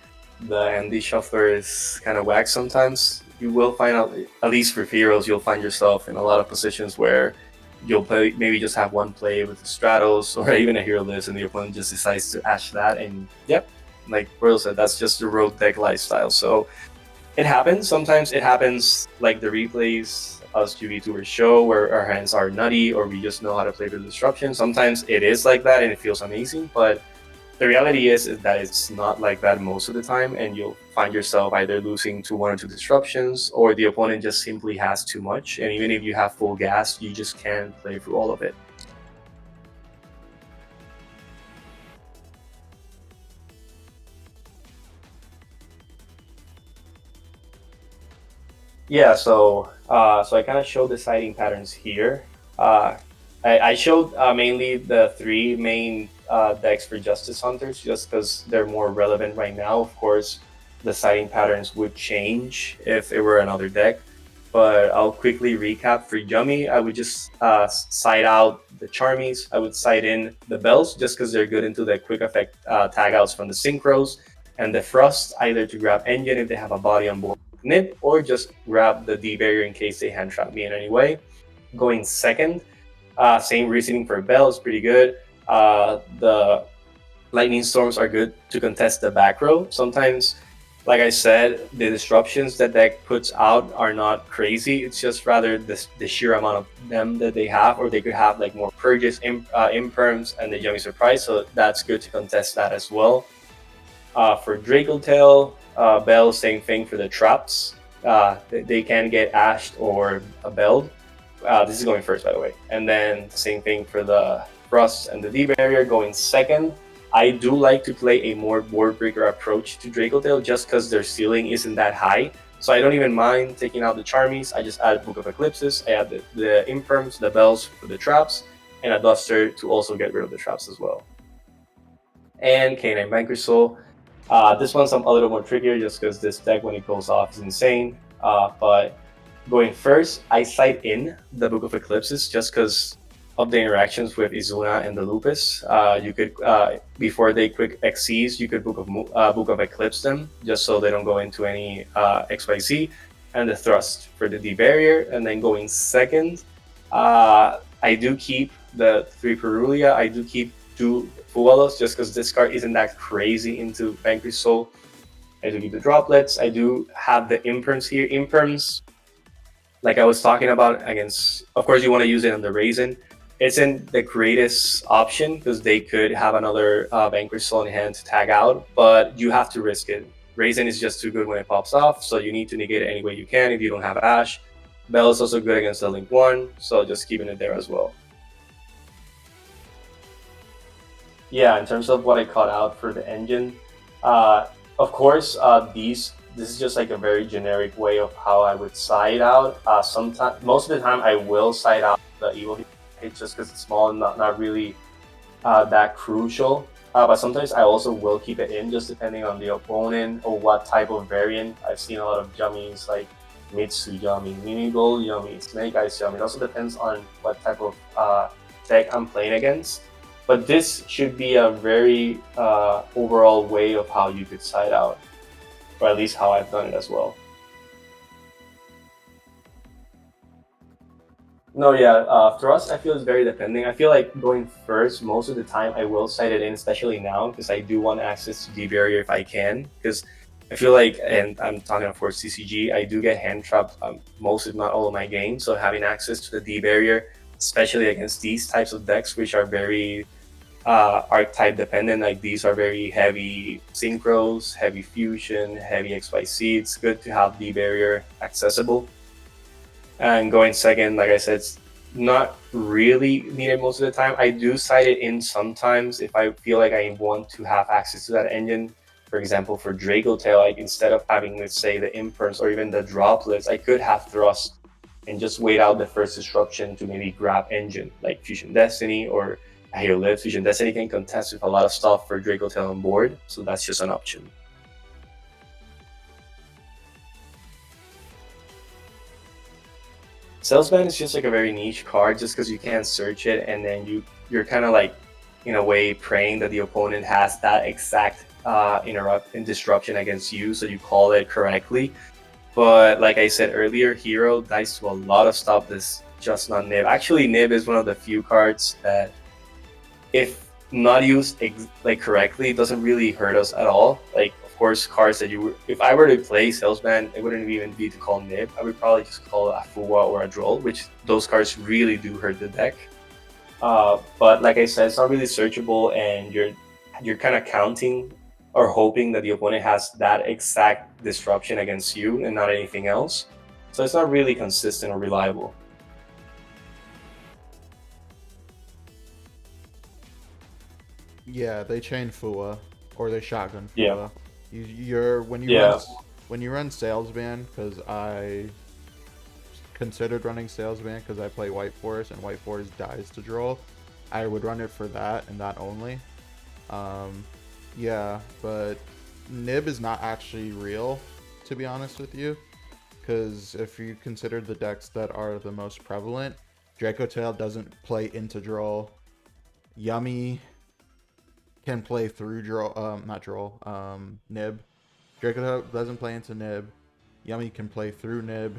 S3: the Andy Shuffler is kind of whack sometimes. You will find out, at least for heroes, you'll find yourself in a lot of positions where you'll play, maybe just have one play with the Stratos or even a hero list, and the opponent just decides to ash that. And yep, like Royal said, that's just the road deck lifestyle. So it happens. Sometimes it happens like the replays us YouTubers show where our hands are nutty or we just know how to play with disruption. Sometimes it is like that and it feels amazing, but the reality is that it's not like that most of the time, and you'll find yourself either losing to one or two disruptions, or the opponent just simply has too much, and even if you have full gas, you just can't play through all of it. Yeah, so I kind of showed the sighting patterns here. I showed mainly the three main decks for Justice Hunters, just because they're more relevant right now. Of course, the sighting patterns would change if it were another deck, but I'll quickly recap. For Yummy, I would just side out the Charmies. I would side in the Bells, just because they're good into the quick effect tag outs from the Synchros, and the Frost, either to grab Engine if they have a body on board Nip, or just grab the D barrier in case they hand trap me in any way. Going second, same reasoning for Bell is pretty good. The Lightning Storms are good to contest the back row. Sometimes, like I said, the disruptions that deck puts out are not crazy. It's just rather the sheer amount of them that they have, or they could have like more purges, imperms, and the Yummy Surprise. So that's good to contest that as well. For Draco Tail, Bell, same thing for the traps. They can get ashed or belled. This is going first, by the way. And then the same thing for the Frost and the D barrier going second. I do like to play a more board breaker approach to Draco Tail just because their ceiling isn't that high. So I don't even mind taking out the Charmies. I just add Book of Eclipses. I add the Imperms, the Bells for the traps, and a Duster to also get rid of the traps as well. And K9 Vanquish Soul. This one's a little more trickier just because this deck, when it goes off, is insane. But going first, I sight in the Book of Eclipses just because of the interactions with Izuna and the Lupus. You could, before they quick XCs, you could Book of Eclipse them just so they don't go into any XYZ. And the Thrust for the D barrier. And then going second, I do keep the 3 Perulia. I do keep 2 Fuelos just because this card isn't that crazy into Vanquish Soul. I do keep the droplets. I do have the Imperms here. Imperms, like I was talking about against, of course you want to use it on the Raisin. It's in the greatest option because they could have another Vanquish Soul in hand to tag out, but you have to risk it. Raisin is just too good when it pops off, so you need to negate it any way you can if you don't have Ash. Bell is also good against the Link 1, so just keeping it there as well. Yeah, in terms of what I cut out for the engine, of course, this is just like a very generic way of how I would side out. Sometimes, most of the time, I will side out the evil hit just because it's small and not really that crucial. But sometimes I also will keep it in, just depending on the opponent or what type of variant. I've seen a lot of Yummies like Mitsu Yummy, Mini Gold Yummy, Snake Eyes Yummy. It also depends on what type of deck I'm playing against. But this should be a very overall way of how you could side out, or at least how I've done it as well. No, yeah, thrust I feel is very depending. I feel like going first most of the time I will sight it in, especially now because I do want access to D barrier if I can. Because I feel like, and I'm talking of course CCG, I do get hand trapped most if not all of my games. So having access to the D barrier, especially against these types of decks, which are very archetype dependent, like these are very heavy synchros, heavy fusion, heavy XYZ. It's good to have D barrier accessible. And going second, like I said, it's not really needed most of the time. I do sight it in sometimes if I feel like I want to have access to that engine. For example, for Draco Tail, like instead of having, let's say, the imprints or even the droplets, I could have thrust and just wait out the first disruption to maybe grab engine, like Fusion Destiny or Halo Live. Fusion Destiny can contest with a lot of stuff for Draco Tail on board, so that's just an option. Salesman is just like a very niche card just because you can't search it, and then you're kind of like in a way praying that the opponent has that exact interrupt and disruption against you, so you call it correctly. But like I said earlier, Hero dies to a lot of stuff that's just not Nib. Actually, Nib is one of the few cards that, if not used like correctly, doesn't really hurt us at all. Like, of course, cards that if I were to play Salesman, it wouldn't even be to call Nib. I would probably just call a Fuwa or a Droll, which those cards really do hurt the deck. But like I said, it's not really searchable, and you're kind of counting or hoping that the opponent has that exact disruption against you and not anything else. So it's not really consistent or reliable.
S1: Yeah, they chain Fua or they shotgun Fua.
S3: Yeah.
S1: You're when you
S3: Yeah.
S1: when you run Salesman, because I considered running Salesman because I play White Forest and White Forest dies to draw. I would run it for that and that only. Yeah, but Nib is not actually real, to be honest with you, because if you consider the decks that are the most prevalent, Draco Tail doesn't play into draw. Yummy can play through draw, not draw, Nib. Draco Tail doesn't play into Nib. Yummy can play through Nib,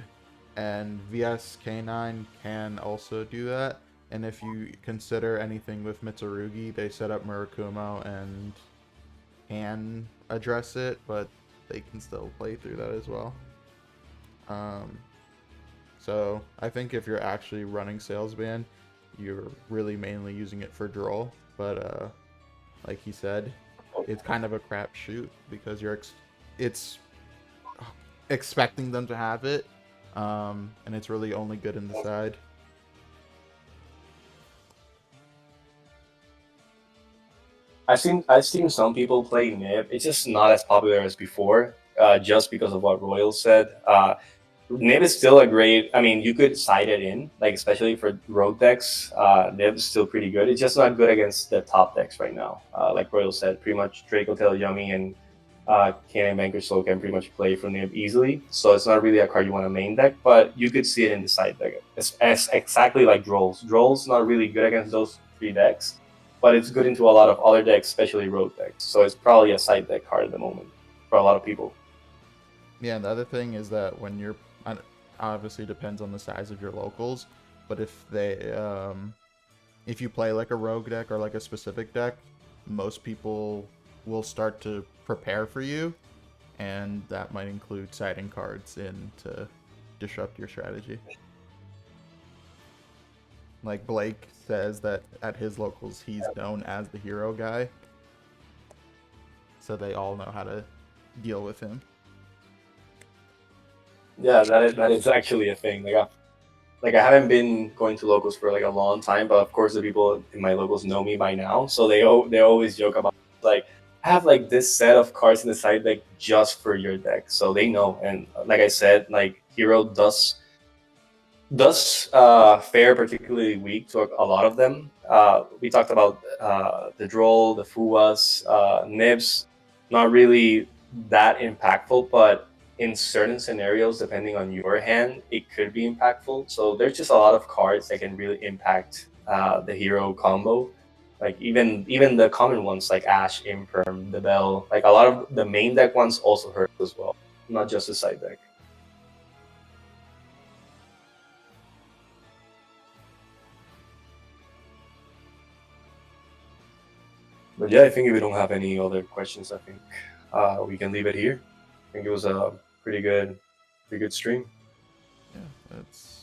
S1: and VS K9 can also do that. And if you consider anything with Mitsurugi, they set up Murakumo and can address it, but they can still play through that as well. So I think if you're actually running Salesman, you're really mainly using it for draw. But like he said, it's kind of a crapshoot because it's expecting them to have it, and it's really only good in the side.
S3: I've seen some people play Nib. It's just not as popular as before, just because of what Royal said. Nib is still a great. I mean, you could side it in, like especially for road decks. Nib is still pretty good. It's just not good against the top decks right now. Like Royal said, pretty much Draco Tail, Yummy, and K9 Vanquish Soul can pretty much play from Nib easily. So it's not really a card you want to main deck, but you could see it in the side deck. It's exactly like Drolls. Drolls not really good against those three decks, but it's good into a lot of other decks, especially road decks. So it's probably a side deck card at the moment for a lot of people.
S1: Yeah, and the other thing is that when you're obviously depends on the size of your locals, but if you play like a rogue deck or like a specific deck, most people will start to prepare for you, and that might include siding cards in to disrupt your strategy. Like Blake says that at his locals he's known as the hero guy, so they all know how to deal with him.
S3: Yeah, that is actually a thing. Like like I haven't been going to locals for like a long time, but of course the people in my locals know me by now, so they always joke about like I have like this set of cards in the side deck just for your deck, so they know. And like I said, like hero does fare particularly weak to a lot of them. We talked about the Droll, the Fuwas, Nibs, not really that impactful, but in certain scenarios, depending on your hand, it could be impactful. So there's just a lot of cards that can really impact the hero combo. Like even the common ones like Ash, Imperm, the Bell, like a lot of the main deck ones also hurt as well, not just the side deck. But yeah, I think if we don't have any other questions, I think we can leave it here. I think it was a pretty good stream.
S1: Yeah, that's